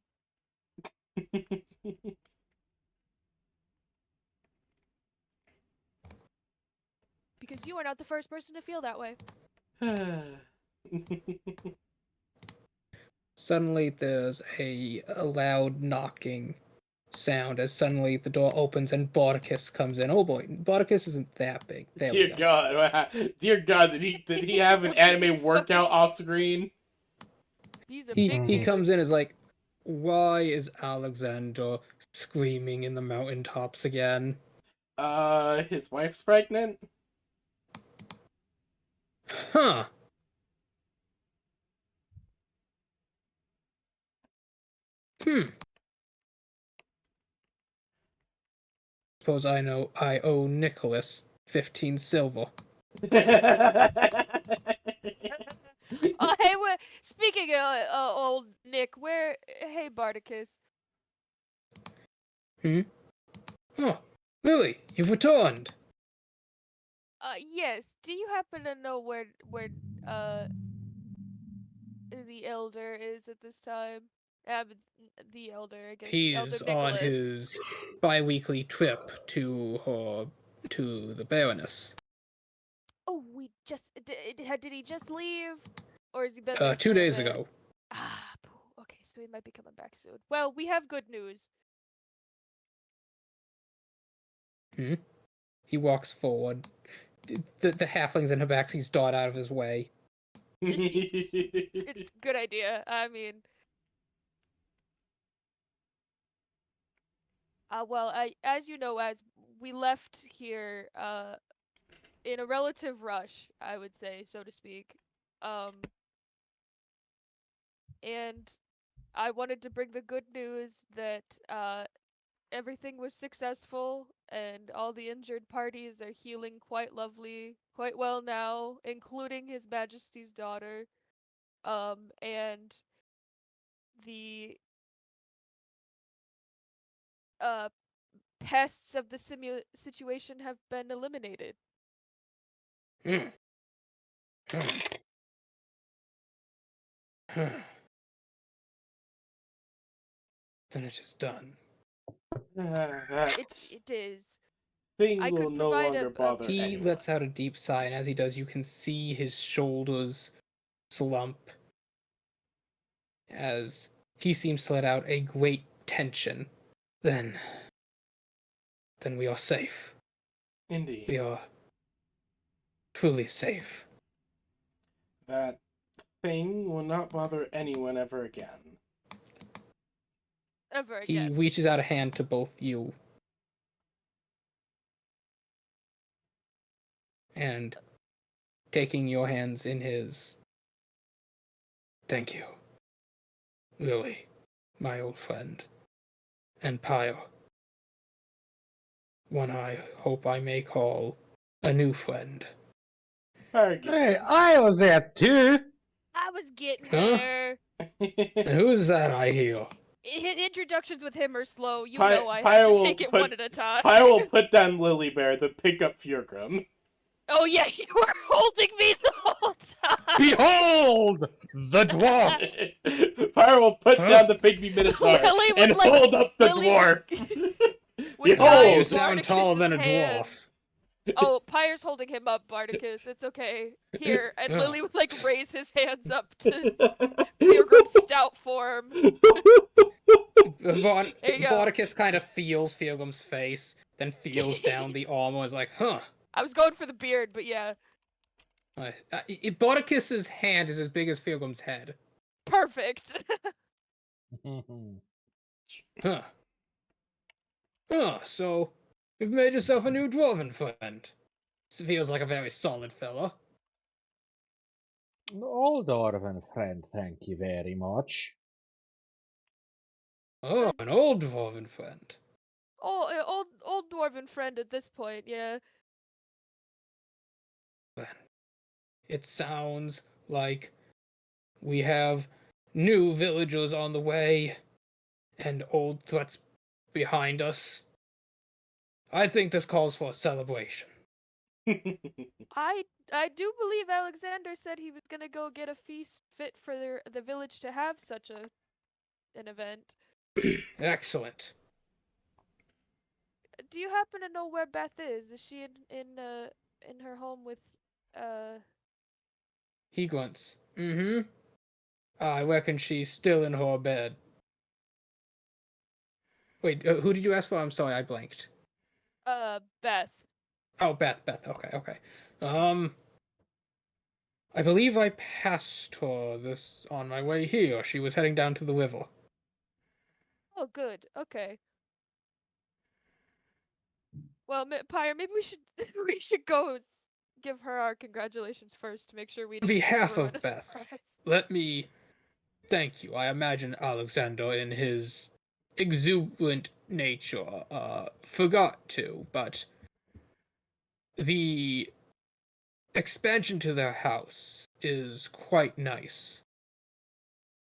Because you are not the first person to feel that way. Suddenly there's a loud knocking sound as suddenly the door opens and Bordicus comes in. Oh boy, Bordicus isn't that big. There we Dear go. God, dear God, did he have an anime workout off screen? He's a He big he dude. comes in as like, why is Alexander screaming in the mountaintops again. His wife's pregnant? Huh. Suppose I owe Nicholas 15 silver. Oh, hey, speaking of old Nick, hey, Bardicus. Oh, Lily, you've returned. Yes. Do you happen to know where the elder is at this time? The elder, I guess. Elder He's on Nicholas. his bi-weekly trip to the Baroness. Oh, we just did he just leave, or has he been there 2 for a days bit? ago. Ah, okay, so he might be coming back soon. Well, we have good news. He walks forward. The halflings in Habaxi's dart out of his way. It's a good idea. I mean, well, as you know, as we left here, in a relative rush, I would say, so to speak, and I wanted to bring the good news that everything was successful and all the injured parties are healing quite well now, including His Majesty's daughter. And the uh pests of the situation have been eliminated. Hmm. Then it is done. That It is. thing I will could no provide longer bother He anyone. lets out a deep sigh, and as he does, you can see his shoulders slump as he seems to let out a great tension. Then we are safe. Indeed. We are truly safe. That thing will not bother anyone ever again. Ever He again. reaches out a hand to both you. And taking your hands in his, thank you, Lily, my old friend, and Pyre, one I hope I may call a new friend. Hey, I was there too. I was getting Huh? there. And who's that I hear? Introductions with him are slow. You Pi- know I Pyre have to will take it put- one at a time. Pyre will put down Lily Bear, then pick up Fjorgrim. Oh yeah, you were holding me the whole time. Behold the dwarf. Pyre will put Huh? down the pygmy minotaur Lily would, and like, hold up the Lily dwarf. Would Behold! guide You sound taller than a Bardicus's hand. dwarf. Oh, Pyre's holding him up, Bardicus. It's okay. Here, and Ugh. Lily would like raise his hands up to Fjorgrim's stout form. There you go. Bordicus kind of feels Feelgum's face, then feels down the arm and is like, huh. I was going for the beard, but yeah. Bordicus's hand is as big as Feelgum's head. Perfect. Huh. Huh, so you've made yourself a new dwarven friend. This feels like a very solid fella. An old dwarven friend, thank you very much. Oh, an old dwarven friend. Oh, old dwarven friend at this point, yeah. Then it sounds like we have new villagers on the way and old threats behind us. I think this calls for a celebration. I do believe Alexander said he was gonna go get a feast fit for the village to have such an event. Excellent. Do you happen to know where Beth is? Is she in her home with He grunts. Mm-hmm. I reckon she's still in her bed. Wait, who did you ask for? I'm sorry, I blanked. Beth? Oh, Beth. Okay. I believe I passed her this on my way here. She was heading down to the river. Oh, good. Okay. Well, Pyre, maybe we should we should go give her our congratulations first to make sure we On didn't behalf ruin of a Beth, surprise. let me thank you. I imagine Alexander, in his exuberant nature, forgot to, but the expansion to their house is quite nice.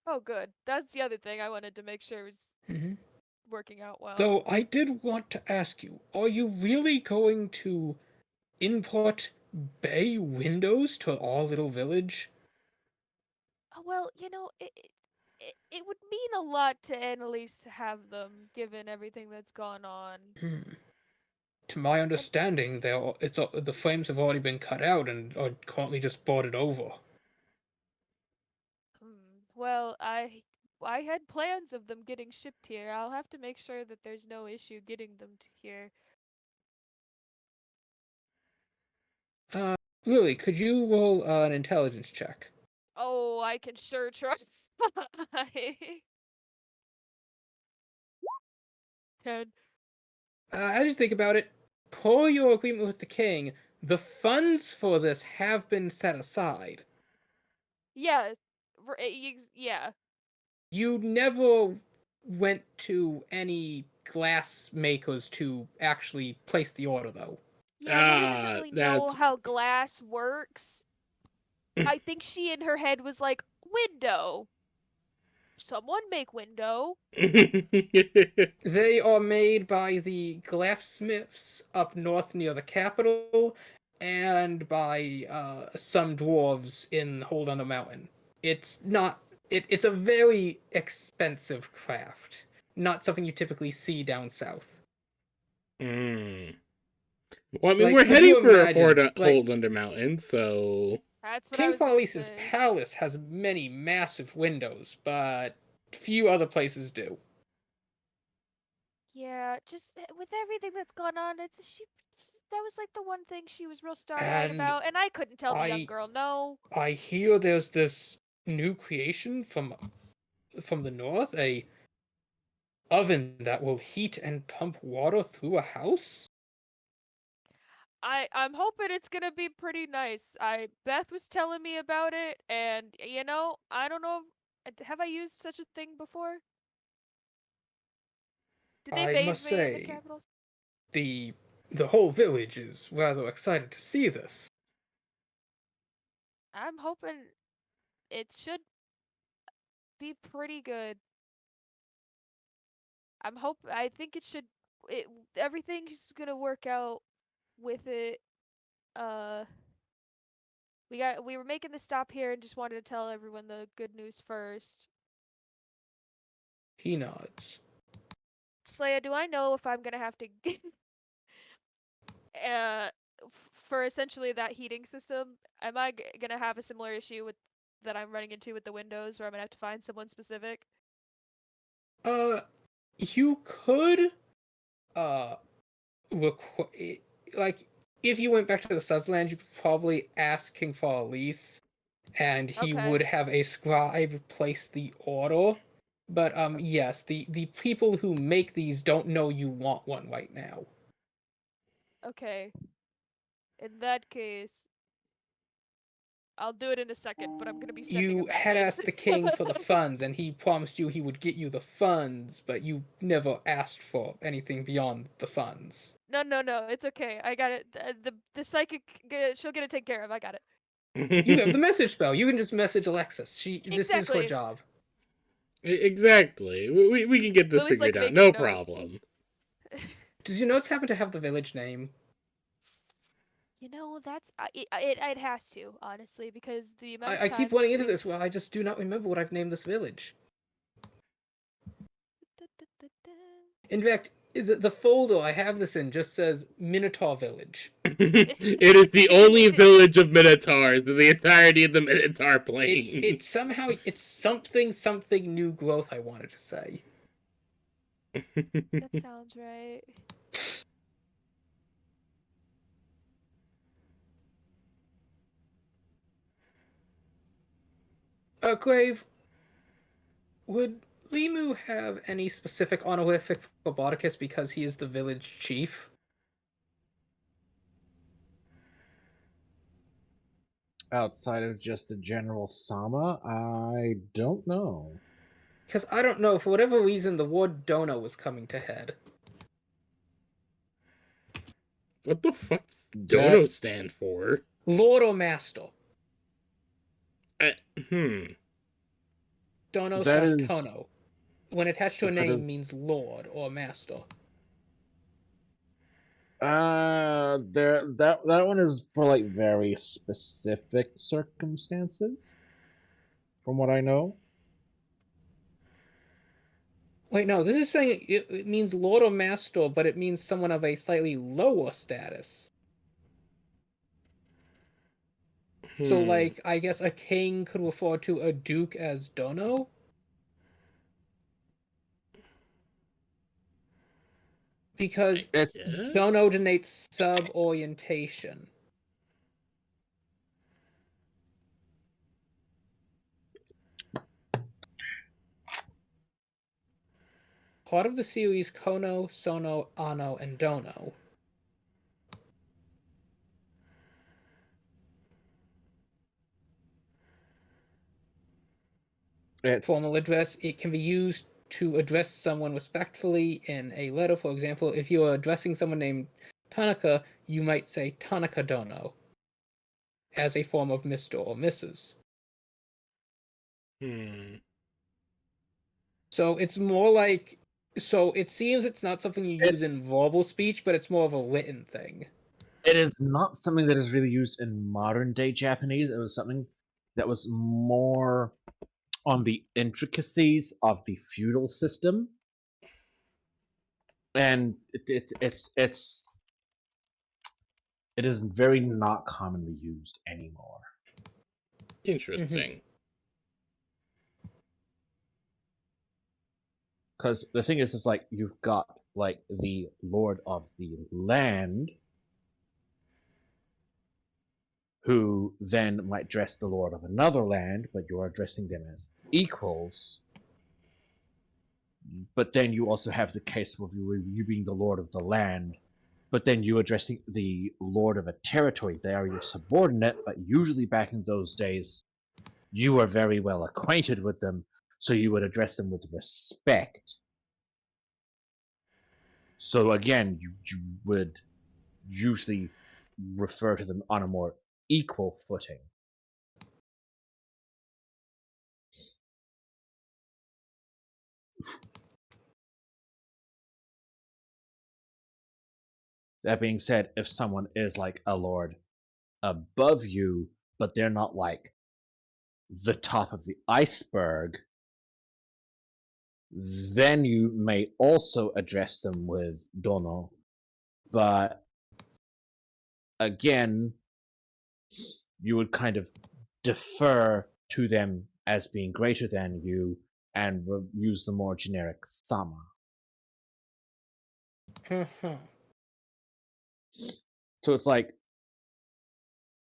Oh, good. That's the other thing I wanted to make sure was Mm-hmm. working out well. Though I did want to ask you, are you really going to import bay windows to our little village? Well, it would mean a lot to Annalise to have them, given everything that's gone on. Hmm. To my And understanding, the frames have already been cut out and are currently just boarded over. well, I had plans of them getting shipped here. I'll have to make sure that there's no issue getting them to here. Uh, Lily, could you roll an intelligence check? Oh, I can sure try. 10. As you think about it, per your agreement with the king, the funds for this have been set aside. Yeah, yeah. You never went to any glass makers to actually place the order, though. Yeah, Lily doesn't really know That's how glass works. I think she in her head was like, window. Someone make window. They are made by the glassmiths up north near the capital, and by some dwarves in Hold on a Mountain. It's not. It's a very expensive craft, not something you typically see down south. Mm. Well, I mean, Like, we're could heading you for imagine? Like, Hold Under Mountain, so That's what I King was gonna Falice's say. palace has many massive windows, but few other places do. Yeah, just with everything that's gone on, that was like the one thing she was real starry-eyed And about, and I couldn't tell the young I girl no. I hear there's this new creation from the north, a oven that will heat and pump water through a house. I'm hoping it's gonna be pretty nice. Beth was telling me about it, and I don't know. Have I used such a thing before? Did they I bathe must me in the say, capitals? the the whole village is rather excited to see this. I'm hoping it should be pretty good. I think it should. It Everything's gonna work out with it. Uh, we were making the stop here and just wanted to tell everyone the good news first. He nods. Slaya, do I know if I'm gonna have to for essentially that heating system? Am I gonna have a similar issue with that I'm running into with the windows, where I'm gonna have to find someone specific? Uh, you could uh like if you went back to the Sudsland, you could probably ask King for a lease, and he Okay. would have a scribe place the order. But yes, the people who make these don't know you want one right now. Okay. In that case, I'll do it in a second, but I'm gonna be sending a You had message. asked the king for the funds, and he promised you he would get you the funds, but you never asked for anything beyond the funds. No, no, no. It's okay. I got it. The psychic, she'll get it taken care of. I got it. You have the message spell. You can just message Alexis. This is her Exactly. job. exactly. We can get this Lily's like figured out. making No notes. problem. Does your notes happen to have the village name? That's it has to, honestly, because the amount of I keep times running into we've this where I just do not remember what I've named this village. In fact, the folder I have this in just says Minotaur Village. It is the only village of Minotaurs in the entirety of the Minotaur Plains. It's somehow it's something new growth, I wanted to say. That sounds right. Grave, would Limu have any specific honorific for Bardicus because he is the village chief? Outside of just a general Sama, I don't know. Because I don't know, for whatever reason, the word Dono was coming to head. What the fuck does That- Dono stand for? Lord or Master. Uh, hmm. Dono That slash is- Tono. When attached to a that name is- means Lord or Master. that one is for like very specific circumstances, from what I know. Wait, no, this is saying it means Lord or Master, but it means someone of a slightly lower status. So, like, I guess a king could refer to a duke as Dono? Because It's Dono denotes sub-orientation. Part of the series Kono, Sono, Ano, and Dono. Formal address, it can be used to address someone respectfully in a letter. For example, if you are addressing someone named Tanaka, you might say Tanaka Dono as a form of Mr. or Mrs. So it's more like, so it seems it's not something you use in verbal speech, but it's more of a written thing. It is not something that is really used in modern day Japanese. It was something that was more on the intricacies of the feudal system, and it is very not commonly used anymore. Interesting. Because the thing is, it's like you've got like the lord of the land, who then might dress the lord of another land, but you're addressing them as equals. But then you also have the case of you being the lord of the land, but then you addressing the lord of a territory. They are your subordinate, but usually back in those days, you were very well acquainted with them, so you would address them with respect. So again, you would usually refer to them on a more equal footing. That being said, if someone is like a lord above you, but they're not like the top of the iceberg, then you may also address them with dono. But again, you would kind of defer to them as being greater than you and use the more generic sama. So it's like,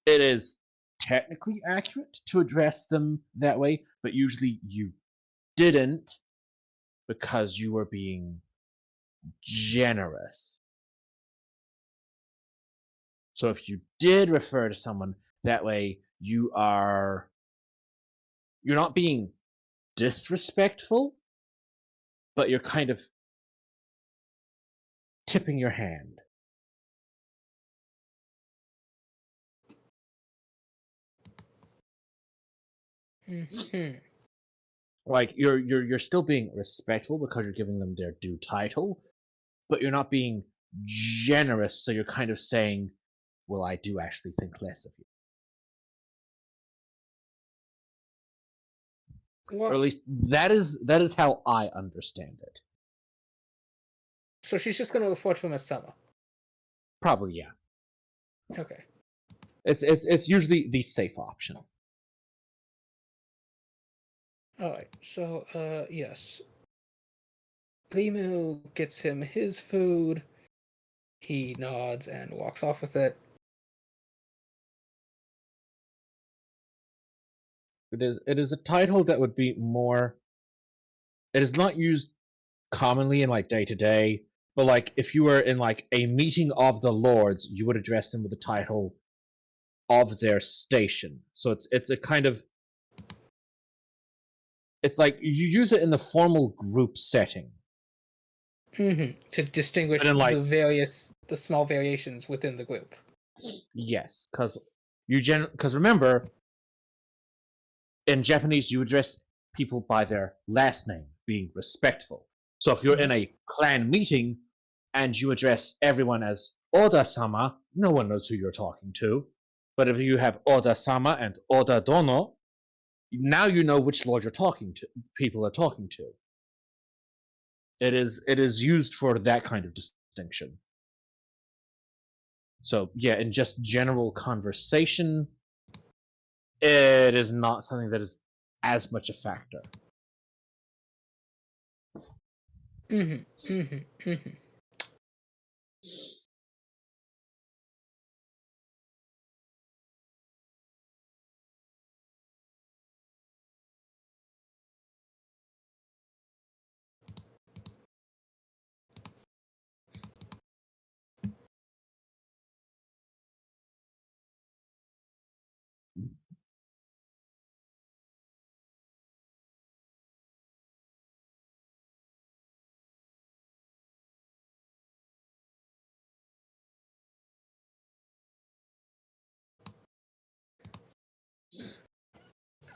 it is technically accurate to address them that way, but usually you didn't because you were being generous. So if you did refer to someone that way, you're not being disrespectful, but you're kind of tipping your hand. Like you're still being respectful because you're giving them their due title, but you're not being generous, so you're kind of saying, well, I do actually think less of you. What? Or at least that is how I understand it. So she's just going to refer to him as Sama. Probably, yeah. Okay. It's usually the safe option. Alright, so, yes. Limu gets him his food. He nods and walks off with it. It is a title that would be more. It is not used commonly in like day to day, but like if you were in like a meeting of the lords, you would address them with the title of their station. So it's a kind of, it's like you use it in the formal group setting. To distinguish the small variations within the group. Yes, because remember, in Japanese you address people by their last name, being respectful. So if you're in a clan meeting and you address everyone as Oda-sama, no one knows who you're talking to. But if you have Oda-sama and Oda-dono, now you know which lord you're talking to. People are talking to. It is used for that kind of distinction. So yeah, in just general conversation, it is not something that is as much a factor.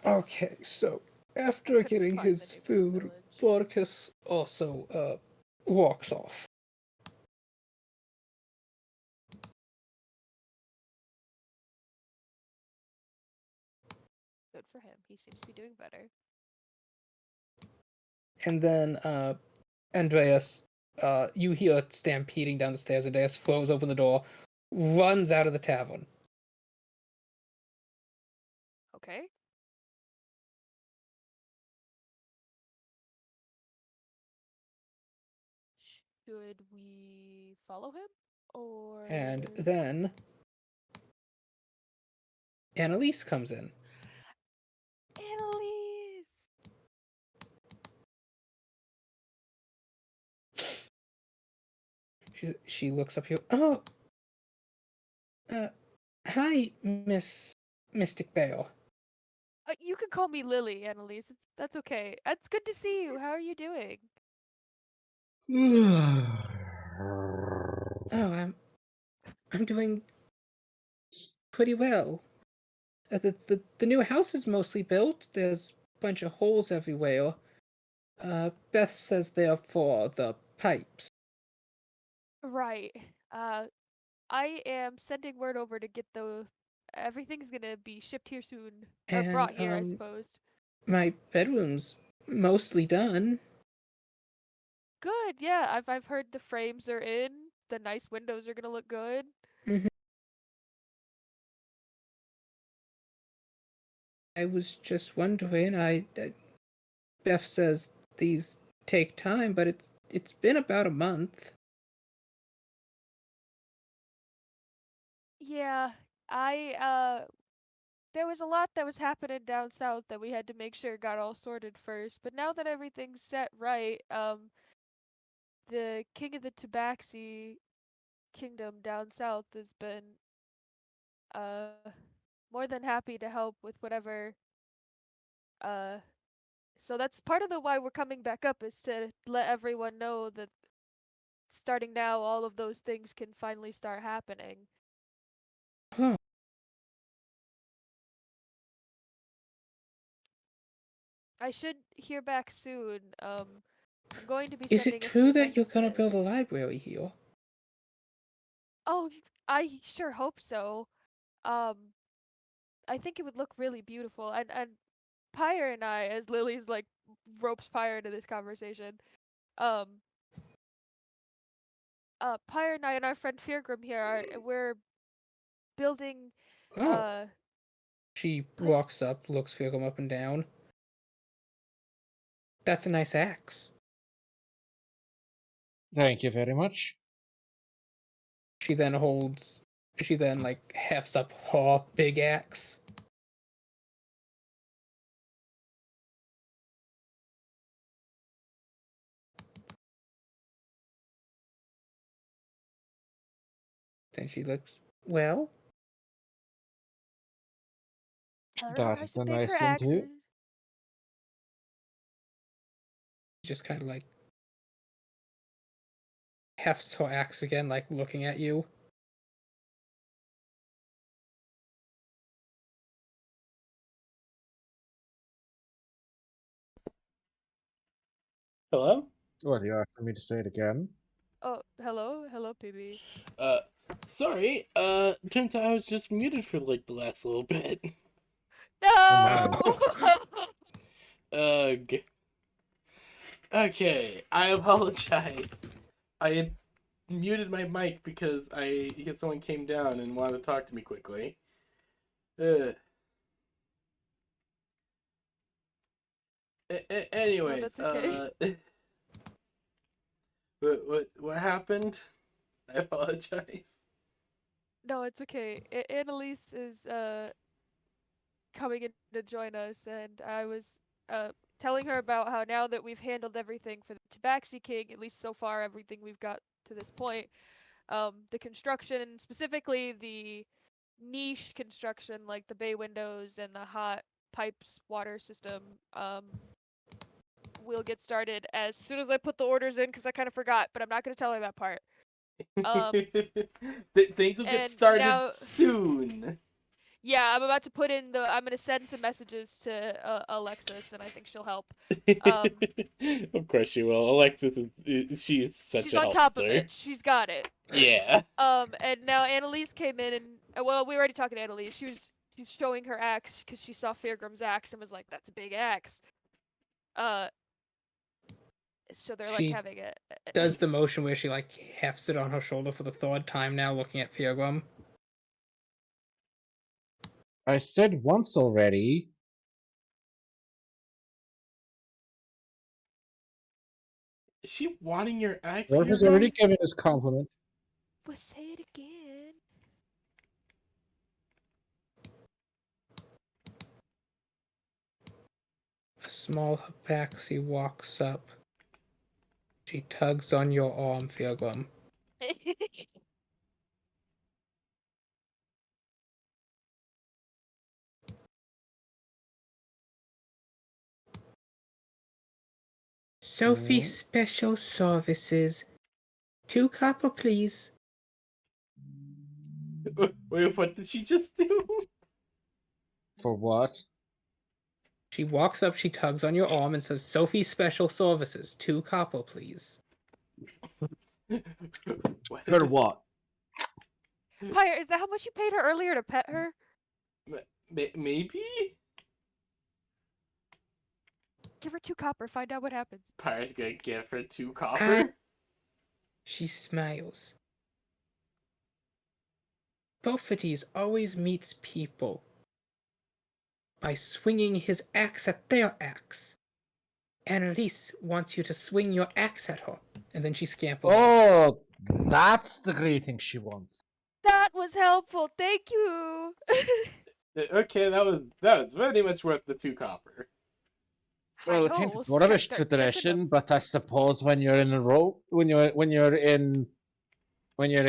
Okay, so after getting find the his name of the food, village. Borkus also walks off. Good for him. He seems to be doing better. And then Andreas, you hear stampeding down the stairs. Andreas throws open the door, runs out of the tavern. Okay. Should we follow him? Or And then Annalise comes in. Annalise! She looks up here. Oh, hi, Miss Mystic Bale. You can call me Lily, Annalise. That's okay. It's good to see you. How are you doing? Oh, I'm doing pretty well. The new house is mostly built. There's a bunch of holes everywhere. Beth says they're for the pipes. Right. I am sending word over to get the. Everything's gonna be shipped here soon. Or And brought here, I suppose. my bedroom's mostly done. Good, yeah. I've heard the frames are in. The nice windows are gonna look good. I was just wondering. Beth says these take time, but it's been about a month. Yeah, there was a lot that was happening down south that we had to make sure got all sorted first. But now that everything's set right, the king of the Tabaxi kingdom down south has been uh more than happy to help with whatever uh so that's part of the why we're coming back up is to let everyone know that starting now all of those things can finally start happening. Huh. I should hear back soon. I'm going to be Is sending it a true few that you're gonna messages. build a library here? Oh, I sure hope so. Um, I think it would look really beautiful. And Pyre and I, as Lily's like ropes Pyre into this conversation, um, Pyre and I and our friend Feargrim here we're building Oh. uh She pla- walks up, looks Philum up and down. That's a nice axe. Thank you very much. She then like hefts up her big axe. Then she looks, well, Tell her how That nice is and a big nice her one axe too. is. Just kind of like hefts her axe again, like looking at you. Hello? What, you asking me to say it again? Oh, hello, PB. Uh, sorry. Turns out I was just muted for like the last little bit. No. Ugh. Okay, I apologize. I had muted my mic because someone came down and wanted to talk to me quickly. Ugh. No, Anyways, that's okay. what happened? I apologize. No, it's okay. Annalise is coming in to join us, and I was telling her about how now that we've handled everything for the Tabaxi King, at least so far, everything we've got to this point, the construction, specifically the niche construction, like the bay windows and the hot pipes water system, will get started as soon as I put the orders in, because I kind of forgot, but I'm not going to tell her that part. Things will get And started now, soon. yeah, I'm gonna send some messages to Alexis, and I think she'll help. Um, Of course she will. Alexis she is such she's a on top of helpster. it. She's got it. Yeah. And now Annalise came in, and well, we were already talking to Annalise. She's showing her axe because she saw Fairgrim's axe and was like, "That's a big axe." Uh, so they're like She having it. does the motion where she like hefts it on her shoulder for the third time now, looking at Feargum. I said once already. Is she wanting your axe Lord here, has already Gum? given his compliment. Well, say it again. A small Hapaxi walks up. She tugs on your arm, Feargum. Sophie Special Services. 2 copper, please. Wait, what did she just do? For what? She walks up, she tugs on your arm and says, Sophie Special Services. 2 copper, please. What is For this? what? Pyre, is that how much you paid her earlier to pet her? Maybe? Give her 2 copper. Find out what happens. Pyre's gonna give her 2 copper? She smiles. Buffetes always meets people by swinging his axe at their axe. Annalise wants you to swing your axe at her. And then she scampers off. Oh, that's the greeting she wants. That was helpful. Thank you. Okay, that was very much worth the 2 copper. Well, I I know. think We'll it's Moravish start tipping tradition, them. but I suppose when you're in a row, when you're in, where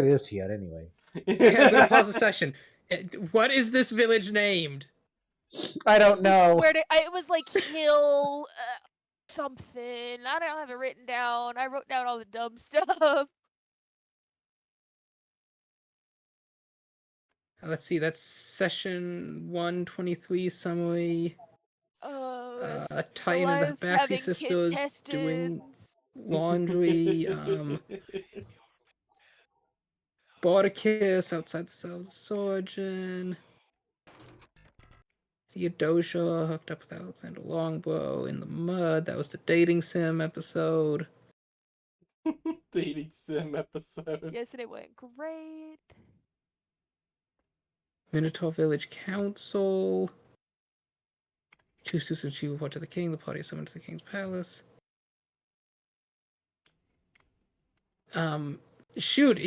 is here anyway? Okay, I'm gonna pause the session. What is this village named? I don't know. It was like hill something. I don't have it written down. I wrote down all the dumb stuff. Let's see, that's session 123 summary. Oh, Titan and the Goliath's Hapaxi having sisters doing intestines. laundry. Bordicus outside the cell of the surgeon. Theodosia hooked up with Alexander Longbow in the mud. That was the dating sim episode. Dating sim episode. Yes, and it went great. Minotaur Village Council. Choose to she report to the king. The party is summoned to the king's palace. Shoot,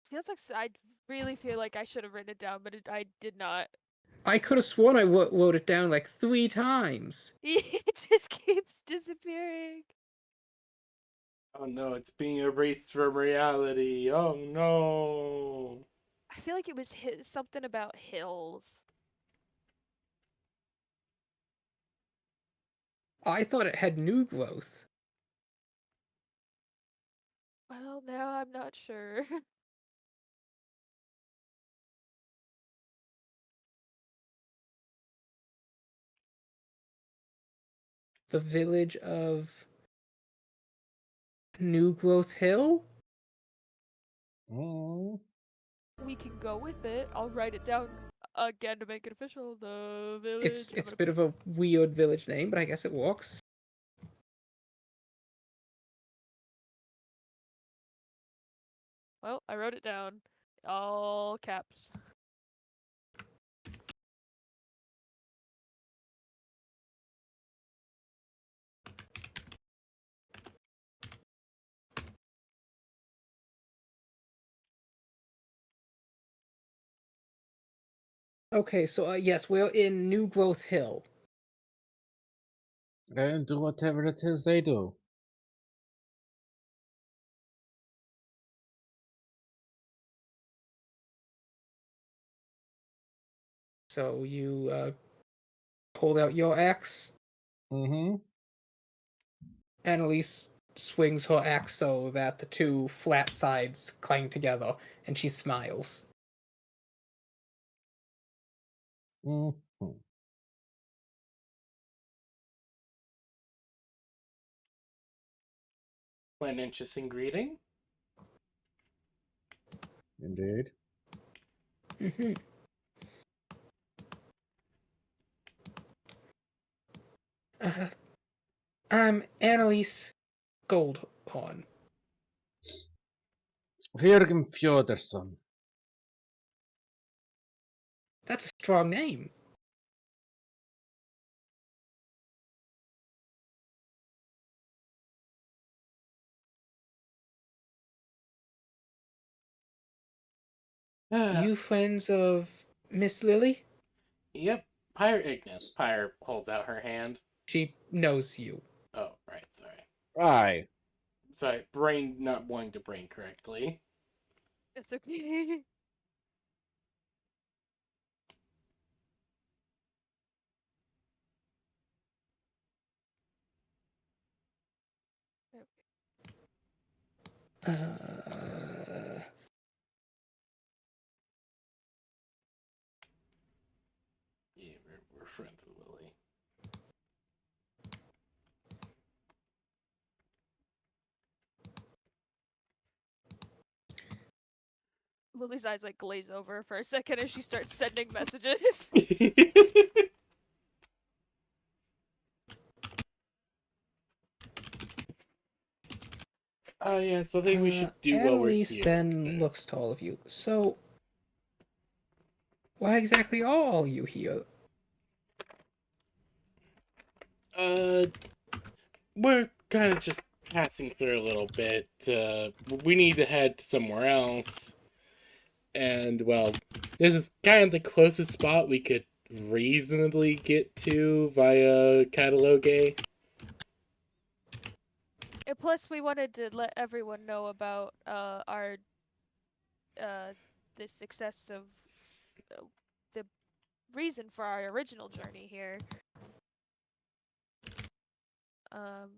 Feels like I really feel like I should have written it down, but I did not. I could have sworn I wrote it down like 3 times. It just keeps disappearing. Oh no, it's being erased from reality. Oh no. I feel like it was something about hills. I thought it had new growth. Well, now I'm not sure. The village of New Growth Hill? Mm. We can go with it. I'll write it down again to make it official. The It's village. it's a bit of a weird village name, but I guess it works. Well, I wrote it down. All caps. Okay, so yes, we're in New Growth Hill. And do whatever it is they do. So you pulled out your axe. Mm-hmm. Annalise swings her axe so that the two flat sides clang together, and she smiles. Mm-hmm. What an interesting greeting. Indeed. Mm-hmm. Uh, I'm Annalise Goldhorn. Jürgen Fjorderson. That's a strong name. You friends of Miss Lily? Yep. Pyre Ignis. Pyre holds out her hand. She knows you. Oh, right, sorry. Aye. Sorry, brain not wanting to brain correctly. It's okay. Uh, Yeah, we're friends with Lily. Lily's eyes like glaze over for a second as she starts sending messages. Oh yeah, so I think we should do while we're Annalise here. then looks to all of you. So, why exactly are all you here? We're kind of just passing through a little bit. We need to head somewhere else. And, well, this is kind of the closest spot we could reasonably get to via Catalogue. And plus, we wanted to let everyone know about our the success of the reason for our original journey here. Um,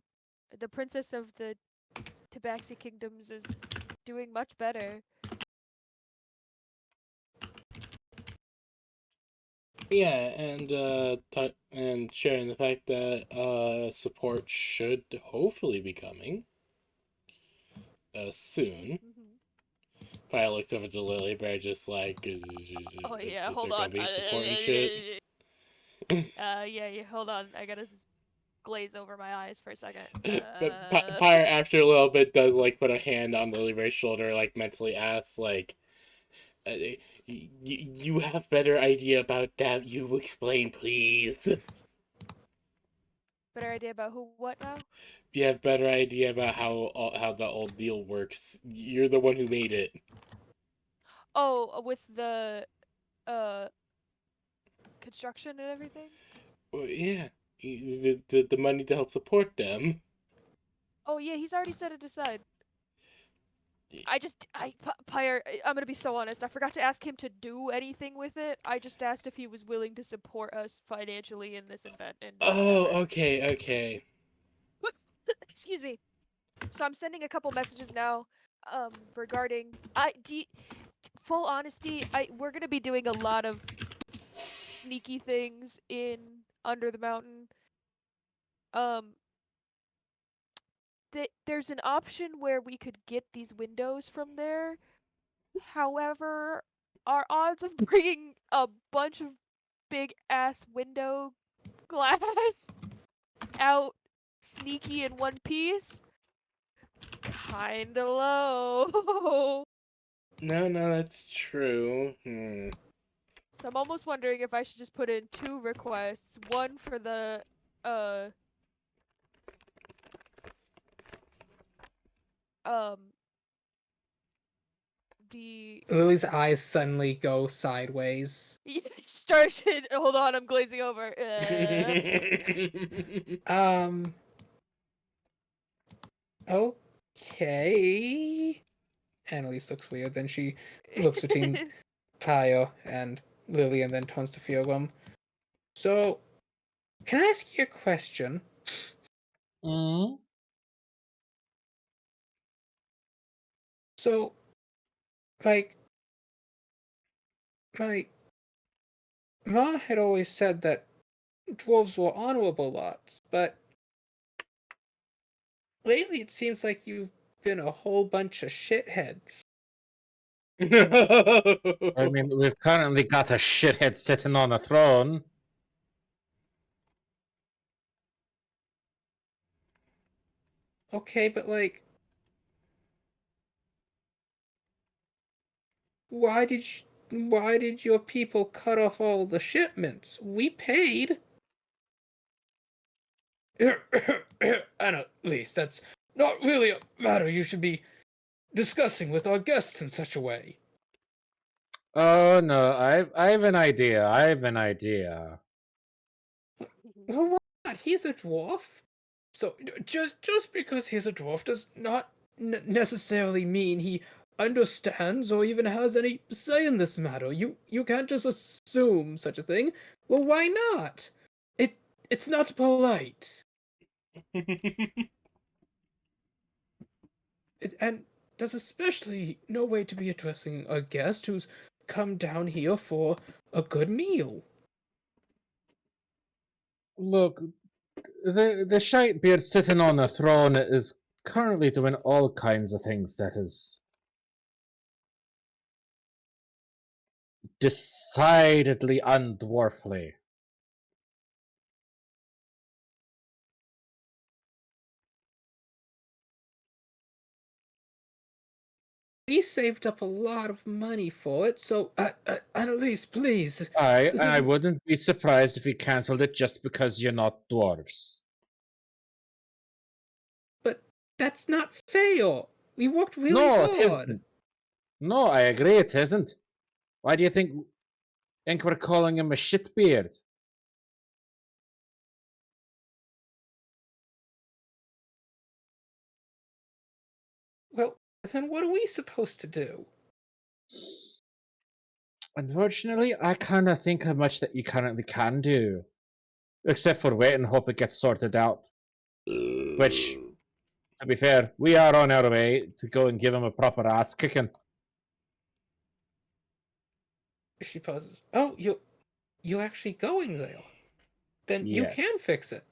the princess of the Tabaxi Kingdoms is doing much better. Yeah, and sharing the fact that support should hopefully be coming soon. Probably looks over to Lily, but just like, Oh yeah, is hold there gonna on. be support and shit? Yeah, hold on. I gotta glaze over my eyes for a second. But Pyre, after a little bit, does like put a hand on Lily Ray's shoulder, like mentally asks, like, you have better idea about that. You explain, please. Better idea about who, what now? You have better idea about how the old deal works. You're the one who made it. Oh, with the uh construction and everything. Well, yeah, the money to help support them. Oh yeah, he's already set it aside. Pyre, I'm gonna be so honest. I forgot to ask him to do anything with it. I just asked if he was willing to support us financially in this event. Oh, okay, okay. Excuse me. So I'm sending a couple messages now, regarding full honesty, we're gonna be doing a lot of sneaky things in Under the Mountain. Um, there's an option where we could get these windows from there. However, our odds of bringing a bunch of big ass window glass out sneaky in one piece kinda low. No, that's true. So I'm almost wondering if I should just put in 2 requests, one for the uh um the Lily's eyes suddenly go sideways. started. Hold on, I'm glazing over. Um. Okay. Annalise looks weird. Then she looks between Kaya and Lily and then turns to Philum. So, can I ask you a question? Mm? So, like, my Ma had always said that dwarves were honorable lots, but lately it seems like you've been a whole bunch of shitheads. I mean, we've currently got a shithead sitting on a throne. Okay, but like, why did your people cut off all the shipments? We paid. Annalise, that's not really a matter you should be discussing with our guests in such a way. Oh no, I have an idea. I have an idea. Well, why not? He's a dwarf. So just because he's a dwarf does not necessarily mean he understands or even has any say in this matter. You can't just assume such a thing. Well, why not? It's not polite. And there's especially no way to be addressing a guest who's come down here for a good meal. Look, the shite beard sitting on a throne is currently doing all kinds of things that is decidedly undwarfly. We saved up a lot of money for it, so Annalise, please. I This I isn't. wouldn't be surprised if he cancelled it just because you're not dwarves. But that's not fair. We worked really No, it hard. isn't. No, I agree it isn't. Why do you think we're calling him a shitbeard? Well, then what are we supposed to do? Unfortunately, I can't think of much that you currently can do. Except for wait and hope it gets sorted out. Which, to be fair, we are on our way to go and give him a proper ass kicking. She pauses. Oh, you're actually going there. Then you Yes. can fix it.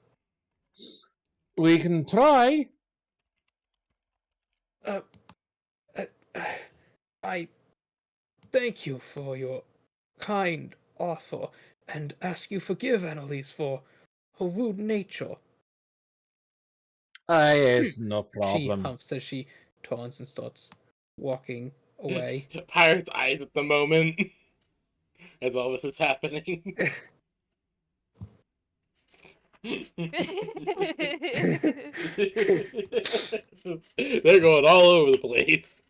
We can try. Uh, uh, I thank you for your kind offer and ask you forgive Annalise for her rude nature. It's no She problem. humps as she turns and starts walking away. Pirate's eyes at the moment as all this is happening. They're going all over the place.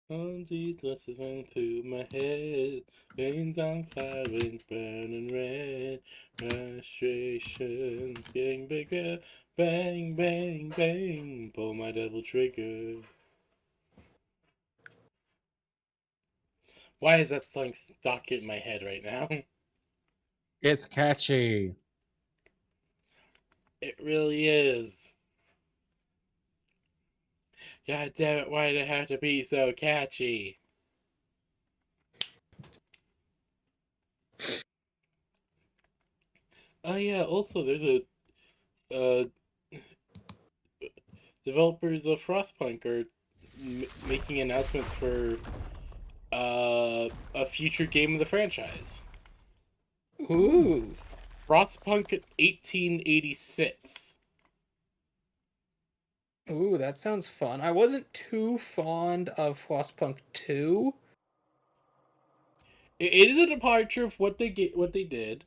All these lessons went through my head, veins on fire and burning red, frustrations getting bigger, bang, bang, bang, pull my devil trigger. Why is that song stuck in my head right now? It's catchy. It really is. God damn it, why did it have to be so catchy? Oh yeah, also there's a uh developers of Frostpunk are making announcements for a future game of the franchise. Ooh. Frostpunk 1886. Ooh, that sounds fun. I wasn't too fond of Frostpunk 2. It is a departure of what they did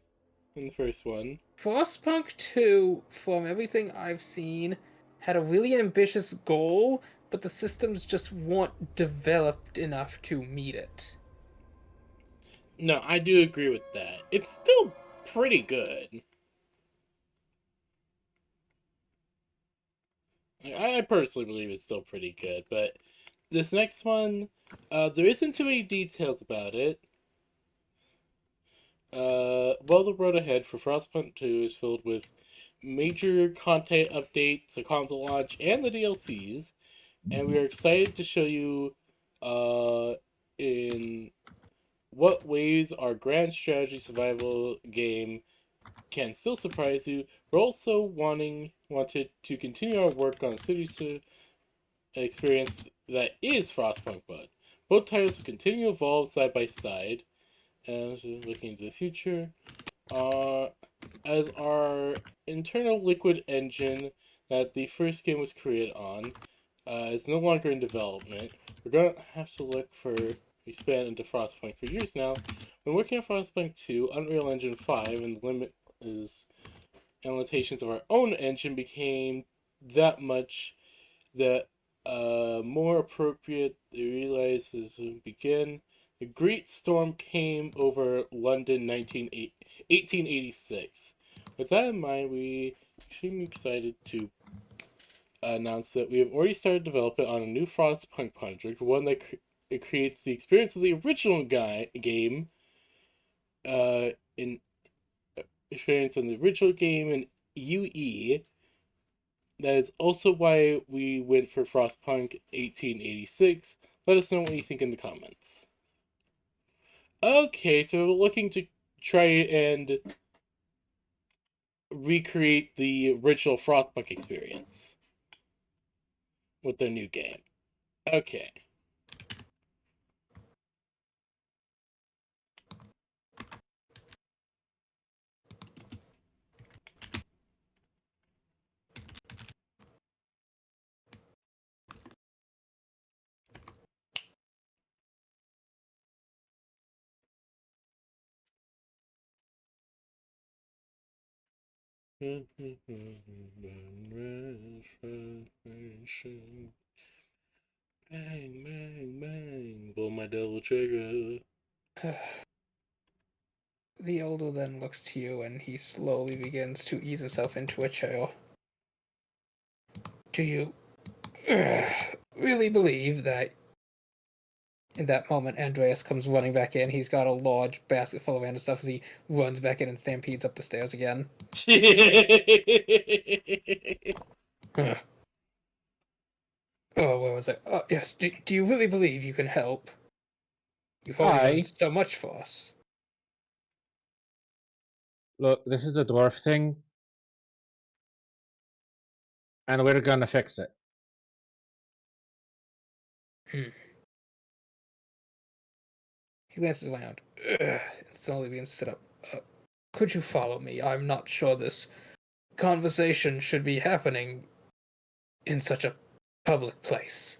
in the first one. Frostpunk 2, from everything I've seen, had a really ambitious goal, but the systems just weren't developed enough to meet it. No, I do agree with that. It's still pretty good. I personally believe it's still pretty good, but this next one, there isn't too many details about it. Well, the road ahead for Frostpunk 2 is filled with major content updates, the console launch, and the DLCs, and we are excited to show you in what ways our grand strategy survival game can still surprise you. We're also wanted to continue our work on city experience that is Frostpunk Bud. Both titles will continue to evolve side by side. As we're looking into the future, as our internal liquid engine that the first game was created on is no longer in development, we're gonna have to look for expand into Frostpunk for years now. When working on Frostpunk 2, Unreal Engine 5 and limitations of our own engine became that much that more appropriate they realized as we begin. The Great Storm came over London 1886. With that in mind, we are extremely excited to announce that we have already started developing on a new Frostpunk project, one that it creates the experience of the original game, in experience in the original game in UE. That is also why we went for Frostpunk 1886. Let us know what you think in the comments. Okay, so we're looking to try and recreate the original Frostpunk experience with their new game. Okay. Bang, bang, bang. Pull my devil trigger. The elder then looks to you and he slowly begins to ease himself into a chair. Do you really believe that in that moment Andreas comes running back in? He's got a large basket full of random stuff as he runs back in and stampedes up the stairs again. Oh, where was I? Oh, yes. Do you really believe you can help? You've already done Hi. so much for us. Look, this is a dwarf thing, and we're gonna fix it. He glances around and slowly begins to sit up. Could you follow me? I'm not sure this conversation should be happening in such a public place.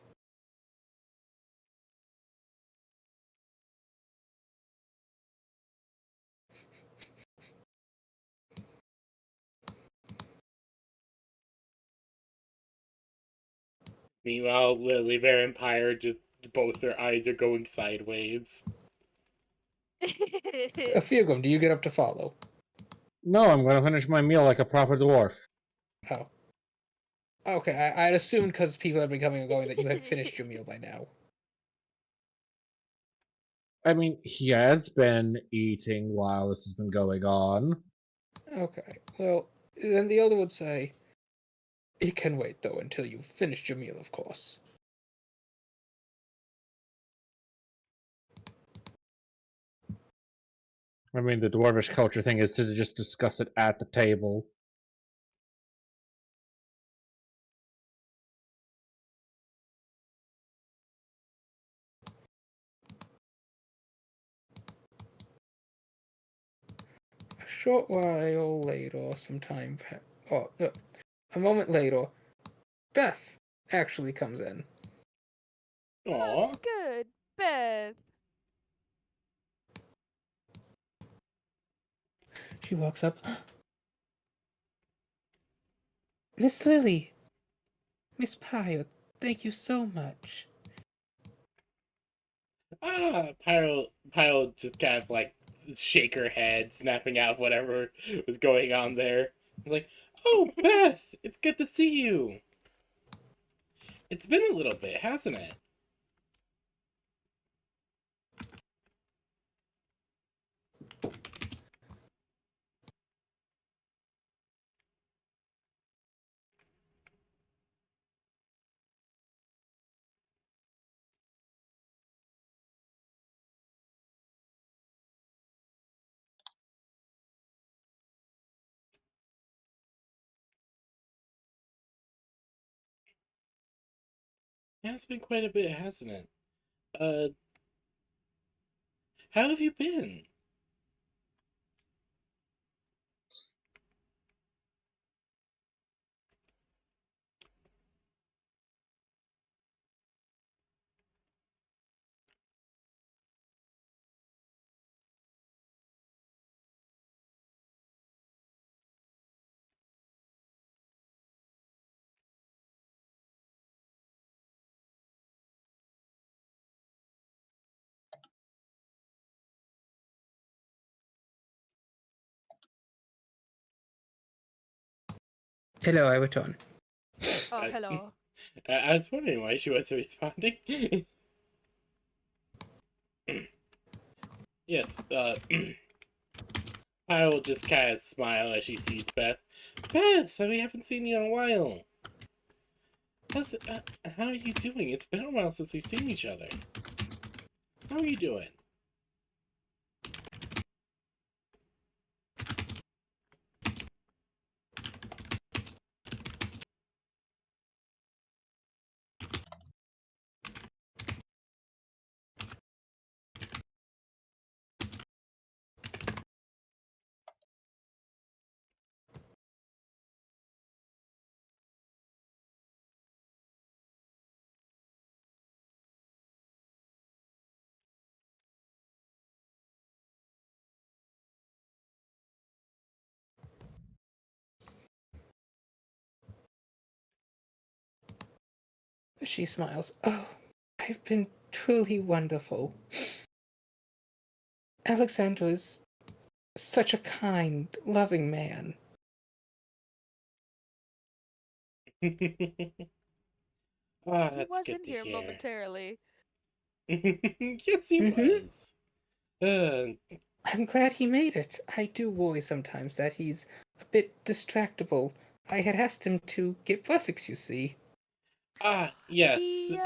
Meanwhile, Lily Bear and Pyre just both their eyes are going sideways. Fugum, do you get up to follow? No, I'm gonna finish my meal like a proper dwarf. Oh. Okay, I'd assumed because people have been coming and going that you had finished your meal by now. I mean, he has been eating while this has been going on. Okay, well, then the elder would say, it can wait, though, until you've finished your meal, of course. I mean, the dwarvish culture thing is to just discuss it at the table. A short while later, a moment later, Beth actually comes in. Aww. Good, Beth. She walks up. Miss Lily! Miss Pyre, thank you so much. Pyro just kind of like shake her head, snapping out whatever was going on there. It's like, oh, Beth, it's good to see you. It's been a little bit, hasn't it? Yeah, it's been quite a bit, hasn't it? Uh, how have you been? Hello, I return. Oh, I- hello. I was wondering why she wasn't responding. Yes, I will just kind of smile as she sees Beth. Beth, we haven't seen you in a while. How are you doing? It's been a while since we've seen each other. How are you doing? She smiles. Oh, I've been truly wonderful. Alexander is such a kind, loving man. Ah, He that's was good in to here hear. momentarily. Yes, he Mhm. was. Uh, I'm glad he made it. I do worry sometimes that he's a bit distractible. I had asked him to get buffix, you see. yes. He,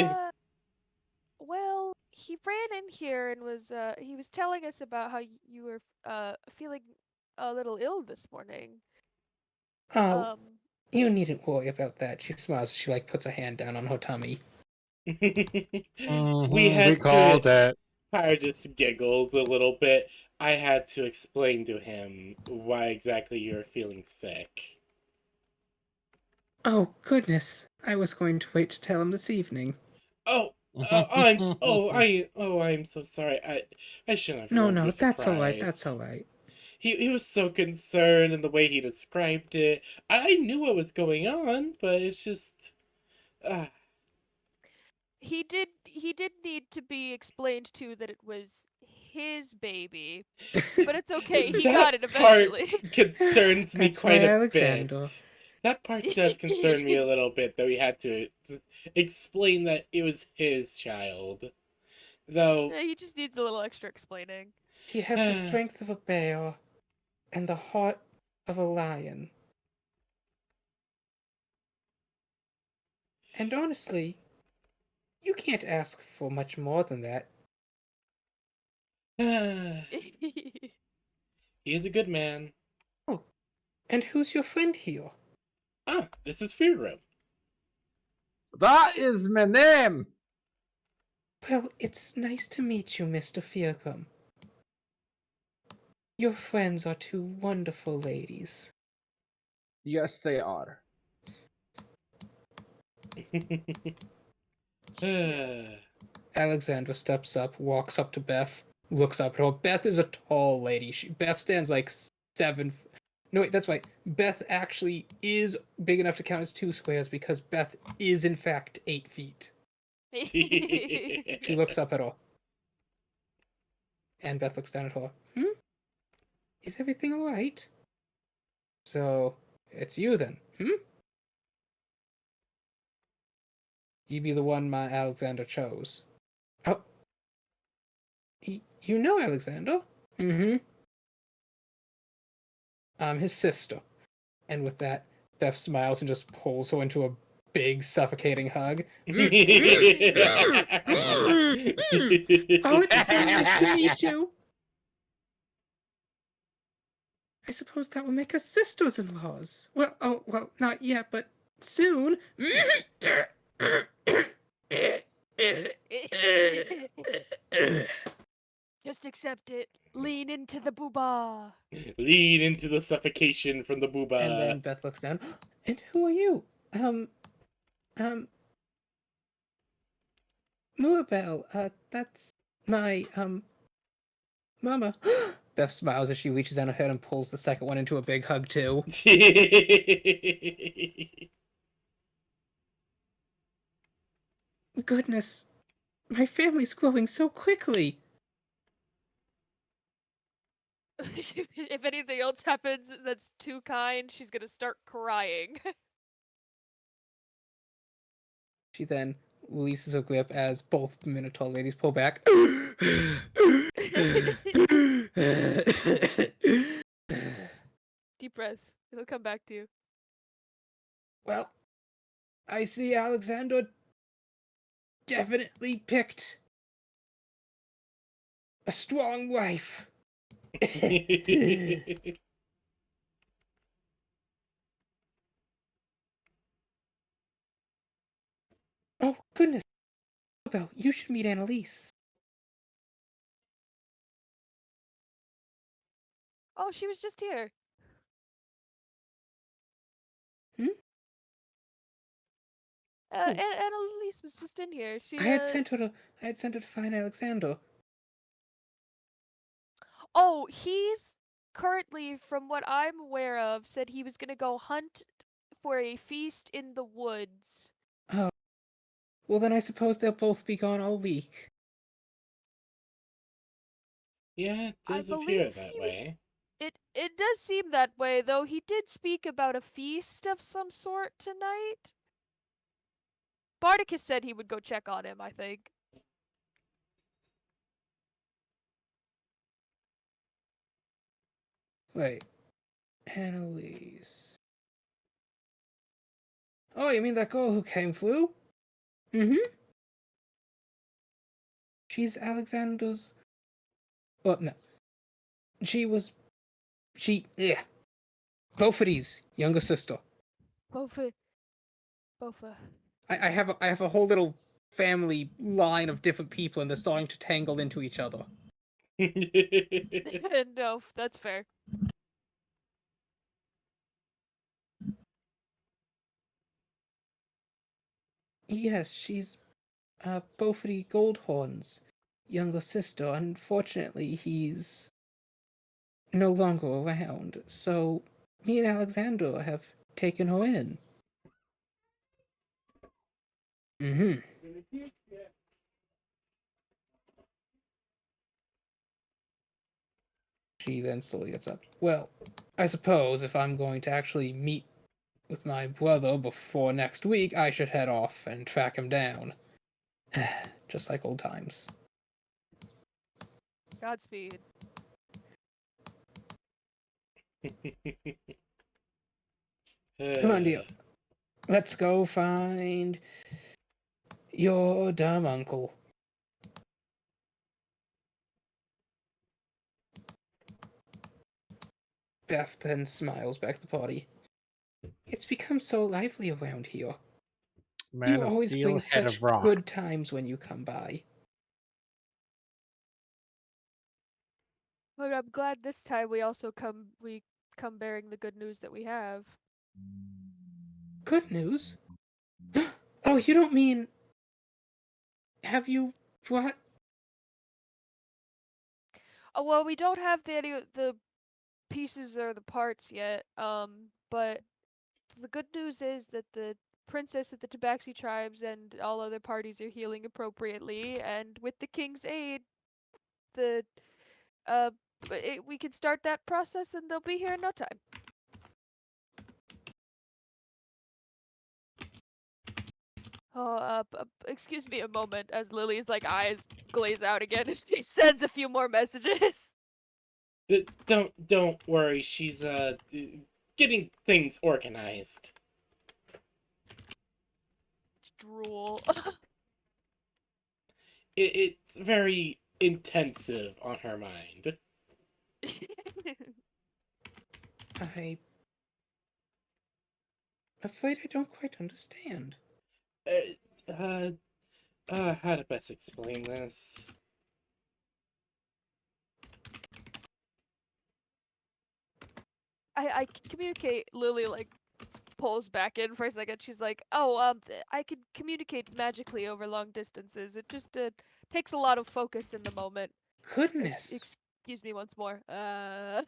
well, he ran in here and he was telling us about how you were, feeling a little ill this morning. Oh, Um, you needn't worry about that. She smiles. She puts a hand down on her tummy. We We had to called it. Pyre just giggles a little bit. I had to explain to him why exactly you're feeling sick. Oh, goodness. I was going to wait to tell him this evening. Oh, I'm so sorry. I shouldn't have ruined your No, that's alright, surprise. that's alright. He was so concerned in the way he described it. I knew what was going on, but it's just He did need to be explained to that it was his baby. But it's okay, he got it that part eventually. concerns me That's quite my a Alexander. bit. That part does concern me a little bit, though he had to explain that it was his child. Though, He just needs a little extra explaining. He has the strength of a bear and the heart of a lion. And honestly, you can't ask for much more than that. he is a good man. Oh, and who's your friend here? Ah, this is Firo. That is my name. Well, it's nice to meet you, Mr. Fearcom. Your friends are two wonderful ladies. Yes, they are. Alexandra steps up, walks up to Beth, looks up at her. Beth is a tall lady. Beth stands like 7. No, wait, that's right. Beth actually is big enough to count as 2 squares because Beth is, in fact, 8 feet. She looks up at her. And Beth looks down at her. Is everything alright? So, it's you then, You be the one my Alexander chose. Oh. You know Alexander? I'm his sister. And with that, Beth smiles and just pulls her into a big, suffocating hug. Oh, it's so nice to meet you. I suppose that will make us sisters-in-laws. Well, not yet, but soon. Just accept it. Lean into the booba. Lean into the suffocation from the booba. And then Beth looks down. And who are you? Moabelle, that's my, mama. Beth smiles as she reaches down her head and pulls the second one into a big hug, too. Goodness, my family's growing so quickly. If anything else happens that's too kind, she's gonna start crying. She then releases her grip as both Minotaur ladies pull back. Deep breaths. It'll come back to you. Well, I see Alexander definitely picked a strong wife. Oh, goodness. Well, you should meet Annalise. Oh, she was just here. Annalise was just in here. She. I had sent her to find Alexander. Oh, he's currently, from what I'm aware of, said he was gonna go hunt for a feast in the woods. Oh. Well, then I suppose they'll both be gone all week. Yeah, it does I appear believe that he was- way. It does seem that way, though he did speak about a feast of some sort tonight. Bardicus said he would go check on him, I think. Wait. Annalise. Oh, you mean that girl who came through? She's Alexander's... Well, no. Yeah. Beaufort's younger sister. Bofa. I have a whole little family line of different people and they're starting to tangle into each other. No, that's fair. Yes, she's Beaufort Goldhorn's younger sister. Unfortunately, he's no longer around, so me and Alexander have taken her in. Mm-hmm. She then slowly gets up. Well, I suppose if I'm going to actually meet with my brother before next week, I should head off and track him down. Just like old times. Godspeed. Come on, dear. Let's go find your dumb uncle. Beth then smiles back at the party. It's become so lively around here. Man You of always steel, bring head such of rock. good times when you come by. But I'm glad this time we also come bearing the good news that we have. Good news? Oh, you don't mean... Have you brought... Oh well, we don't have the pieces or the parts yet. But the good news is that the princess of the Tabaxi tribes and all other parties are healing appropriately, and with the king's aid, the uh, we can start that process, and they'll be here in no time. Oh, excuse me a moment, as Lily's like eyes glaze out again as she sends a few more messages. Don't worry, she's getting things organized. Drool. It's very intensive on her mind. I'm afraid I don't quite understand. How to best explain this? I communicate. Lily like pulls back in for a second. She's like, "Oh, I can communicate magically over long distances. It just takes a lot of focus in the moment." Goodness. Excuse me once more. Oh,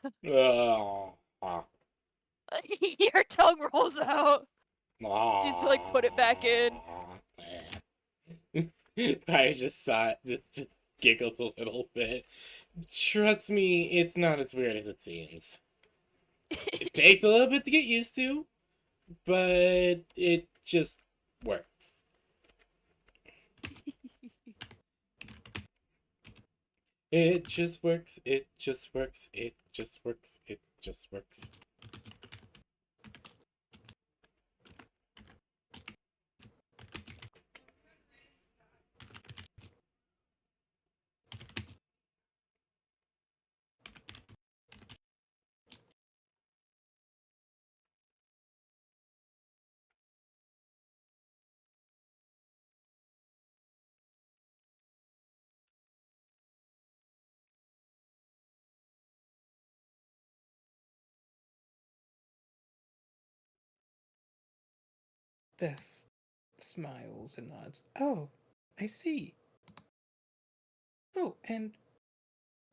Your tongue rolls out. She's like, put it back in. I just saw it. Just giggles a little bit. Trust me, it's not as weird as it seems. It takes a little bit to get used to, but it just works. It just works. It just works. It just works. It just works. Beth smiles and nods. Oh, I see. Oh, and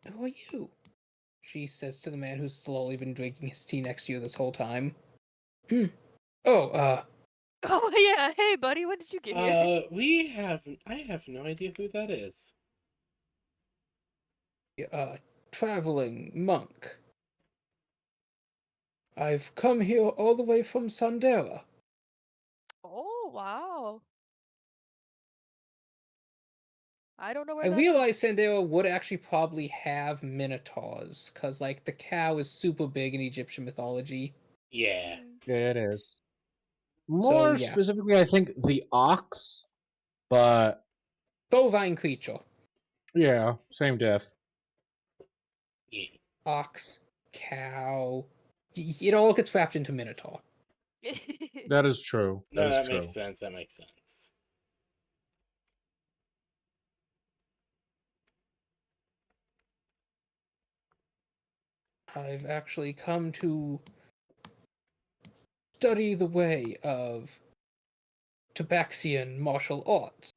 who are you? She says to the man who's slowly been drinking his tea next to you this whole time. Oh, Oh yeah, hey buddy, when did you get here? I have no idea who that is. traveling monk. I've come here all the way from Sandera. Oh wow. I don't know where I that realized is. Sandera would actually probably have minotaurs, because, like, the cow is super big in Egyptian mythology. Yeah. Yeah, it is. So, More yeah. specifically, I think the ox, but Bovine creature. yeah, same diff. Yeah. Ox, cow. It all gets wrapped into minotaur. That is true. No, That is that true. makes sense. That makes sense. I've actually come to study the way of Tabaxian martial arts.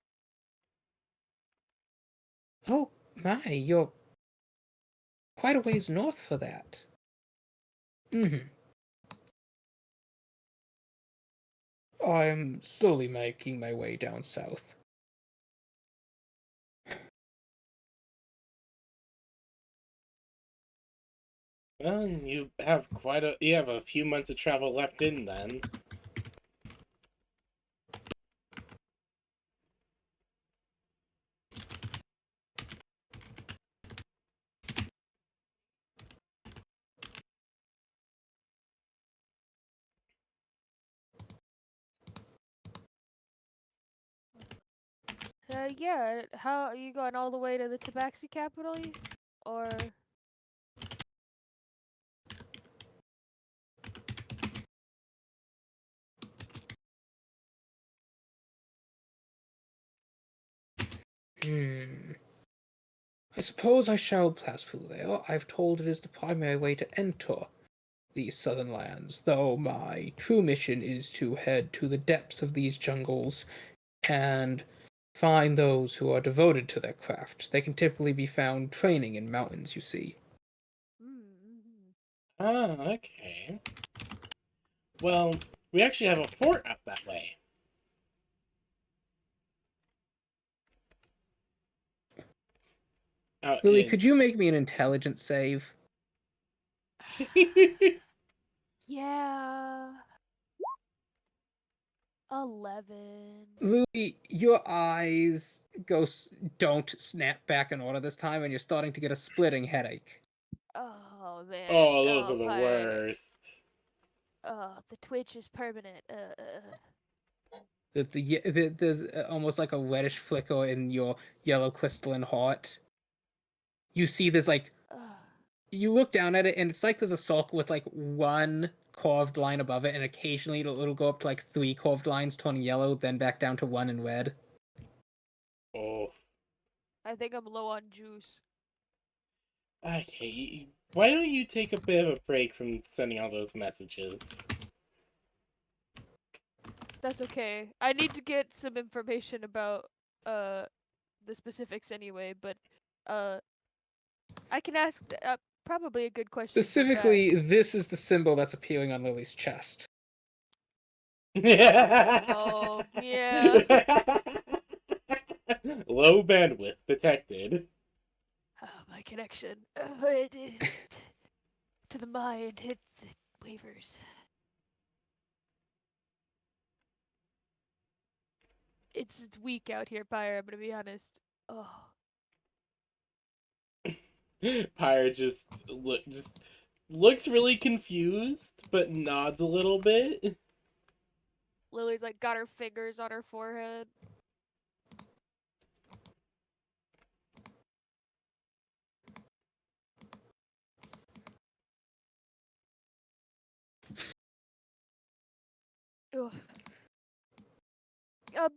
Oh my, you're quite a ways north for that. I'm slowly making my way down south. Well, you have a few months of travel left in then. Yeah. How are you going all the way to the Tabaxi capital? Or I suppose I shall pass through there. I've told it is the primary way to enter these southern lands, though my true mission is to head to the depths of these jungles and find those who are devoted to their craft. They can typically be found training in mountains, you see. mm-hmm. Ah, okay. Well, we actually have a fort up that way. Lily, could you make me an intelligence save? Yeah. 11. Lily, your eyes don't snap back in order this time, and you're starting to get a splitting headache. Oh man. Oh, those are Oh, the fire. worst. Oh, the twitch is permanent. There's almost like a reddish flicker in your yellow crystalline heart. You see there's like uh. you look down at it and it's like there's a circle with like one carved line above it, and occasionally it'll go up to like 3 carved lines turning yellow, then back down to 1 in red. Oh. I think I'm low on juice. Okay, why don't you take a bit of a break from sending all those messages? That's okay. I need to get some information about the specifics anyway, but uh I can ask probably a good question for Beth. Specifically, this is the symbol that's appearing on Lily's chest. Oh, yeah. Low bandwidth detected. Oh, my connection. It to the mind, it wavers. It's weak out here, Pyre, I'm gonna be honest. Oh. Pyre just looks really confused, but nods a little bit. Lily's like got her fingers on her forehead. Ugh.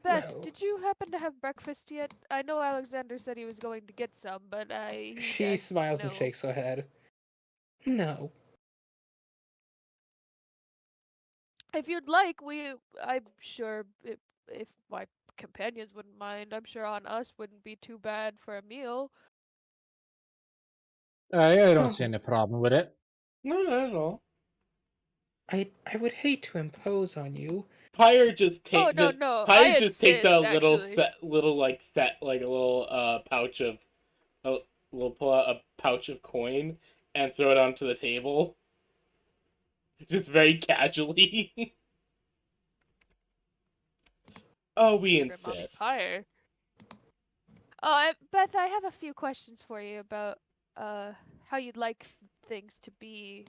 Beth, Well, did you happen to have breakfast yet? I know Alexander said he was going to get some, but she smiles and shakes her head. No. If you'd like, I'm sure if my companions wouldn't mind, I'm sure on us wouldn't be too bad for a meal. I don't No. see any problem with it. No, not at all. I would hate to impose on you. Pyre just Oh takes no, Pyre I just takes out insist, a little actually. pouch of pull out a pouch of coin and throw it onto the table. Just very casually. Oh, we For Mommy insist. Pyre. Beth, I have a few questions for you about how you'd like things to be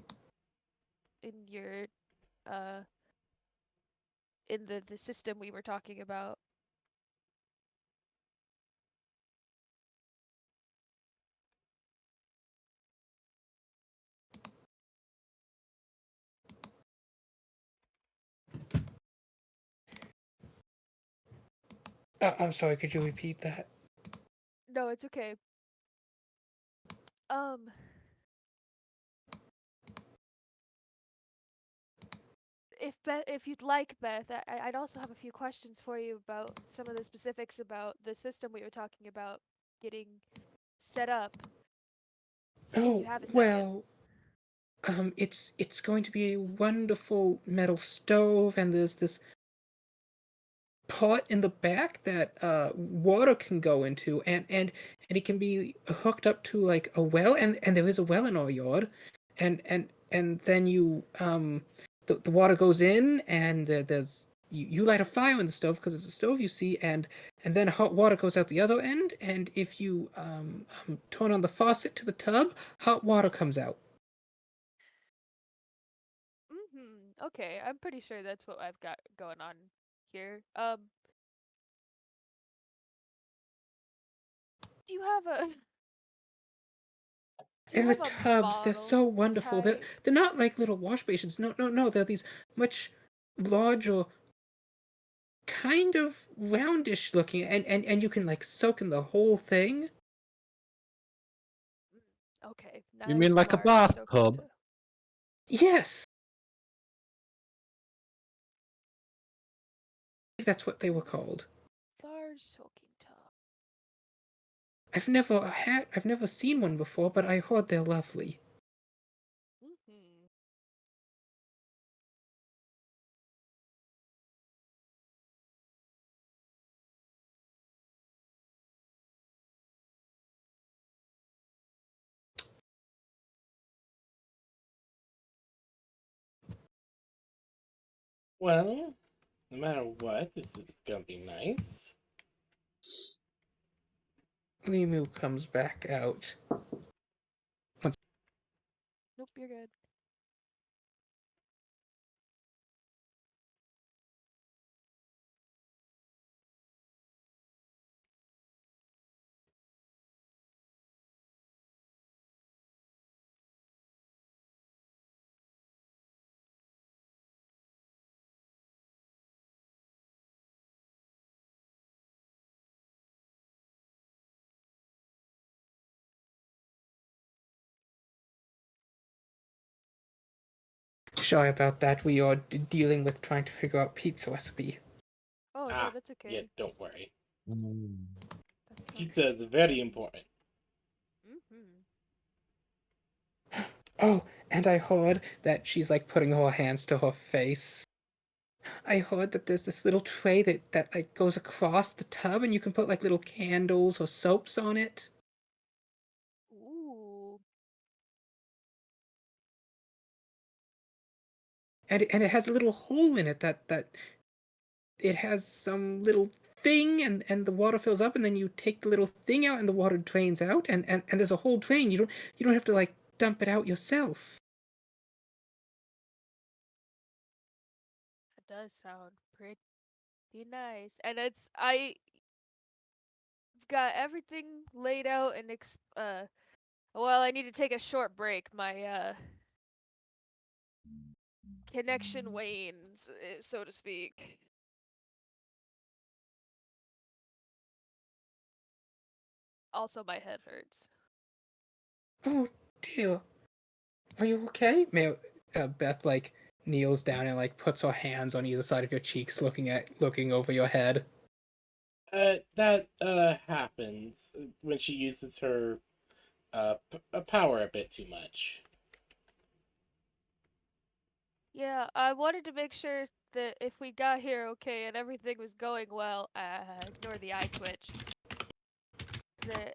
in your uh in the system we were talking about. I'm sorry, could you repeat that? No, it's okay. Um if you'd like, Beth, I'd also have a few questions for you about some of the specifics about the system we were talking about getting set up. If Oh, you have a second. well, it's going to be a wonderful metal stove, and there's this pot in the back that water can go into, and it can be hooked up to like a well, and there is a well in our yard, and then you the water goes in, and there's you light a fire in the stove because it's a stove, you see, and then hot water goes out the other end, and if you turn on the faucet to the tub, hot water comes out. Okay, I'm pretty sure that's what I've got going on here. Do you have a do you And the have a tubs, they're model so wonderful. They're type? they're not like little wash basins. No. They're these much larger, kind of roundish looking, and you can like soak in the whole thing. Okay, You mean nice, like a large, soaking bathtub? tub. Yes, that's what they were called. Large soaking tub. I've never seen one before, but I heard they're lovely. Mm-hmm. Well, no matter what, this is gonna be nice. Limu comes back out. Nope, you're good. Shy about that. We are dealing with trying to figure out pizza recipe. Oh no, that's okay. Yeah, don't worry. Mm. That's Pizza is very important. Mm-hmm. Oh, and I heard that she's like putting her hands to her face. I heard that there's this little tray that like goes across the tub, and you can put like little candles or soaps on it. Ooh. And it has a little hole in it that it has some little thing, and the water fills up, and then you take the little thing out, and the water drains out, and there's a whole drain. You don't have to like dump it out yourself. That does sound pretty nice. And I got everything laid out and well, I need to take a short break. My connection wanes, so to speak. Also, my head hurts. Oh dear, are you okay? Beth like kneels down and like puts her hands on either side of your cheeks, looking over your head. That happens when she uses her power a bit too much. Yeah, I wanted to make sure that if we got here okay and everything was going well, ignore the eye twitch, that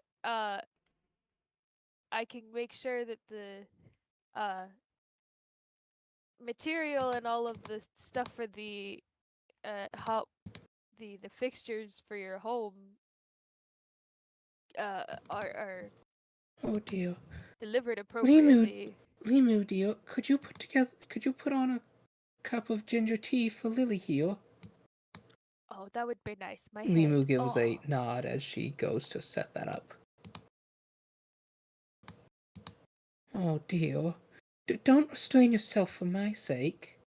I can make sure that the uh material and all of the stuff for the how the fixtures for your home are Oh dear, delivered Limu, appropriately. Limu dear, could you put on a cup of ginger tea for Lily here? Oh, that would be nice. My head. Limu gives Oh, a nod as she goes to set that up. Oh dear. Don't strain yourself for my sake.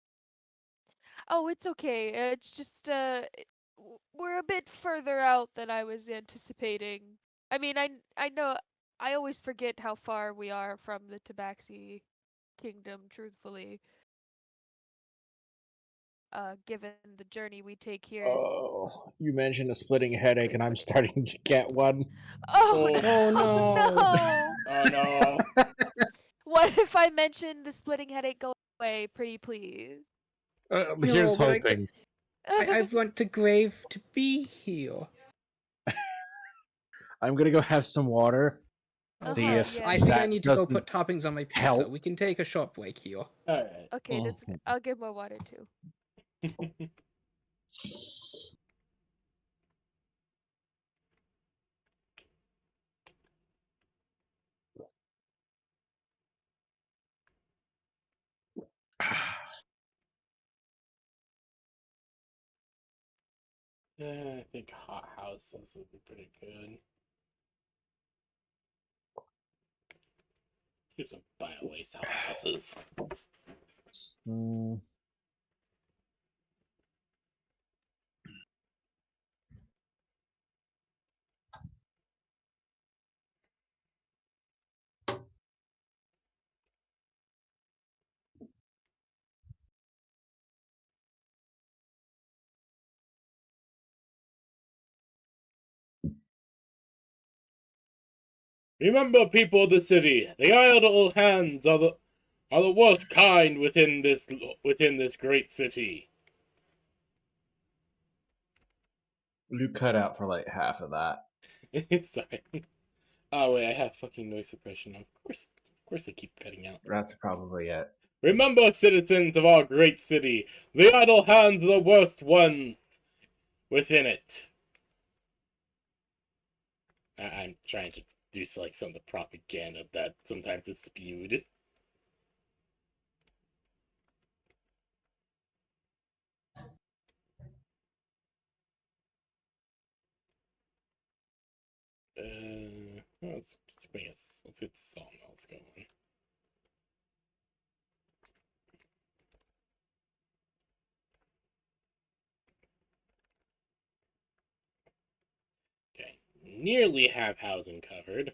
oh, it's okay. It's just we're a bit further out than I was anticipating. I mean, I know I always forget how far we are from the Tabaxi kingdom, truthfully. given the journey we take here. Oh, you mentioned a splitting headache, and I'm starting to get one. Oh, Oh. Oh no! no! Oh no. What if I mentioned the splitting headache go away, pretty please? Here's No, but hoping. I want the grave to be here. I'm gonna go have some water. See Uh-huh, if yeah, I yeah. think I that need to go doesn't put toppings on my pizza. help. We can take a short break here. Alright. Okay, that's. Mhm. I'll give more water too. I think hot houses would be pretty good. Get some biowaste hot houses. Mm. Remember, people of the city, the idle hands are the worst kind within this great city. You cut out for like half of that. Sorry. Oh wait, I have fucking noise suppression. Of course, I keep cutting out. That's probably it. Remember, citizens of our great city, the idle hands are the worst ones within it. I'm trying to do like some of the propaganda that sometimes is spewed. Let's get sawmills going. Okay, nearly have housing covered.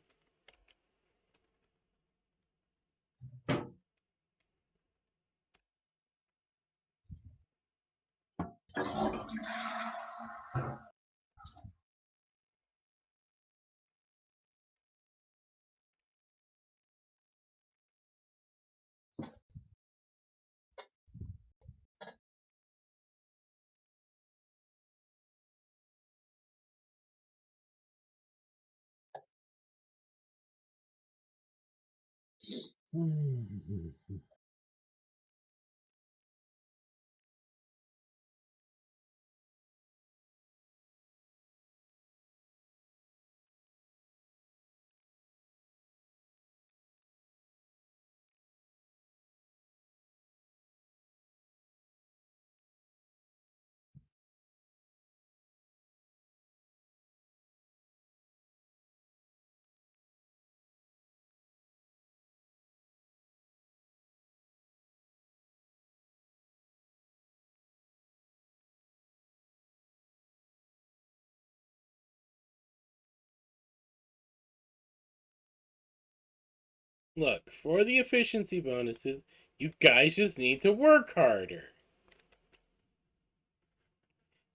Look, for the efficiency bonuses, you guys just need to work harder.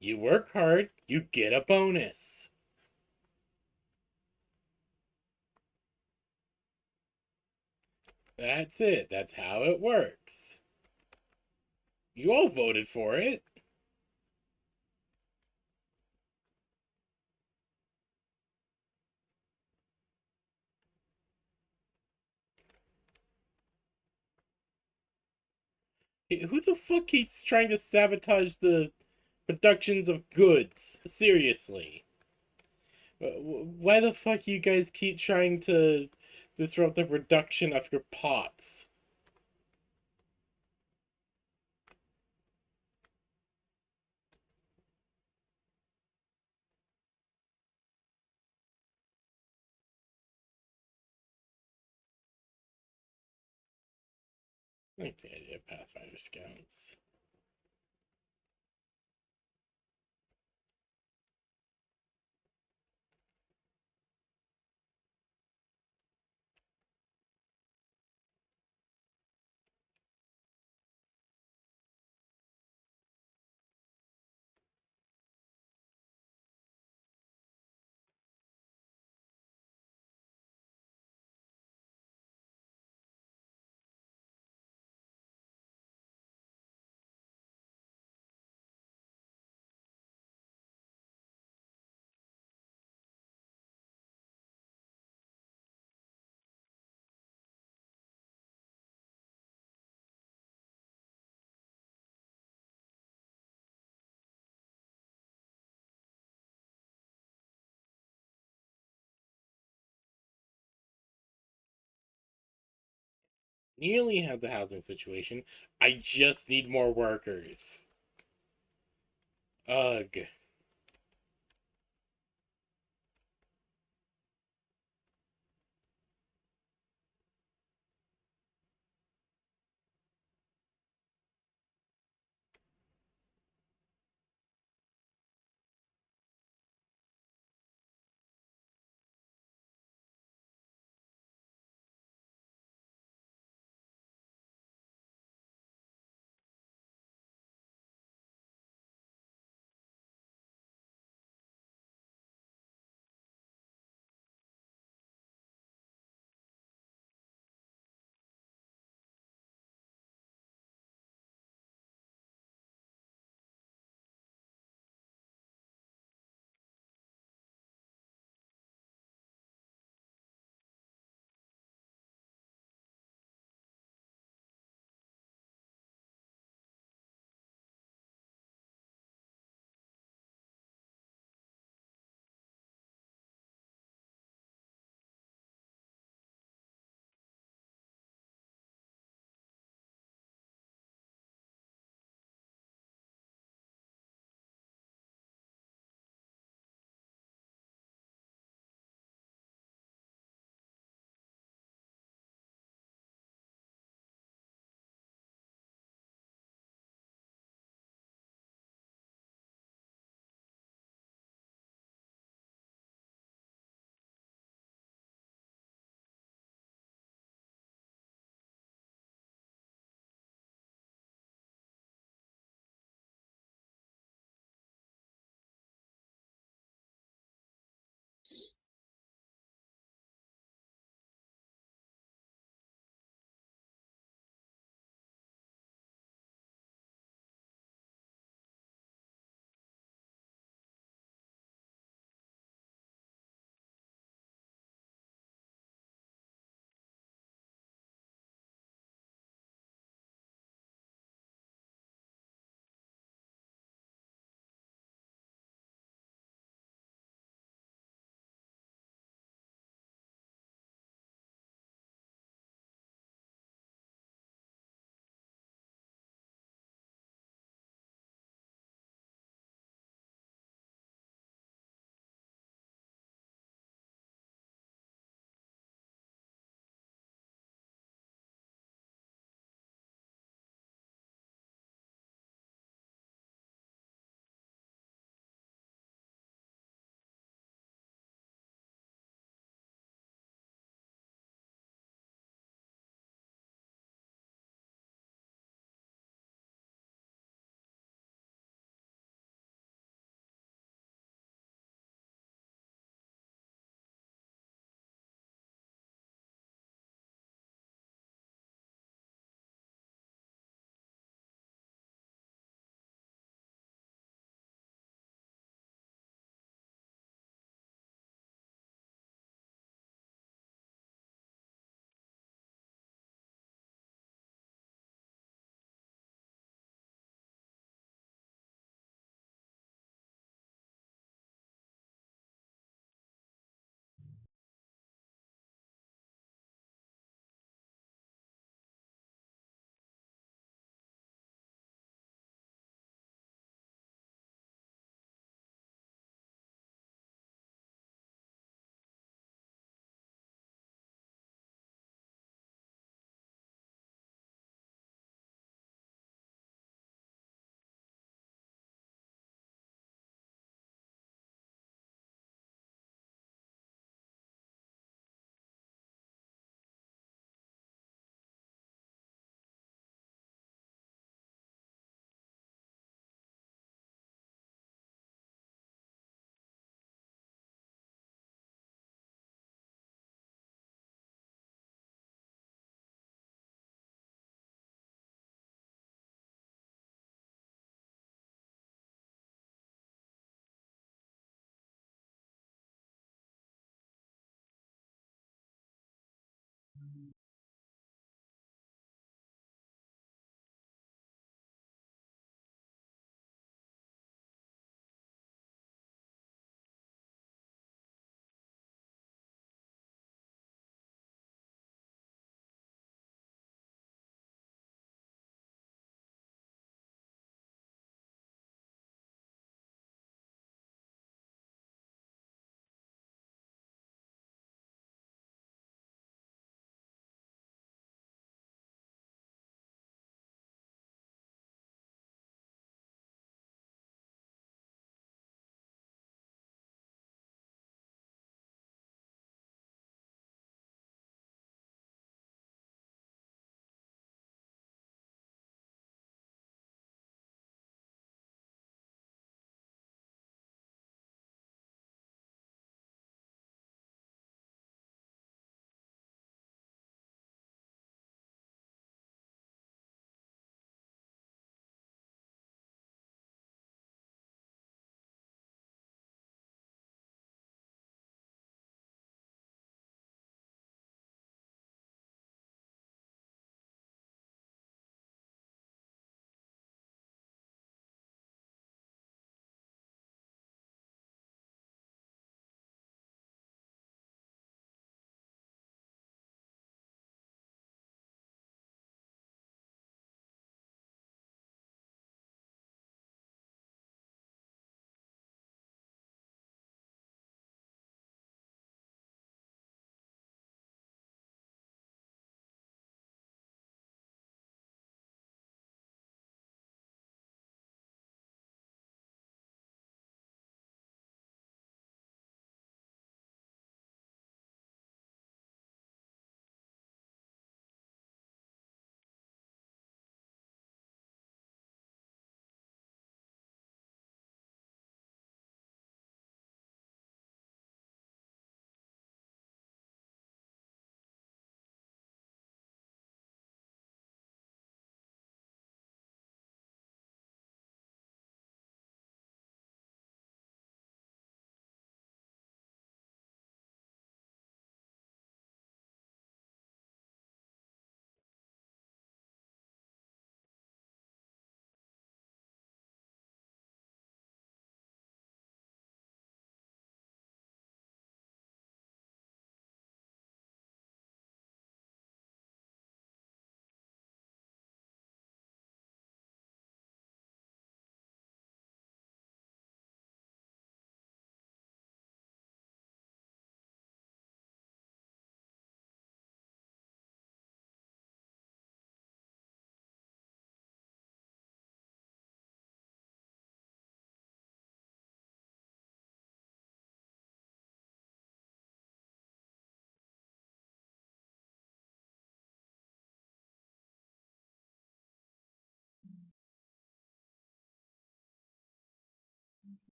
You work hard, you get a bonus. That's it. That's how it works. You all voted for it. Who the fuck keeps trying to sabotage the productions of goods? Seriously. Why the fuck you guys keep trying to disrupt the production of your pots? I like the idea of Pathfinder Scouts. Nearly have the housing situation. I just need more workers. Ugh.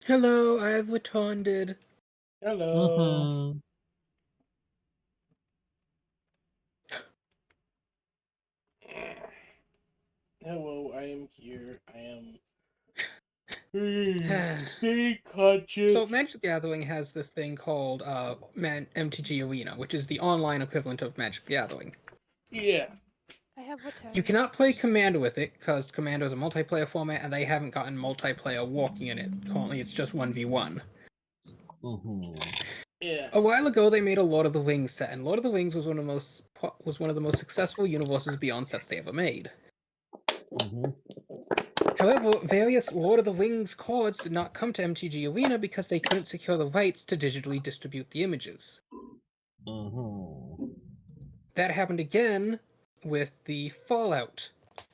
Hello, I've returned. Hello. Mm-hmm. Hello, I am here. I am. Stay conscious. So Magic the Gathering has this thing called MTG Arena, which is the online equivalent of Magic the Gathering. Yeah. I have what time? You cannot play Commander with it, because Commander is a multiplayer format, and they haven't gotten multiplayer walking in it. Currently, it's just 1v1. Mm-hmm. Yeah. A while ago, they made a Lord of the Rings set, and Lord of the Rings was one of the most successful Universes Beyond sets they ever made. Mm-hmm. However, various Lord of the Rings cards did not come to MTG Arena because they couldn't secure the rights to digitally distribute the images. Mm-hmm. That happened again with the Fallout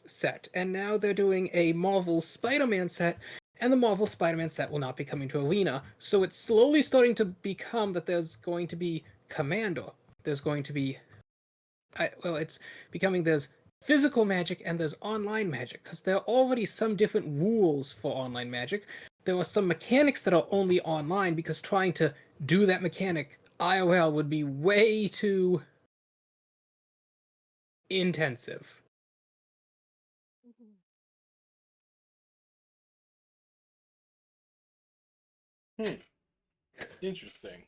set, and now they're doing a Marvel Spider-Man set, and the Marvel Spider-Man set will not be coming to Arena. So it's slowly starting to become that there's going to be Commander. There's going to be, it's becoming there's physical Magic and there's online Magic, because there are already some different rules for online Magic. There are some mechanics that are only online because trying to do that mechanic IRL would be way too intensive. Interesting.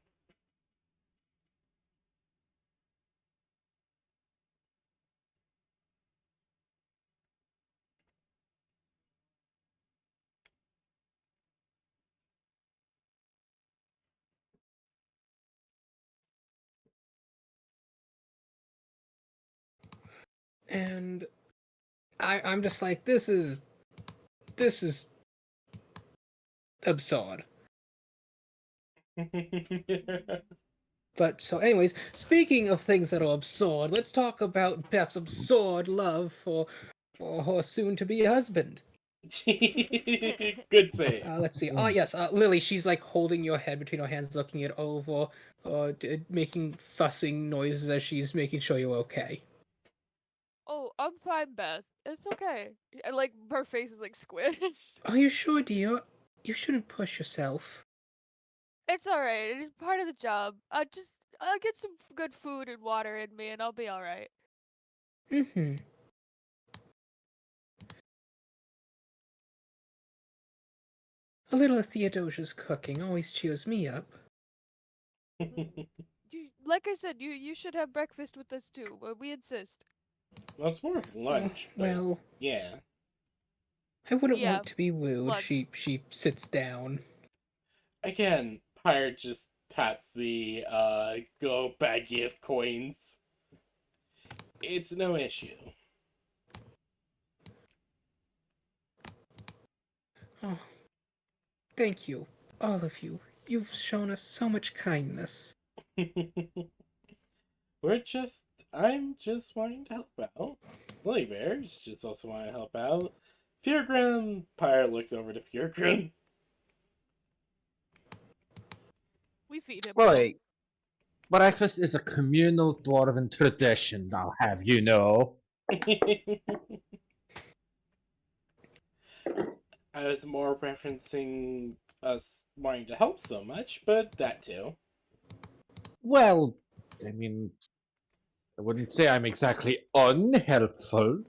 And I'm just like, this is absurd. But so, anyways, speaking of things that are absurd, let's talk about Beth's absurd love for her soon-to-be husband. Good save. Let's see. Yes, Lily. She's like holding your head between her hands, looking it over, making fussing noises as she's making sure you're okay. Oh, I'm fine, Beth. It's okay. And, like, her face is like squished. Are you sure, dear? You shouldn't push yourself. It's alright. It's part of the job. I'll get some good food and water in me, and I'll be alright. Mm-hmm. A little of Theodosia's cooking always cheers me up. Like I said, you should have breakfast with us too. We insist. Well, it's more of lunch, but Well, yeah. I wouldn't Yeah, want to be rude. lunch. She sits down. Again, Pirate just taps the go baggie of coins. It's no issue. Oh, thank you, all of you. You've shown us so much kindness. I'm just wanting to help out. Lily Bear's just also wanting to help out. Feargrim, Pirate looks over to Feargrim. We feed him. Right. Breakfast is a communal dwarven tradition, I'll have you know. I was more referencing us wanting to help so much, but that too. Well, I mean, I wouldn't say I'm exactly unhelpful.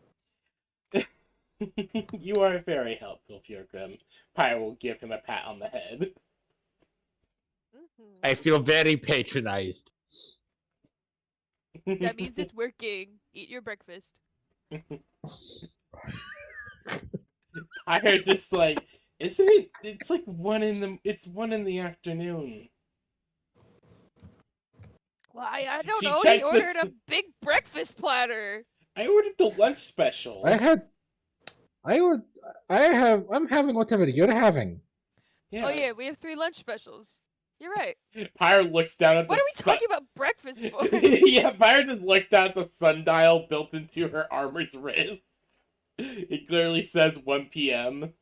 You are very helpful, Feargrim. Pyre will give him a pat on the head. I feel very patronized. That means it's working. Eat your breakfast. Pyre's just like, isn't it? It's like It's 1 in the afternoon. Well, I don't She know. He checks ordered this. a big breakfast platter. I ordered the lunch special. I'm having whatever you're having. Yeah. Oh yeah, we have 3 lunch specials. You're right. Pyre looks down at What the are we talking about breakfast for? Yeah, Pyre just looks down at the sundial built into her armor's wrist. It clearly says 1 p.m.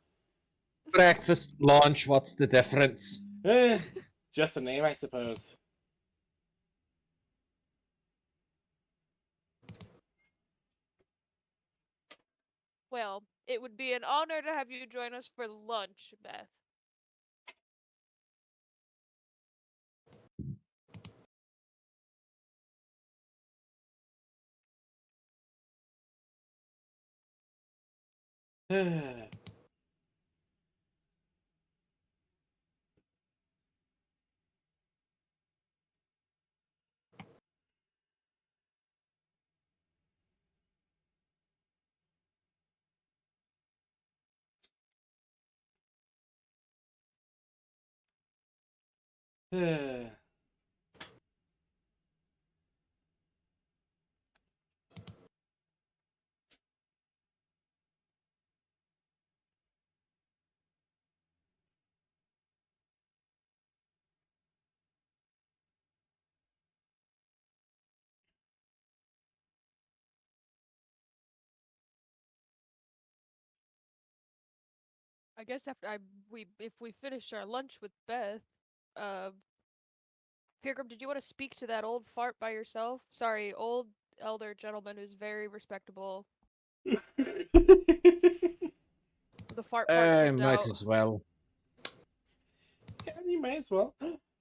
Breakfast, lunch, what's the difference? Just a name, I suppose. Well, it would be an honor to have you join us for lunch, Beth. I guess after if we finish our lunch with Beth, uh, Pilgrim, did you want to speak to that old fart by yourself? Sorry, old elder gentleman who's very respectable. The fart part I slipped might out. as well. Yeah, you might as well.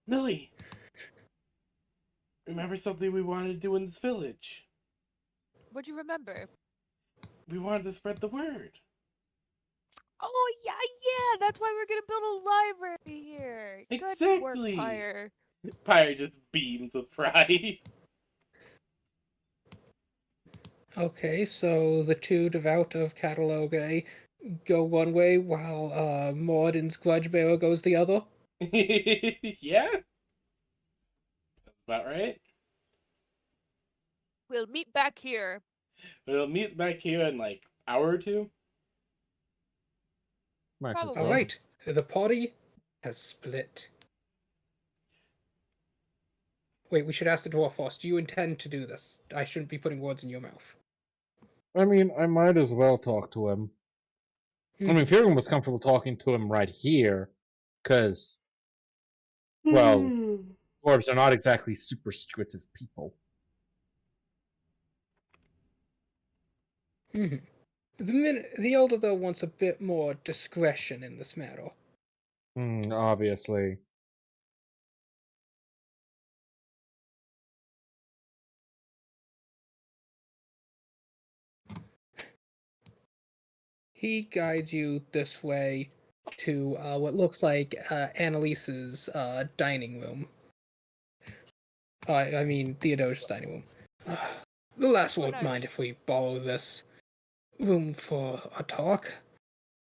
Lily, remember something we wanted to do in this village? What'd you remember? We wanted to spread the word. Oh yeah, that's why we're gonna build a library here. Good work, Exactly. Pyre. Pyre just beams with pride. Okay, so the two devout of Catalogue go one way while Morden's grudge bearer goes the other. Yeah, that's about right. We'll meet back here. We'll meet back here in like hour or two. Might as Probably. well. Alright, the party has split. Wait, we should ask the dwarf first. Do you intend to do this? I shouldn't be putting words in your mouth. I mean, I might as well talk to him. I mean, Fury was comfortable talking to him right here, because, well, dwarves are not exactly super secretive people. The elder, though, wants a bit more discretion in this matter. Obviously. He guides you this way to what looks like Annalise's dining room. I mean, Theodosia's dining room. The lass won't nice. mind if we borrow this room for a talk.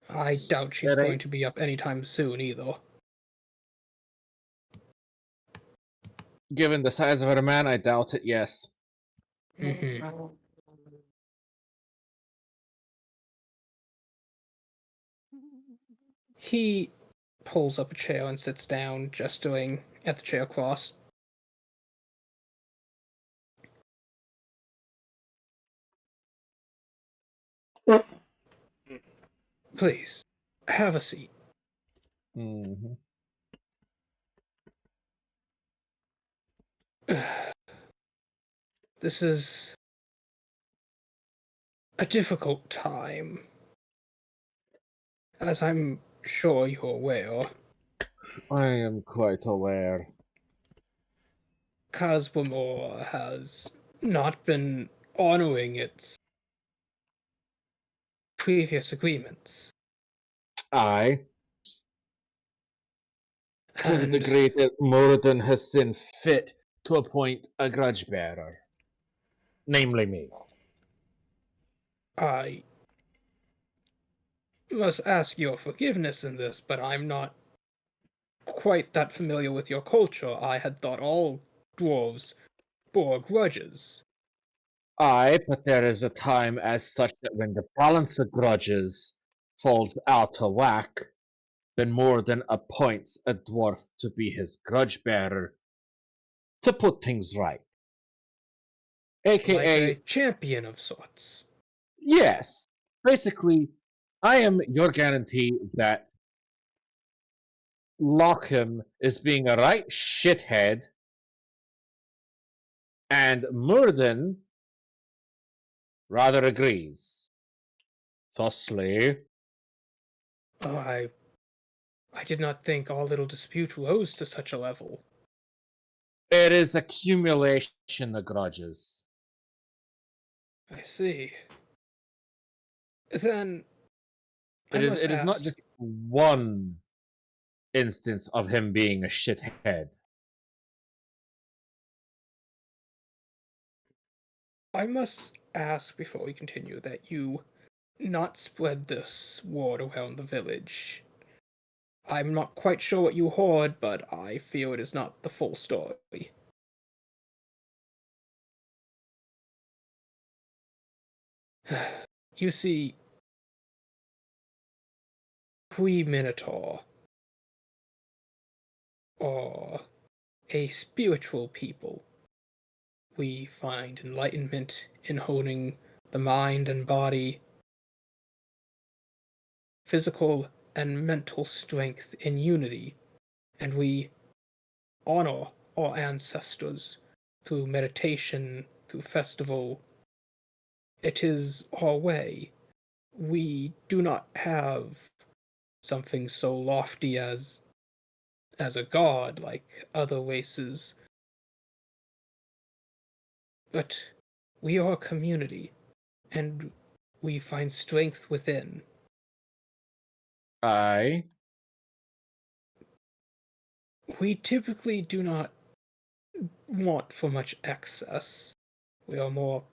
I doubt she's Alright. going to be up anytime soon either. Given the size of her man, I doubt it, yes. He pulls up a chair and sits down, gesturing at the chair across. Please, have a seat. Mm-hmm. This is a difficult time. As I'm sure you're aware, I am quite aware. Cosmomore has not been honoring its previous agreements. I, to the And degree that Moradin has seen fit to appoint a grudge bearer. Namely me. I must ask your forgiveness in this, but I'm not quite that familiar with your culture. I had thought all dwarves bore grudges. Aye, but there is a time as such that when the balance of grudges falls out of whack, then Moradin appoints a dwarf to be his grudge bearer to put things right. Like AKA, a champion of sorts. yes, basically, I am your guarantee that Lockham is being a right shithead, and Moradin rather agrees. Thusly, Oh, I did not think our little dispute rose to such a level. it is accumulation of grudges. I see. Then I must It is not ask. just one instance of him being a shithead. I must ask before we continue that you not spread this word around the village. I'm not quite sure what you heard, but I feel it is not the full story. You see, we Minotaur are a spiritual people. We find enlightenment in honing the mind and body, physical and mental strength in unity, and we honor our ancestors through meditation, through festival. It is our way. We do not have something so lofty as a god like other races, but we are a community, and we find strength within. Aye. We typically do not want for much excess. We are more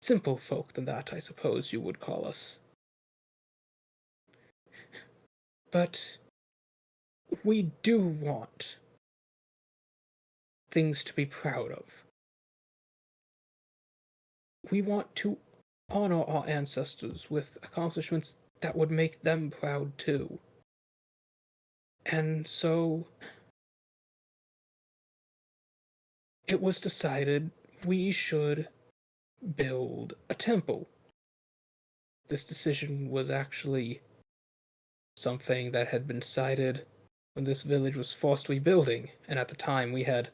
simple folk than that, I suppose you would call us. But we do want things to be proud of. We want to honor our ancestors with accomplishments that would make them proud too. And so it was decided we should build a temple. This decision was actually something that had been decided when this village was forced rebuilding, and at the time we had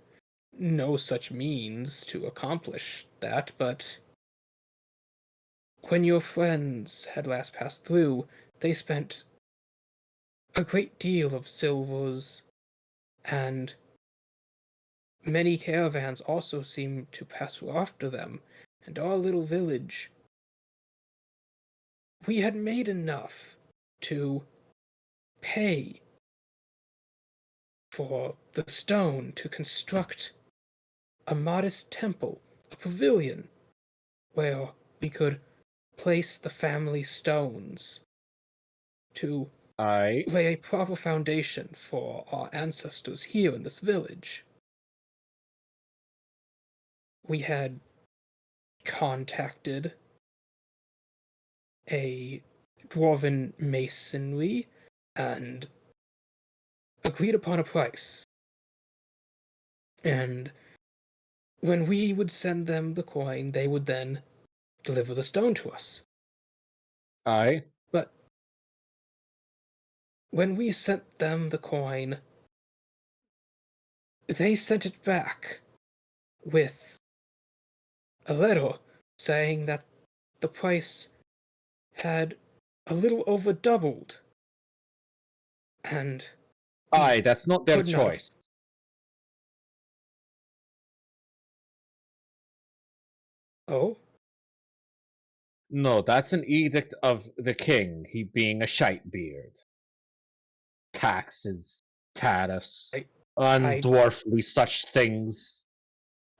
no such means to accomplish that, but when your friends had last passed through, they spent a great deal of silvers, and many caravans also seemed to pass through after them, and our little village, we had made enough to pay for the stone to construct a modest temple, a pavilion, where we could place the family stones to Aye. lay a proper foundation for our ancestors here in this village. We had contacted a dwarven masonry and agreed upon a price. And when we would send them the coin, they would then deliver the stone to us. Aye. But when we sent them the coin, they sent it back with a letter saying that the price had a little over doubled. And Aye, that's not their could not have- choice. Oh? No, that's an edict of the king, he being a shite beard. Taxes, tariffs, I- undwarfly such things.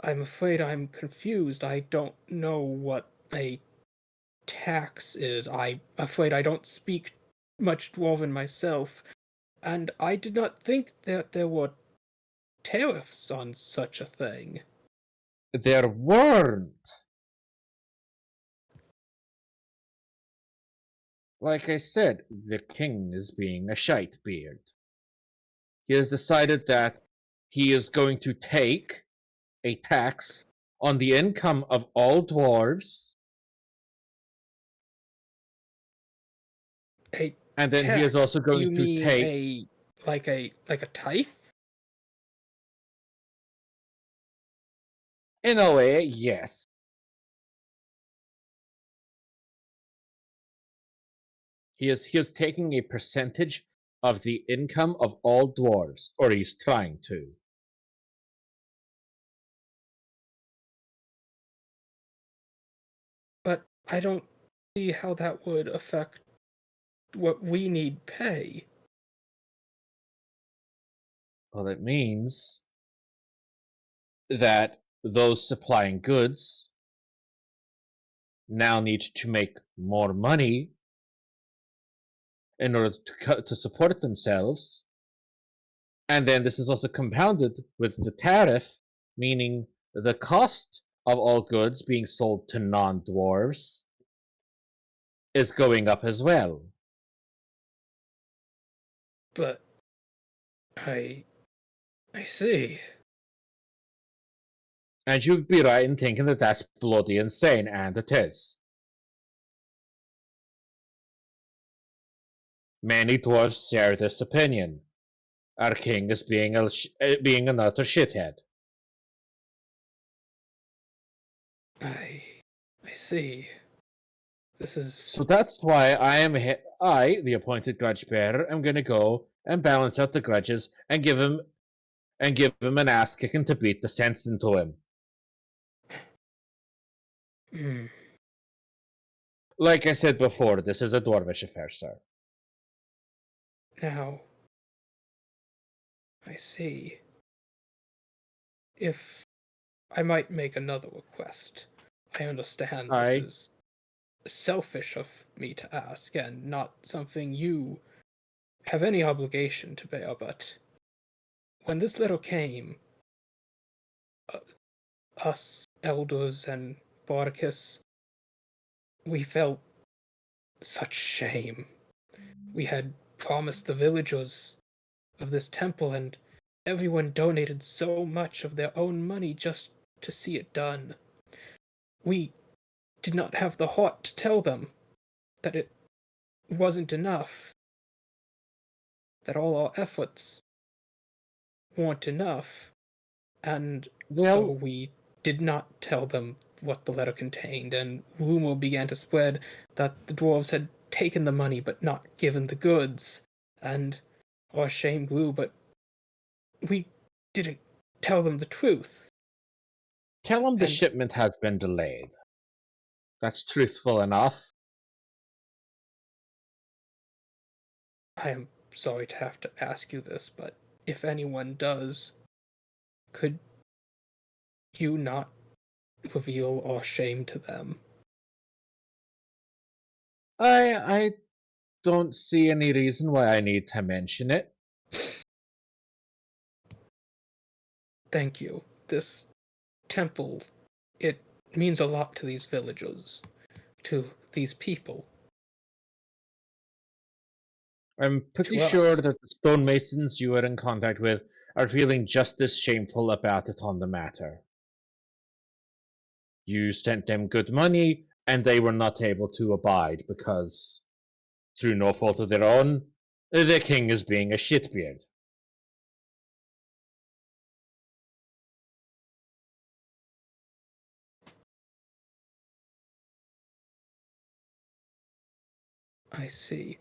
I'm afraid I'm confused. I don't know what a tax is. I'm afraid I don't speak much Dwarven myself, and I did not think that there were tariffs on such a thing. There weren't. Like I said, the king is being a shite beard. He has decided that he is going to take a tax on the income of all dwarves, A and then he is tax? also Do you going to mean take. a tithe? In a way, yes. He is taking a percentage of the income of all dwarves, or he's trying to. But I don't see how that would affect what we need pay? Well, it means that those supplying goods now need to make more money in order to support themselves. And then this is also compounded with the tariff, meaning the cost of all goods being sold to non-dwarves is going up as well. But I see. And you'd be right in thinking that that's bloody insane, and it is. Many dwarves share this opinion. Our king is being an utter shithead. I see. This is So that's why I, the appointed grudge bearer, am gonna go and balance out the grudges and give him an ass kicking to beat the sense into him. Like I said before, this is a dwarvish affair, sir. now. I see. If I might make another request, I understand this Aye. is selfish of me to ask and not something you have any obligation to bear, but when this letter came, us elders and Bardicus, we felt such shame. We had promised the villagers of this temple, and everyone donated so much of their own money just to see it done. We did not have the heart to tell them that it wasn't enough, that all our efforts weren't enough, and so we did not tell them what the letter contained, and rumor began to spread that the dwarves had taken the money but not given the goods, and our shame grew, but we didn't tell them the truth. Tell him the And- shipment has been delayed. That's truthful enough. I am sorry to have to ask you this, but if anyone does, could you not reveal our shame to them? I don't see any reason why I need to mention it. Thank you. This temple, it means a lot to these villagers, to these people. I'm pretty To sure us. that the stonemasons you are in contact with are feeling just as shameful about it on the matter. You sent them good money, and they were not able to abide because, through no fault of their own, the king is being a shitbeard. I see.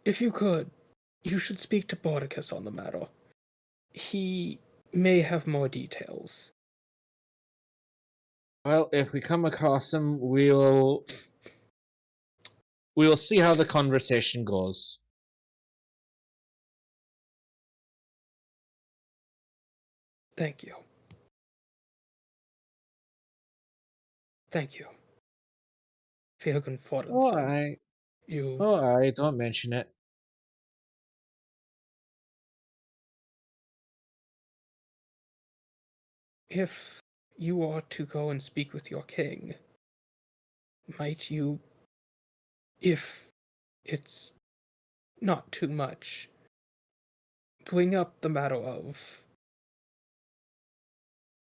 If you could, you should speak to Bordicus on the matter. He may have more details. Well, if we come across him, we'll see how the conversation goes. Thank you. Thank you. Fyrgun Fordenson. You Alright, don't mention it. if you are to go and speak with your king, might you, if it's not too much, bring up the matter of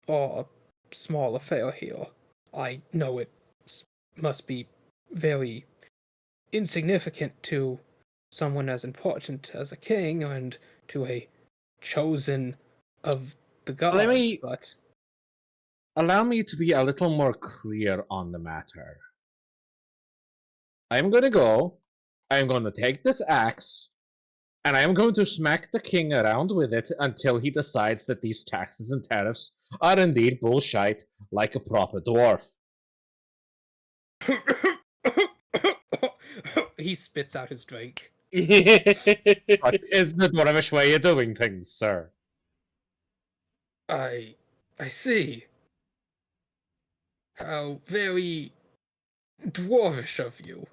our small affair here? I know it must be very insignificant to someone as important as a king and to a chosen of the gods, but Allow me to be a little more clear on the matter. I'm gonna go, I'm gonna take this axe, and I'm going to smack the king around with it until he decides that these taxes and tariffs are indeed bullshit, like a proper dwarf. he spits out his drink. But isn't it Dwarvish way of doing things, sir? I see. How very dwarvish of you.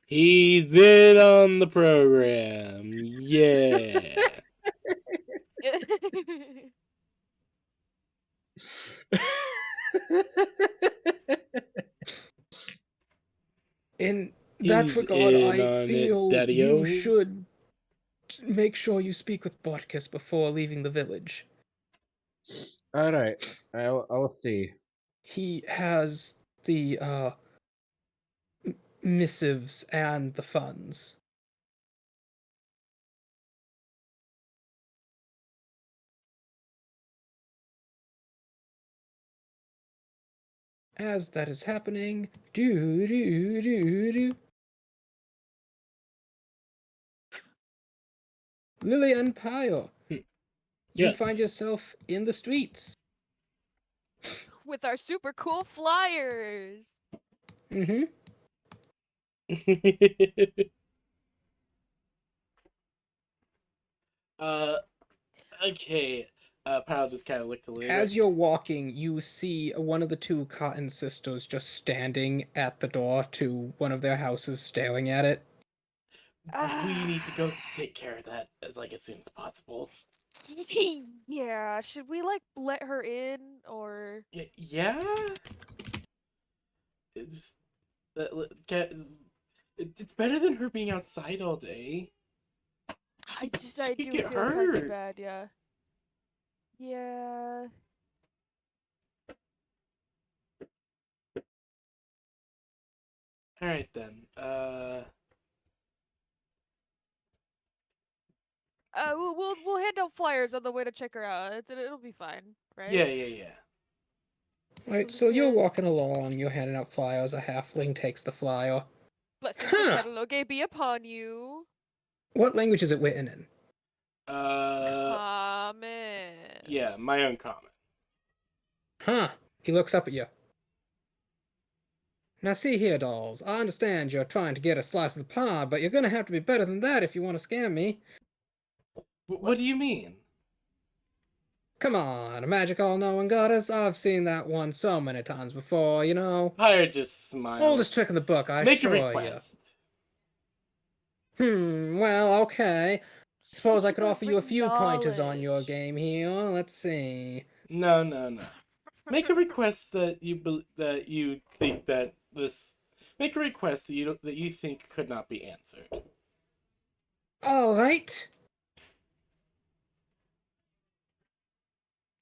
He's in on the program. Yeah. In that He's regard, in I on feel it, you Daddy-o. should make sure you speak with Botkus before leaving the village. Alright, I'll see. He has the missives and the funds. As that is happening, Lily and Pio, you Yes. find yourself in the streets. With our super cool flyers. Mm-hmm. Okay. Pal just kind of looked a little As bit. you're walking, you see one of the two Cotton sisters just standing at the door to one of their houses, staring at it. We need to go take care of that as soon as possible. Yeah, should we let her in or? Yeah. It's it's better than her being outside all day. I She do could get feel kind of hurt. bad, yeah. Yeah. All right then. We'll hand out flyers on the way to check her out. It'll be fine, right? Yeah. Right, so you're Yeah. walking along, you're handing out flyers, a halfling takes the flyer. Blessings Huh. of Catalogue be upon you. What language is it written in? Common. Yeah, my own comment. Huh. He looks up at you. Now see here, dolls. I understand you're trying to get a slice of the pie, but you're gonna have to be better than that if you want to scam me. What do you mean? Come on, a magic all-knowing goddess. I've seen that one so many times before, you know. Pyre just smiled. Oldest trick in the book, I Make a assure you. request. Well, okay. Suppose I could offer you a Written few pointers on your knowledge. game here. Let's see. No. Make a request that you think that this. Make a request that you think could not be answered. All right.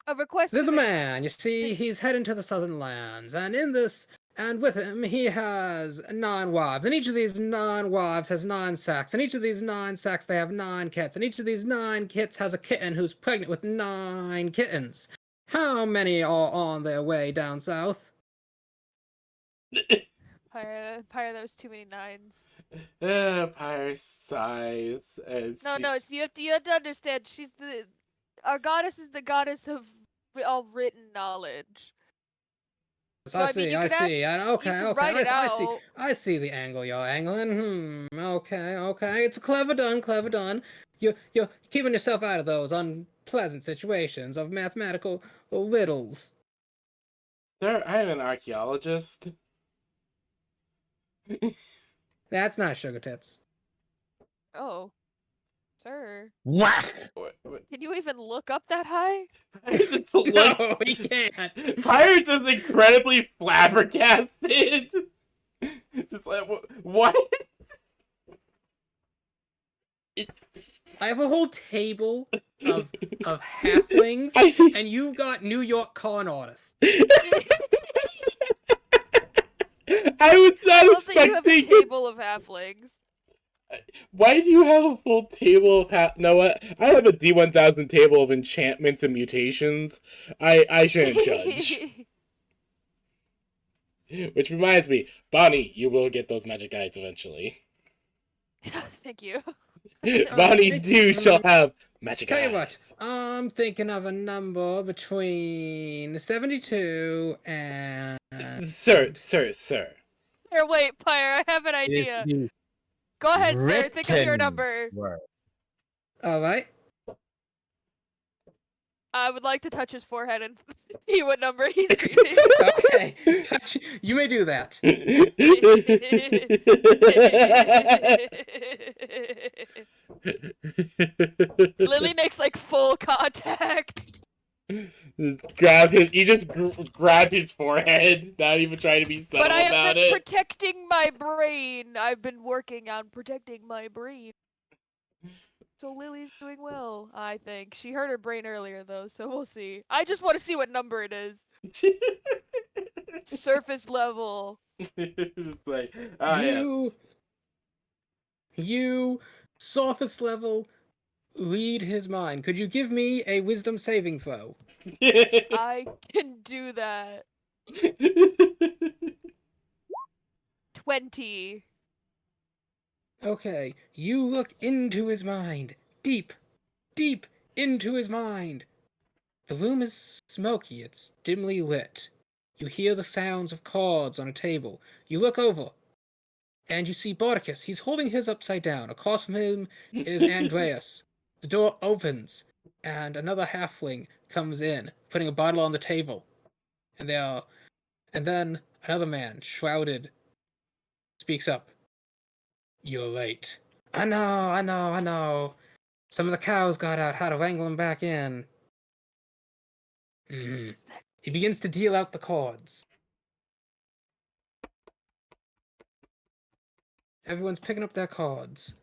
A request. There's a to man, you see, he's heading to the southern lands, and with him he has 9 wives, and each of these 9 wives has 9 sacks, and each of these 9 sacks they have 9 kits, and each of these 9 kits has a kitten who's pregnant with 9 kittens. How many are on their way down south? Pyre, that was too many nines. Pyre sighs and No, you have to understand. Our goddess is the goddess of all written knowledge. So, I see. Okay. write it out. I see the angle you're angling. Okay. It's clever done. You're keeping yourself out of those unpleasant situations of mathematical riddles. Sir, I'm an archaeologist. That's not sugar tits. Oh, sir. Whack! Can you even look up that high? Pyre's just No, he can't. Pyre's just incredibly flabbergasted. Just what? I have a whole table of halflings, and you've got New York con artists. I was not I love that you have a expecting. table of halflings. Why do you have a full table of No, what? I have a D1000 table of enchantments and mutations. I shouldn't judge. Which reminds me, Bonnie, you will get those magic eyes eventually. Thank you. Bonnie shall have Magic Tell you eyes. what, I'm thinking of a number between 72 and... Sir. Here, wait, Pyre, I have an It is idea. the Go ahead, sir. Think of your written number. word. Alright. I would like to touch his forehead and see what number he's reading. Okay. You may do that. Lily makes like full contact. Grab his. You just grab his forehead, not even trying to be subtle But I have about been it. protecting my brain. I've been working on protecting my brain. So Lily's doing well, I think. She hurt her brain earlier though, so we'll see. I just want to see what number it is. Surface level. It's like, you, yes. you, surface level, read his mind. Could you give me a wisdom saving throw? I can do that. 20. Okay, you look into his mind. Deep, deep into his mind. The room is smoky, it's dimly lit. You hear the sounds of chords on a table. You look over, and you see Bordicus. He's holding his upside down. Across from him is Andreas. The door opens, and another halfling comes in, putting a bottle on the table. And then another man, shrouded, speaks up. You're late. I know. Some of the cows got out, had to wrangle them back in. Is that He begins to deal out the cards. Everyone's picking up their cards.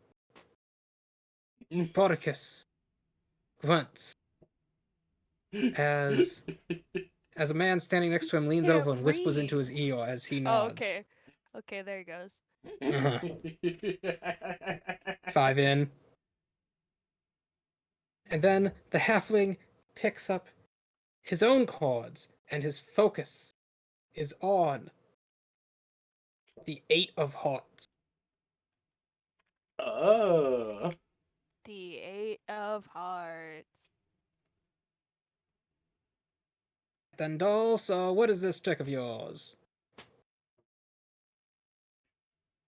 Bordicus grunts as a man standing next to him leans Can't over and whispers read. into his ear as he Oh, nods. okay. Okay, there he goes. 5 in. And then the halfling picks up his own cards, and his focus is on the 8 of hearts. Oh. The 8 of hearts. Then also, what is this trick of yours?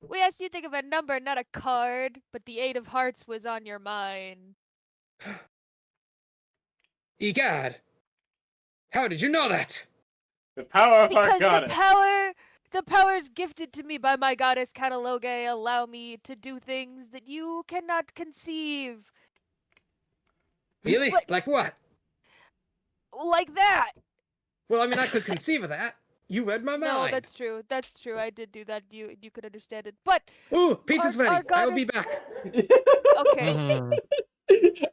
We asked you to think of a number, not a card, but the 8 of hearts was on your mind. Egad! How did you know that? The power of our Because goddess. the powers gifted to me by my goddess Catalogue allow me to do things that you cannot conceive. Really? What? Like what? Like that. Well, I mean, I could conceive of that. You read my No, mind. that's true. That's true. I did do that. You could understand it. But Ooh, pizza's our ready. I will be goddess- back. okay. Mhm.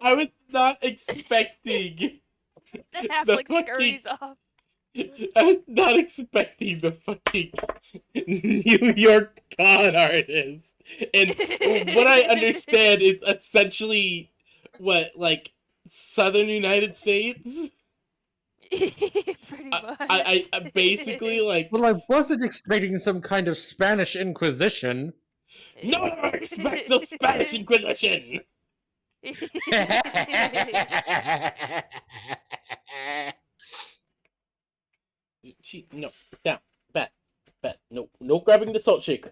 I was not expecting The the halfling fucking. scurries off. I was not expecting the fucking New York con artist. And what I understand is essentially what, like, Southern United States? Pretty much. I basically, like. Well, I wasn't expecting some kind of Spanish Inquisition. No one ever expects the Spanish Inquisition! No, down, bet, no grabbing the salt shaker.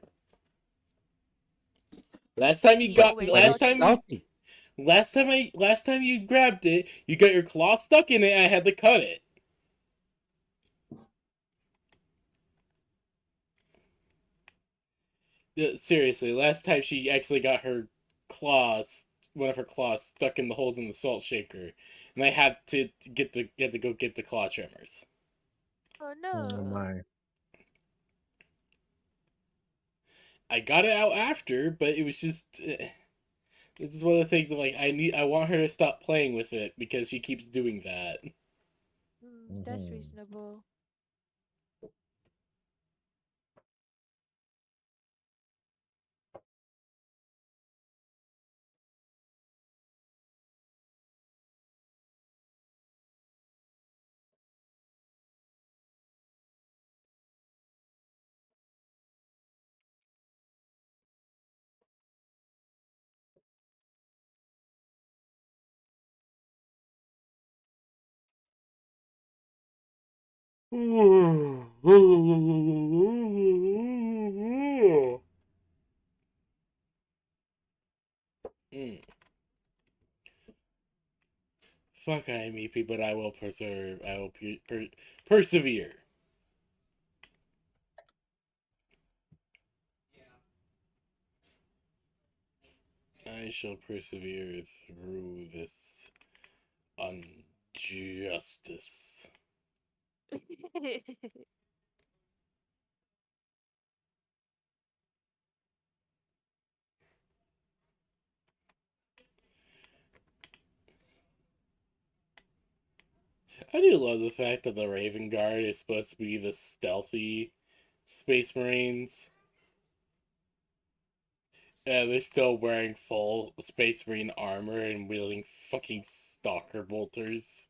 Last time you got, Always last salt time you, Salty. last time you grabbed it, you got your claw stuck in it. I had to cut it. Seriously, last time she actually got her claws, one of her claws stuck in the holes in the salt shaker, and I had to go get the claw trimmers. Oh Oh no. my. I got it out after, but it was just. This is one of the things of, like, I want her to stop playing with it because she keeps doing that. That's Mhm. reasonable. Fuck, I am EP, but I will preserve. I will persevere. I shall persevere through this injustice. I do love the fact that the Raven Guard is supposed to be the stealthy Space Marines. Yeah, they're still wearing full Space Marine armor and wielding fucking stalker bolters.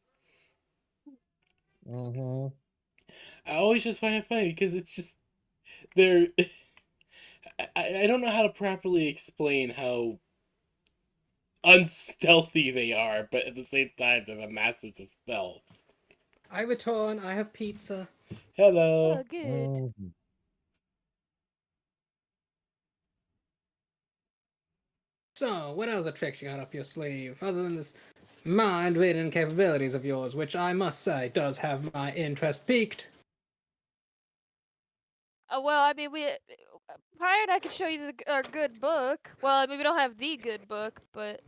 Mm-hmm. I always just find it funny because it's just they're. I don't know how to properly explain how unstealthy they are, but at the same time they're the masters of stealth. I return. I have pizza. Hello. Oh, good. Mm-hmm. So, what other tricks you got up your sleeve, other than this mind-reading capabilities of yours, which I must say does have my interest piqued? Well, I mean, Prior and I could show you our good book. Well, I mean, we don't have the good book, but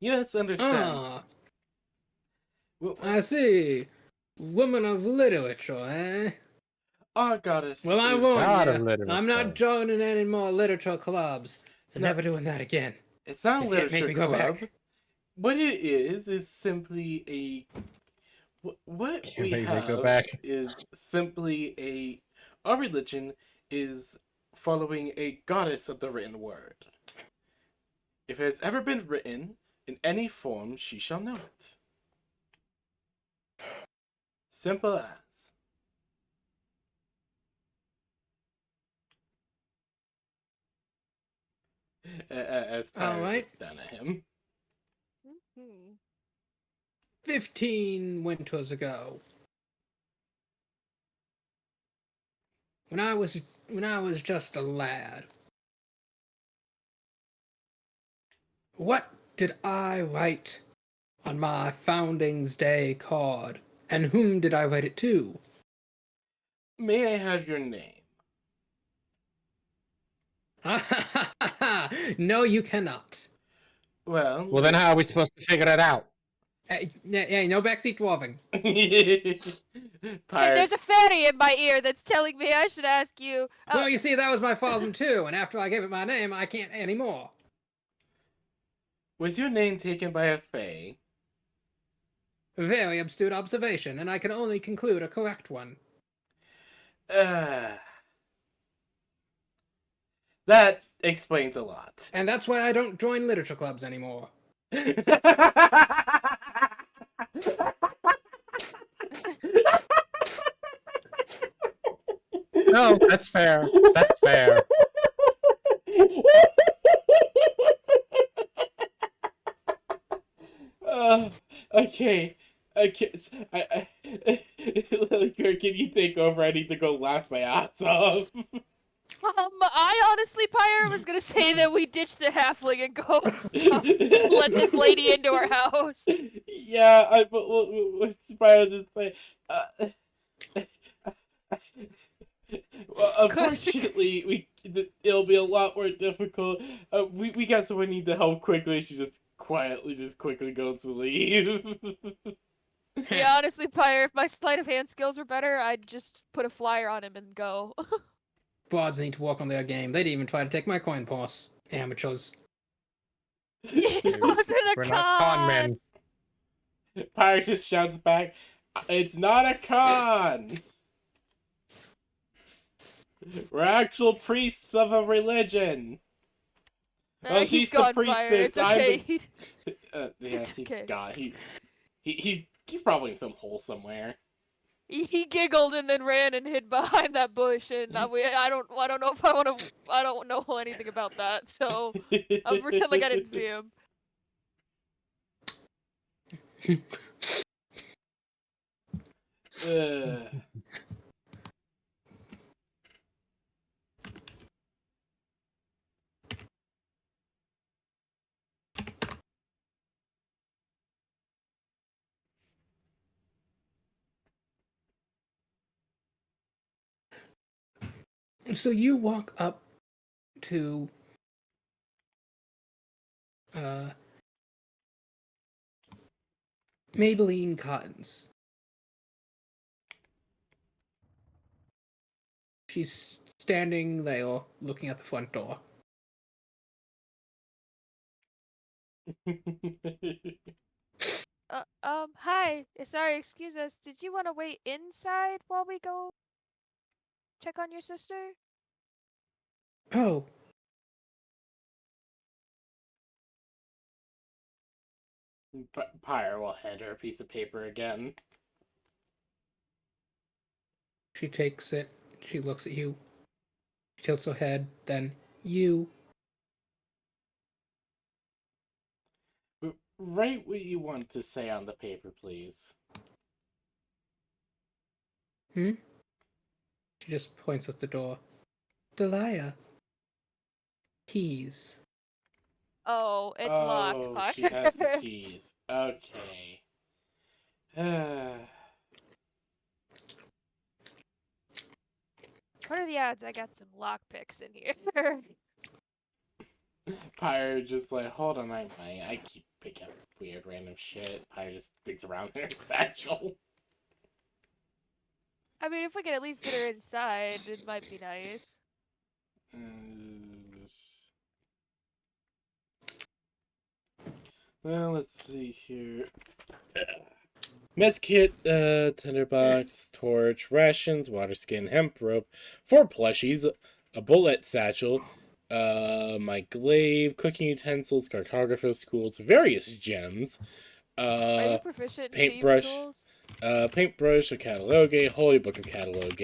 Yes, understand. Ah, Well, I see. Woman of literature, eh? our goddess Well, I is warn God of you, literature. I'm not joining any more literature clubs. I'm No. never doing that again. it's not a You can't make literature me go club. back. What it is simply a what Can't we make me go have back. is simply our religion is following a goddess of the written word. If it has ever been written in any form, she shall know it. Simple as. As All Pirate right. looks down at him. 15 winters ago, when I was just a lad, what did I write on my Founding's Day card, and whom did I write it to? May I have your name? No, you cannot. Well, Well, then how are we supposed to figure it out? Yeah, no backseat dwarfing. hey, Pirate. there's a fairy in my ear that's telling me I should ask you. Well, you see, that was my problem too, and after I gave it my name, I can't anymore. Was your name taken by a fae? Very astute observation, and I can only conclude a correct one. That explains a lot. And that's why I don't join literature clubs anymore. No, that's fair. That's fair. Okay. Okay. Liquor, can you take over? I need to go laugh my ass off. I honestly, Pyre, was gonna say that we ditch the halfling and go let this lady into our house. Yeah, what Spire was just saying. Well, unfortunately, it'll be a lot more difficult. We got someone need to help quickly. She just quickly goes to leave. Yeah, honestly, Pyre, if my sleight of hand skills were better, I'd just put a flyer on him and go. Bards need to work on their game. They didn't even try to take my coin toss. Amateurs. It wasn't a We're not con con. men. Pirate just shouts back, "It's not a con! We're actual priests of a religion!" Well, He's she's the gone, Pyre. priestess, It's okay. yeah, It's he's okay. gone. He's probably in some hole somewhere. He giggled and then ran and hid behind that bush, and I don't know if I don't know anything about that, so I'll pretend like I didn't see him. So you walk up to uh, Maybelline Cottons. She's standing there looking at the front door. Hi. Sorry, excuse us. Did you want to wait inside while we go check on your sister? Oh, Pyre will hand her a piece of paper again. she takes it. She looks at you. She tilts her head. Then you. Write what you want to say on the paper, please. She just points at the door. Delia. Keys. Oh, it's locked, Oh, Pyre. she has the keys. Okay. What are the odds I got some lockpicks in here? Pyre just like, hold on, I keep picking up weird random shit. Pyre just digs around in her satchel. I mean, if we can at least get her inside, it might be nice. Well, let's see here. Mess kit, tinderbox, torch, rations, water skin, hemp rope, 4 plushies, a bullet satchel, my glaive, cooking utensils, cartographer's tools, various gems, Are you proficient in thieves' paintbrush, tools? paintbrush, a catalogue, holy book of catalogue,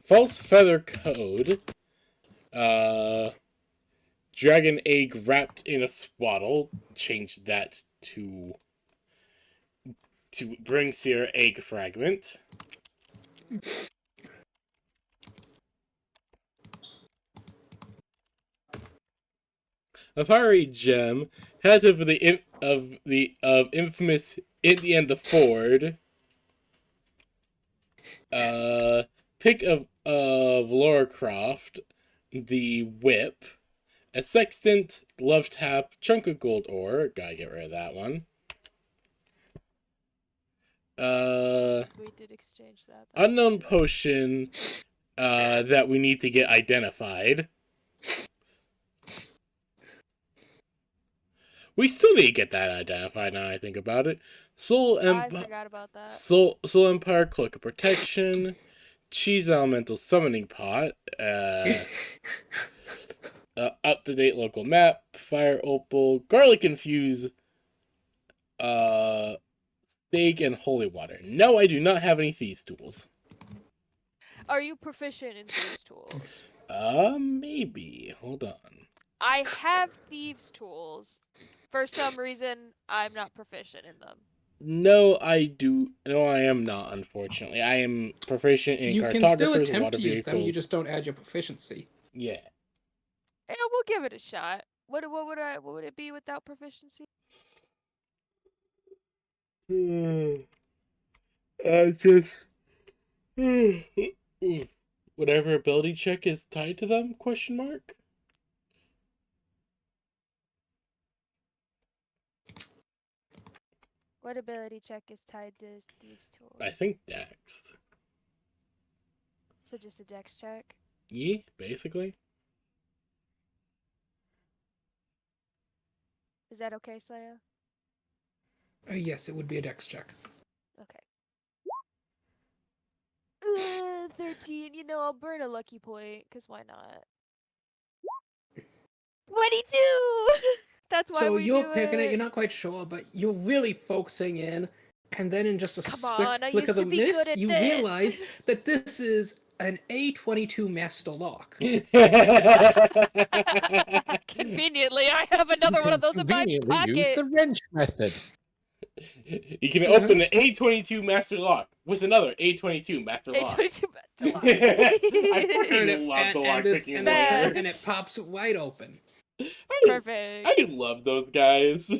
false feather code, dragon egg wrapped in a swaddle, change that to bring Seer egg fragment. A fiery gem, hat of infamous Indian the Ford. Pick of Laura Croft, the whip. A sextant, love tap, chunk of gold ore. Gotta get rid of that one. We did exchange that. Unknown potion that we need to get identified. We still need to get that identified now I think about it. I forgot about that. Soul Empire Cloak of Protection. Cheese Elemental Summoning Pot. Up-to-date local map. Fire Opal. Garlic Infused. Steak and Holy Water. No, I do not have any thieves tools. Are you proficient in thieves' tools? Maybe. Hold on. I have thieves' tools. For some reason, I'm not proficient in them. No, I do. No, I am not, unfortunately. I am proficient in You can still cartographers, attempt water to use vehicles. them, you just don't add your proficiency. Yeah. Yeah, we'll give it a shot. What would it be without proficiency? Just whatever ability check is tied to them? Question mark. What ability check is tied to thieves' tools? I think Dex. So just a dex check? Yeah, basically. Is that okay, Slaya? Yes, it would be a dex check. Okay. 13. You know, I'll burn a lucky point, because why not? 22! That's why So we you're do picking it, it. you're not quite sure, but you're really focusing in, and then in just a Come quick on, I flick of used the to be good wrist, at you this. realize that this is an A22 master lock. Conveniently, I have another one of those in my Conveniently use pocket. the wrench method. You can open an A22 master lock with another A22 master lock. A22 master lock. I fucking love the lock picking and layer. it pops wide open. Perfect. I love those guys.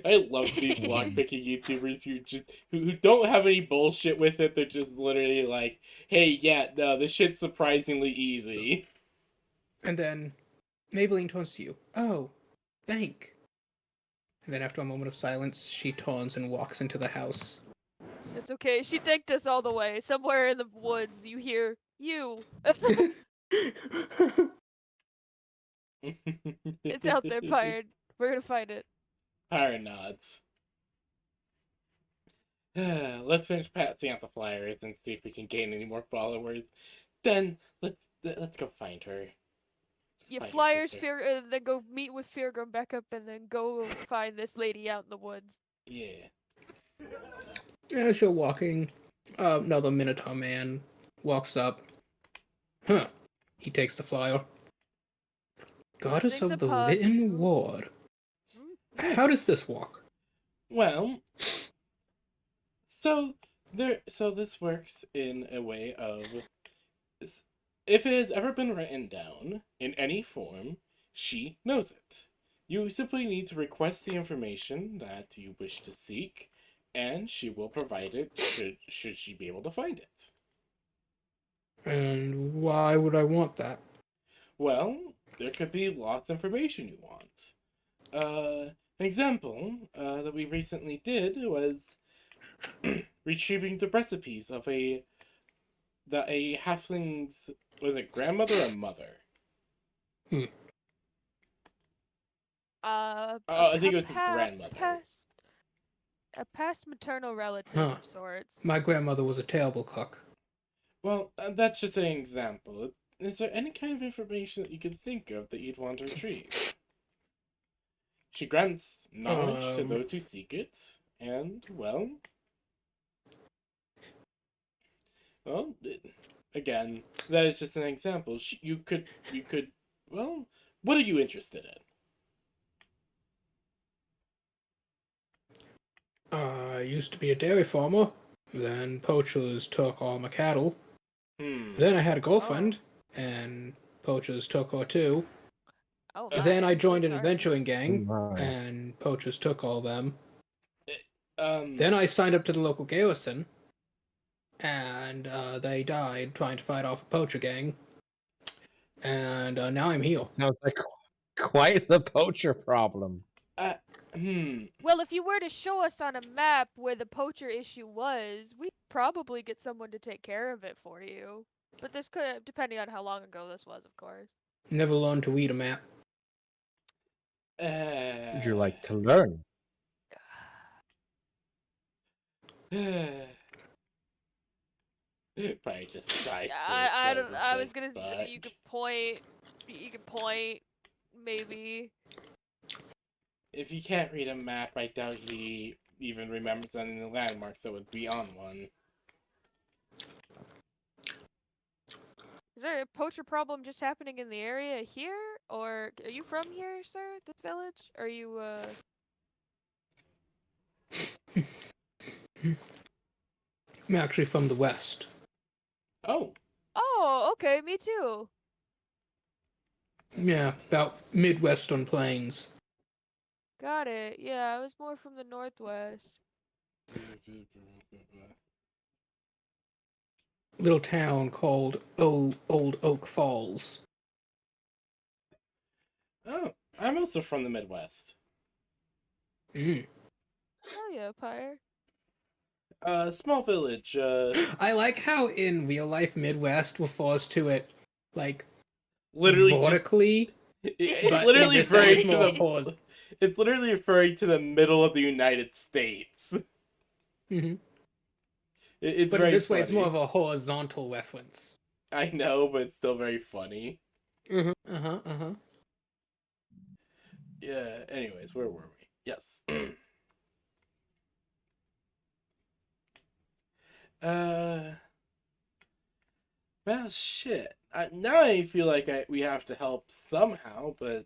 I love these lockpicking YouTubers who don't have any bullshit with it. They're just literally like, hey, yeah, no, this shit's surprisingly easy. And then Maybelline turns to you. Oh, thank. And then after a moment of silence, she turns and walks into the house. It's okay. She thanked us all the way. Somewhere in the woods, you hear you. It's out there, Pyre. We're gonna find it. Pyre nods. Let's finish passing out the flyers and see if we can gain any more followers. Then let's go find her. You Find her flyers, sister. then go meet with Feargrim back up, and then go find this lady out in the woods. Yeah. As you're walking, another Minotaur man walks up. Huh. He takes the flyer. Goddess Sings of a the pug. Written Ward. How does this work? Well, so this works in a way of if it has ever been written down in any form, she knows it. You simply need to request the information that you wish to seek, and she will provide it should she be able to find it. And why would I want that? Well, there could be lots of information you want. An example that we recently did was retrieving the recipes of a halfling's, was it grandmother or mother? I think it was his grandmother. A past maternal relative Huh. of sorts. My grandmother was a terrible cook. Well, that's just an example. Is there any kind of information that you could think of that you'd want to retrieve? She grants knowledge to those who seek it, and, well, again, that is just an example. You could, well, what are you interested in? I used to be a dairy farmer. Then poachers took all my cattle. Then I had a girlfriend, and poachers took her too. Oh And my, then I I'm so joined an sorry. adventuring gang, My. and poachers took all them. Then Then I signed up to the local garrison, and they died trying to fight off a poacher gang. And now I'm here. Sounds like quite the poacher problem. Well, if you were to show us on a map where the poacher issue was, we'd probably get someone to take care of it for you. But this could, depending on how long ago this was, of course. Never learned to read a map. Would you like to learn? Probably just tries to. I shove don't. a I was big gonna. butt. You could point. You could point. Maybe. If he can't read a map, I doubt he even remembers any of the landmarks that would be on one. Is there a poacher problem just happening in the area here, or are you from here, sir? This village? Are you I'm actually from the west. Oh, Oh, okay. Me too. Yeah, about Midwestern plains. Got it. Yeah, I was more from the northwest. Little town called Old Oak Falls. oh, I'm also from the Midwest. Mm. Hell yeah, Pyre. Small village. I like how in real life Midwest refers to it like Literally vertically. It's But literally in this one, referring it's to more the. pause. It's literally referring to the middle of the United States. Mm-hmm. It's But very in this way, funny. it's more of a horizontal reference. I know, but it's still very funny. Mm-hmm. Uh-huh, uh-huh. Yeah. Anyways, where were we? Yes. Well, shit. Now I feel like we have to help somehow, but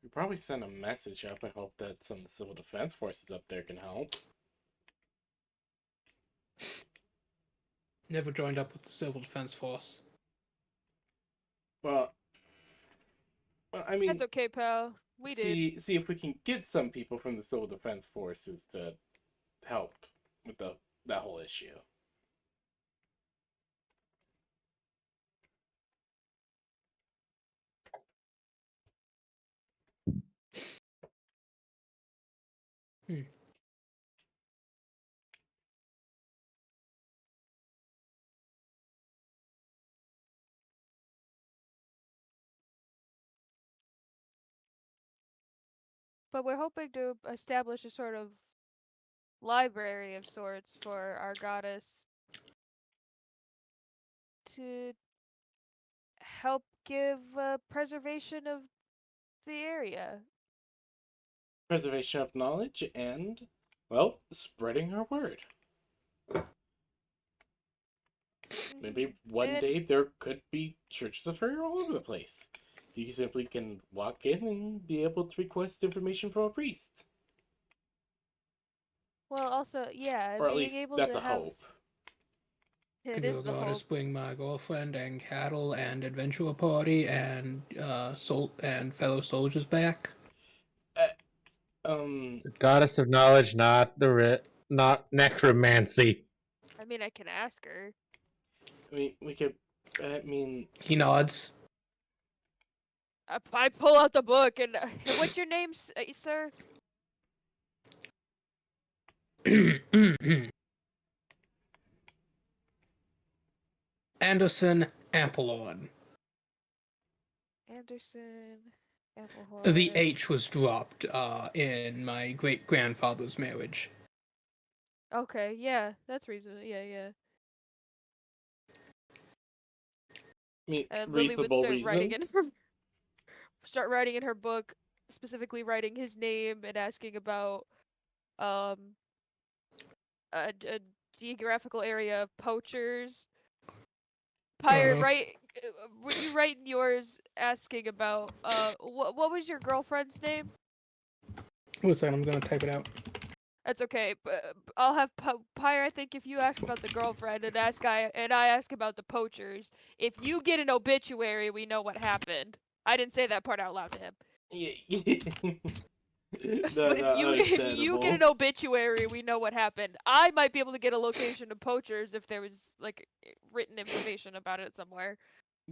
We probably send a message up and hope that some civil defense forces up there can help. Never joined up with the Civil Defense Force. Well, I mean, That's okay, pal. We did. see if we can get some people from the civil defense forces to help with that whole issue. But we're hoping to establish a sort of library of sorts for our goddess to help give preservation of the area. Preservation of knowledge and, well, spreading our word. Maybe one And- day there could be churches of her all over the place. You simply can walk in and be able to request information from a priest. Well, also, yeah, Or at being least able that's to a have hope. it Can is your the goddess hope. bring my girlfriend and cattle and adventurer party and fellow soldiers back? The goddess of knowledge, not necromancy. I mean, I can ask her. I mean, we could, I mean, He nods. I pull out the book and what's your name, sir? Anderson Ampelorn. Anderson Applehorn. The H was dropped in my great grandfather's marriage. Okay, yeah, that's reasonable. Yeah. I mean, Lily would reasonable start writing reason. in her book, specifically writing his name and asking about um a geographical area of poachers. Pirate, right? Would you write in yours asking about what was your girlfriend's name? One second, I'm gonna type it out. That's okay. I'll have Pyre. I think if you ask about the girlfriend and I ask about the poachers, if you get an obituary, we know what happened. I didn't say that part out loud to him. Yeah. But if you get understandable. an obituary, we know what happened. I might be able to get a location of poachers if there was like written information about it somewhere.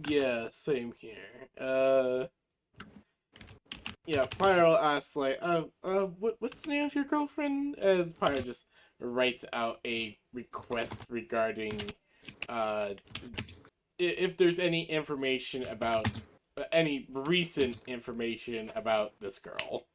Yeah, same here. Yeah, Pyro asks like, what's the name of your girlfriend? As Pyro just writes out a request regarding, if there's any information about, any recent information about this girl.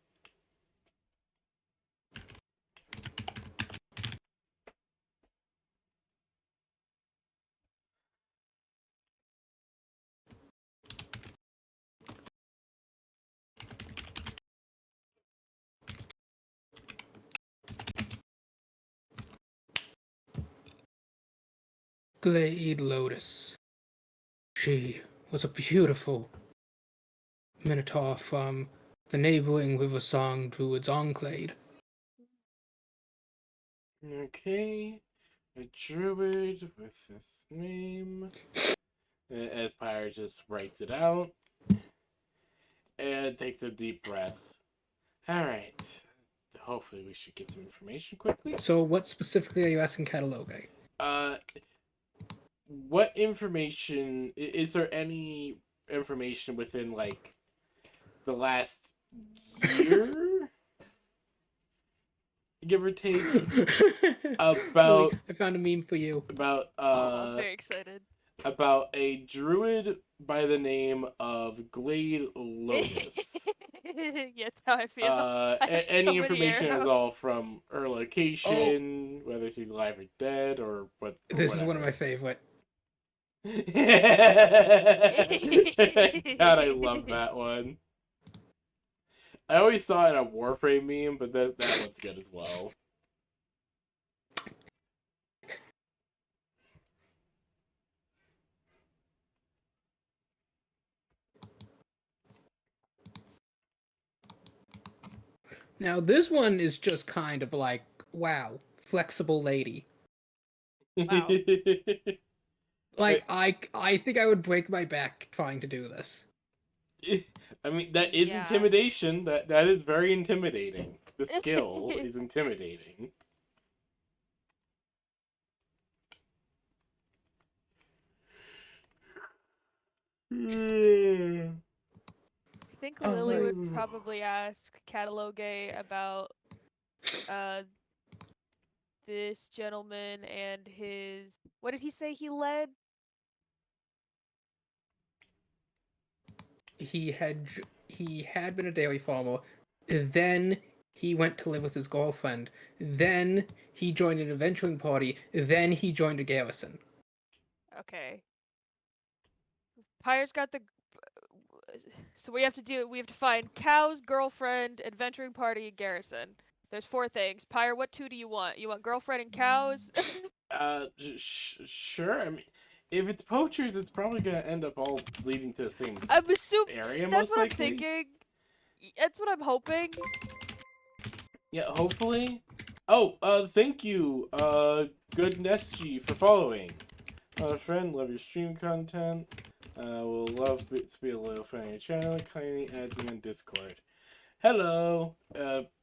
Glade Lotus. She was a beautiful minotaur from the neighboring River Song Druid's Enclave. Okay, a druid with this name. As Pyro just writes it out and takes a deep breath. All right. Hopefully, we should get some information quickly. So, what specifically are you asking Catalogue? What information is there? Any information within like the last year, give or take, about I found a meme for you. about I'm very excited. about a druid by the name of Glade Lotus. Yeah, that's how I feel. I have so Any many information is arrows. all from her location, whether she's alive or dead, or what. Or This is one of whatever. my favorite. God, I love that one. I always saw it in a Warframe meme, but that one's good as well. Now this one is just kind of like, wow, flexible lady. Wow. Like I think I would break my back trying to do this. I mean, that is Yeah. intimidation. That is very intimidating. The skill is intimidating. I think Oh, Lily right. would probably ask Catalogue about uh this gentleman and his, what did he say he led? He had been a dairy farmer, then he went to live with his girlfriend, then he joined an adventuring party, then he joined a garrison. Okay. Pyre's got the, so we have to find Cow's girlfriend, adventuring party, garrison. There's 4 things. Pyre, what 2 do you want? You want girlfriend and cows? Sure. I mean, if it's poachers, it's probably gonna end up all leading to the same I'm assuming area, that's most what likely. I'm thinking. That's what I'm hoping. Yeah, hopefully. Oh, thank you, Good Nesty, for following. Friend, love your stream content. Will love to be a little friend on your channel. Kindly add me on Discord. Hello.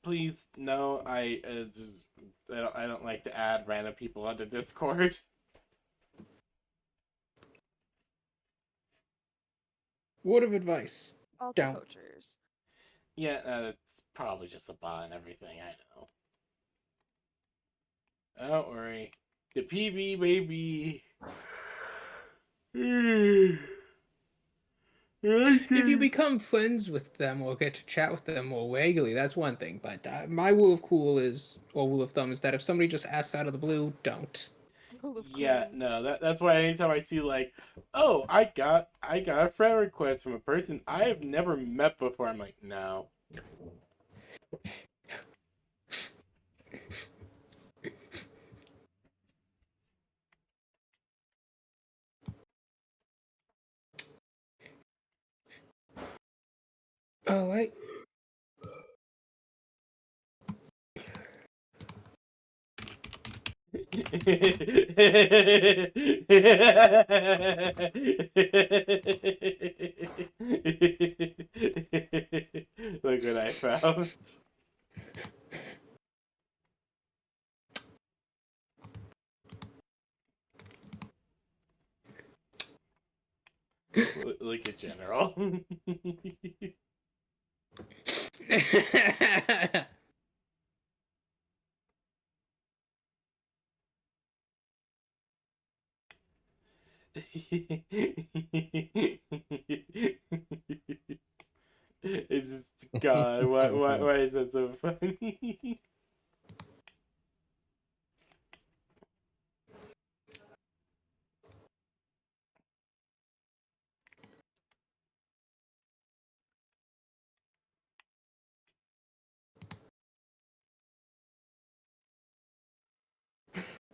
Please, no, I don't like to add random people onto Discord. Word of advice. Alter Don't. poachers. Yeah, it's probably just a bot and everything, I know. Don't worry. The PB baby. If you become friends with them or get to chat with them more regularly, that's one thing. But my rule of rule of thumb is that if somebody just asks out of the blue, don't. Yeah, no, that's why anytime I see like, oh, I got a friend request from a person I have never met before, I'm like, no. All right. Look what I found. Look at General. It's just, God, why is that so funny?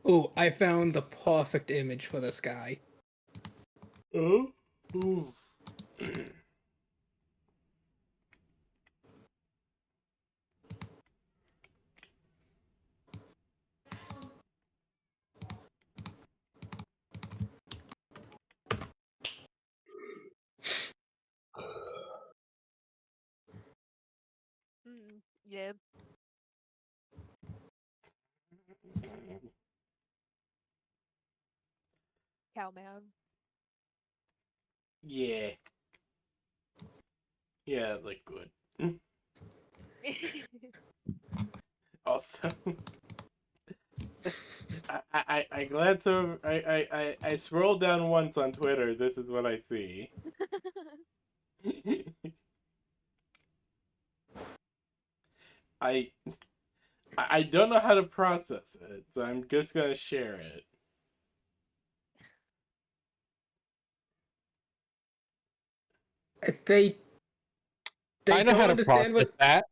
Oh, I found the perfect image for this guy. Oh? Ooh. Yeah. Cowman. Yeah. Yeah, like good. Also, I glance over. I scroll down once on Twitter. This is what I see. I I don't know how to process it, so I'm just gonna share it. They I know don't how to understand process what that.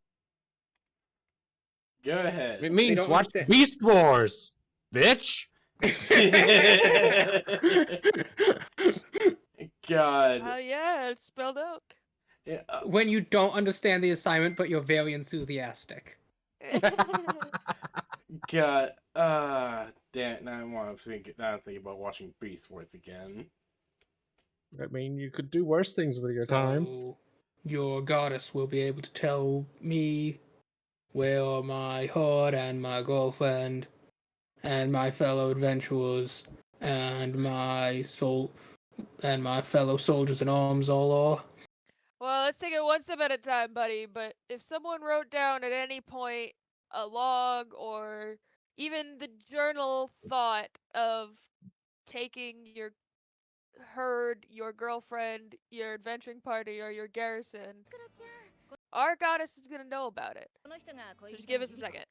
Go ahead. It they means don't watch understand. Beast Wars, bitch. God. Yeah, it's spelled out. Yeah, When you don't understand the assignment, but you're very enthusiastic. God, damn. Now I'm thinking about watching Beast Wars again. I mean, you could do worse things with your time. So, your goddess will be able to tell me where my heart and my girlfriend and my fellow adventurers and my soul and my fellow soldiers in arms all are. Well, let's take it one step at a time, buddy. But if someone wrote down at any point a log or even the journal thought of taking your herd, your girlfriend, your adventuring party, or your garrison, our goddess is gonna know about it. So just give us a second.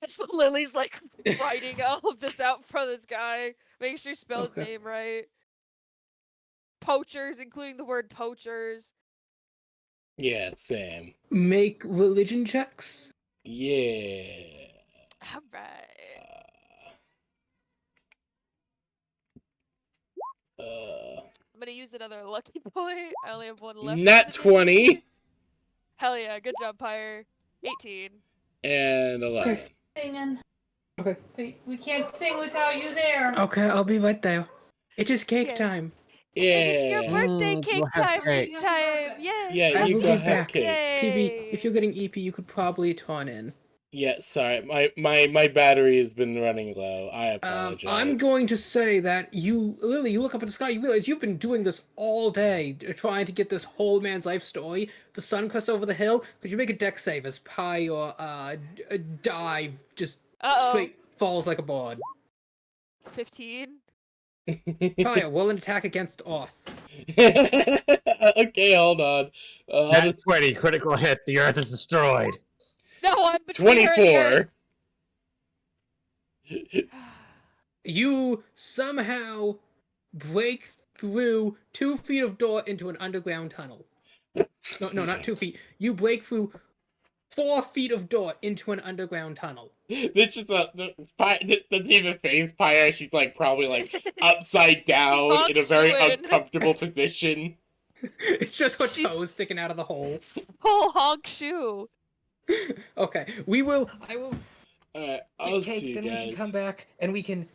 So Lily's like writing all of this out for this guy, making sure you spell his Okay. name right. Poachers, including the word poachers. Yeah, Sam. Make religion checks. Yeah. Alright. I'm gonna use another lucky point. I only have one left. Nat 20 Hell yeah, good job, Pyre. 18. and 11. Singing. Okay. We can't sing without you there. Okay, I'll be right there. It is cake Yes. time. And it's your Yeah. birthday Go cake have time cake. this time. Yes. Yeah, I you will go be have back. cake. Yay. PB, if you're getting EP, you could probably turn in. Yeah, sorry. My battery has been running low. I apologize. I'm going to say that you, Lily, you look up at the sky, you realize you've been doing this all day, trying to get this whole man's life story. The sun crests over the hill. Could you make a deck save as Pi or dive just straight falls like a board? 15. Pi, roll an attack against Oth. Okay, hold on. I'll Nat just 20, critical hit. The Earth is destroyed. No, I'm between her and the earth. 24. You somehow break through 2 feet of door into an underground tunnel. No, not 2 feet. You break through 4 feet of door into an underground tunnel. This is doesn't even phase Pyre. She's like probably like upside down in a very honk-shoeing. uncomfortable position. It's just her She's- toes sticking out of the hole. Full honk shoe. Okay, I will Alright, get I'll cake, see you then we guys. can come back and we can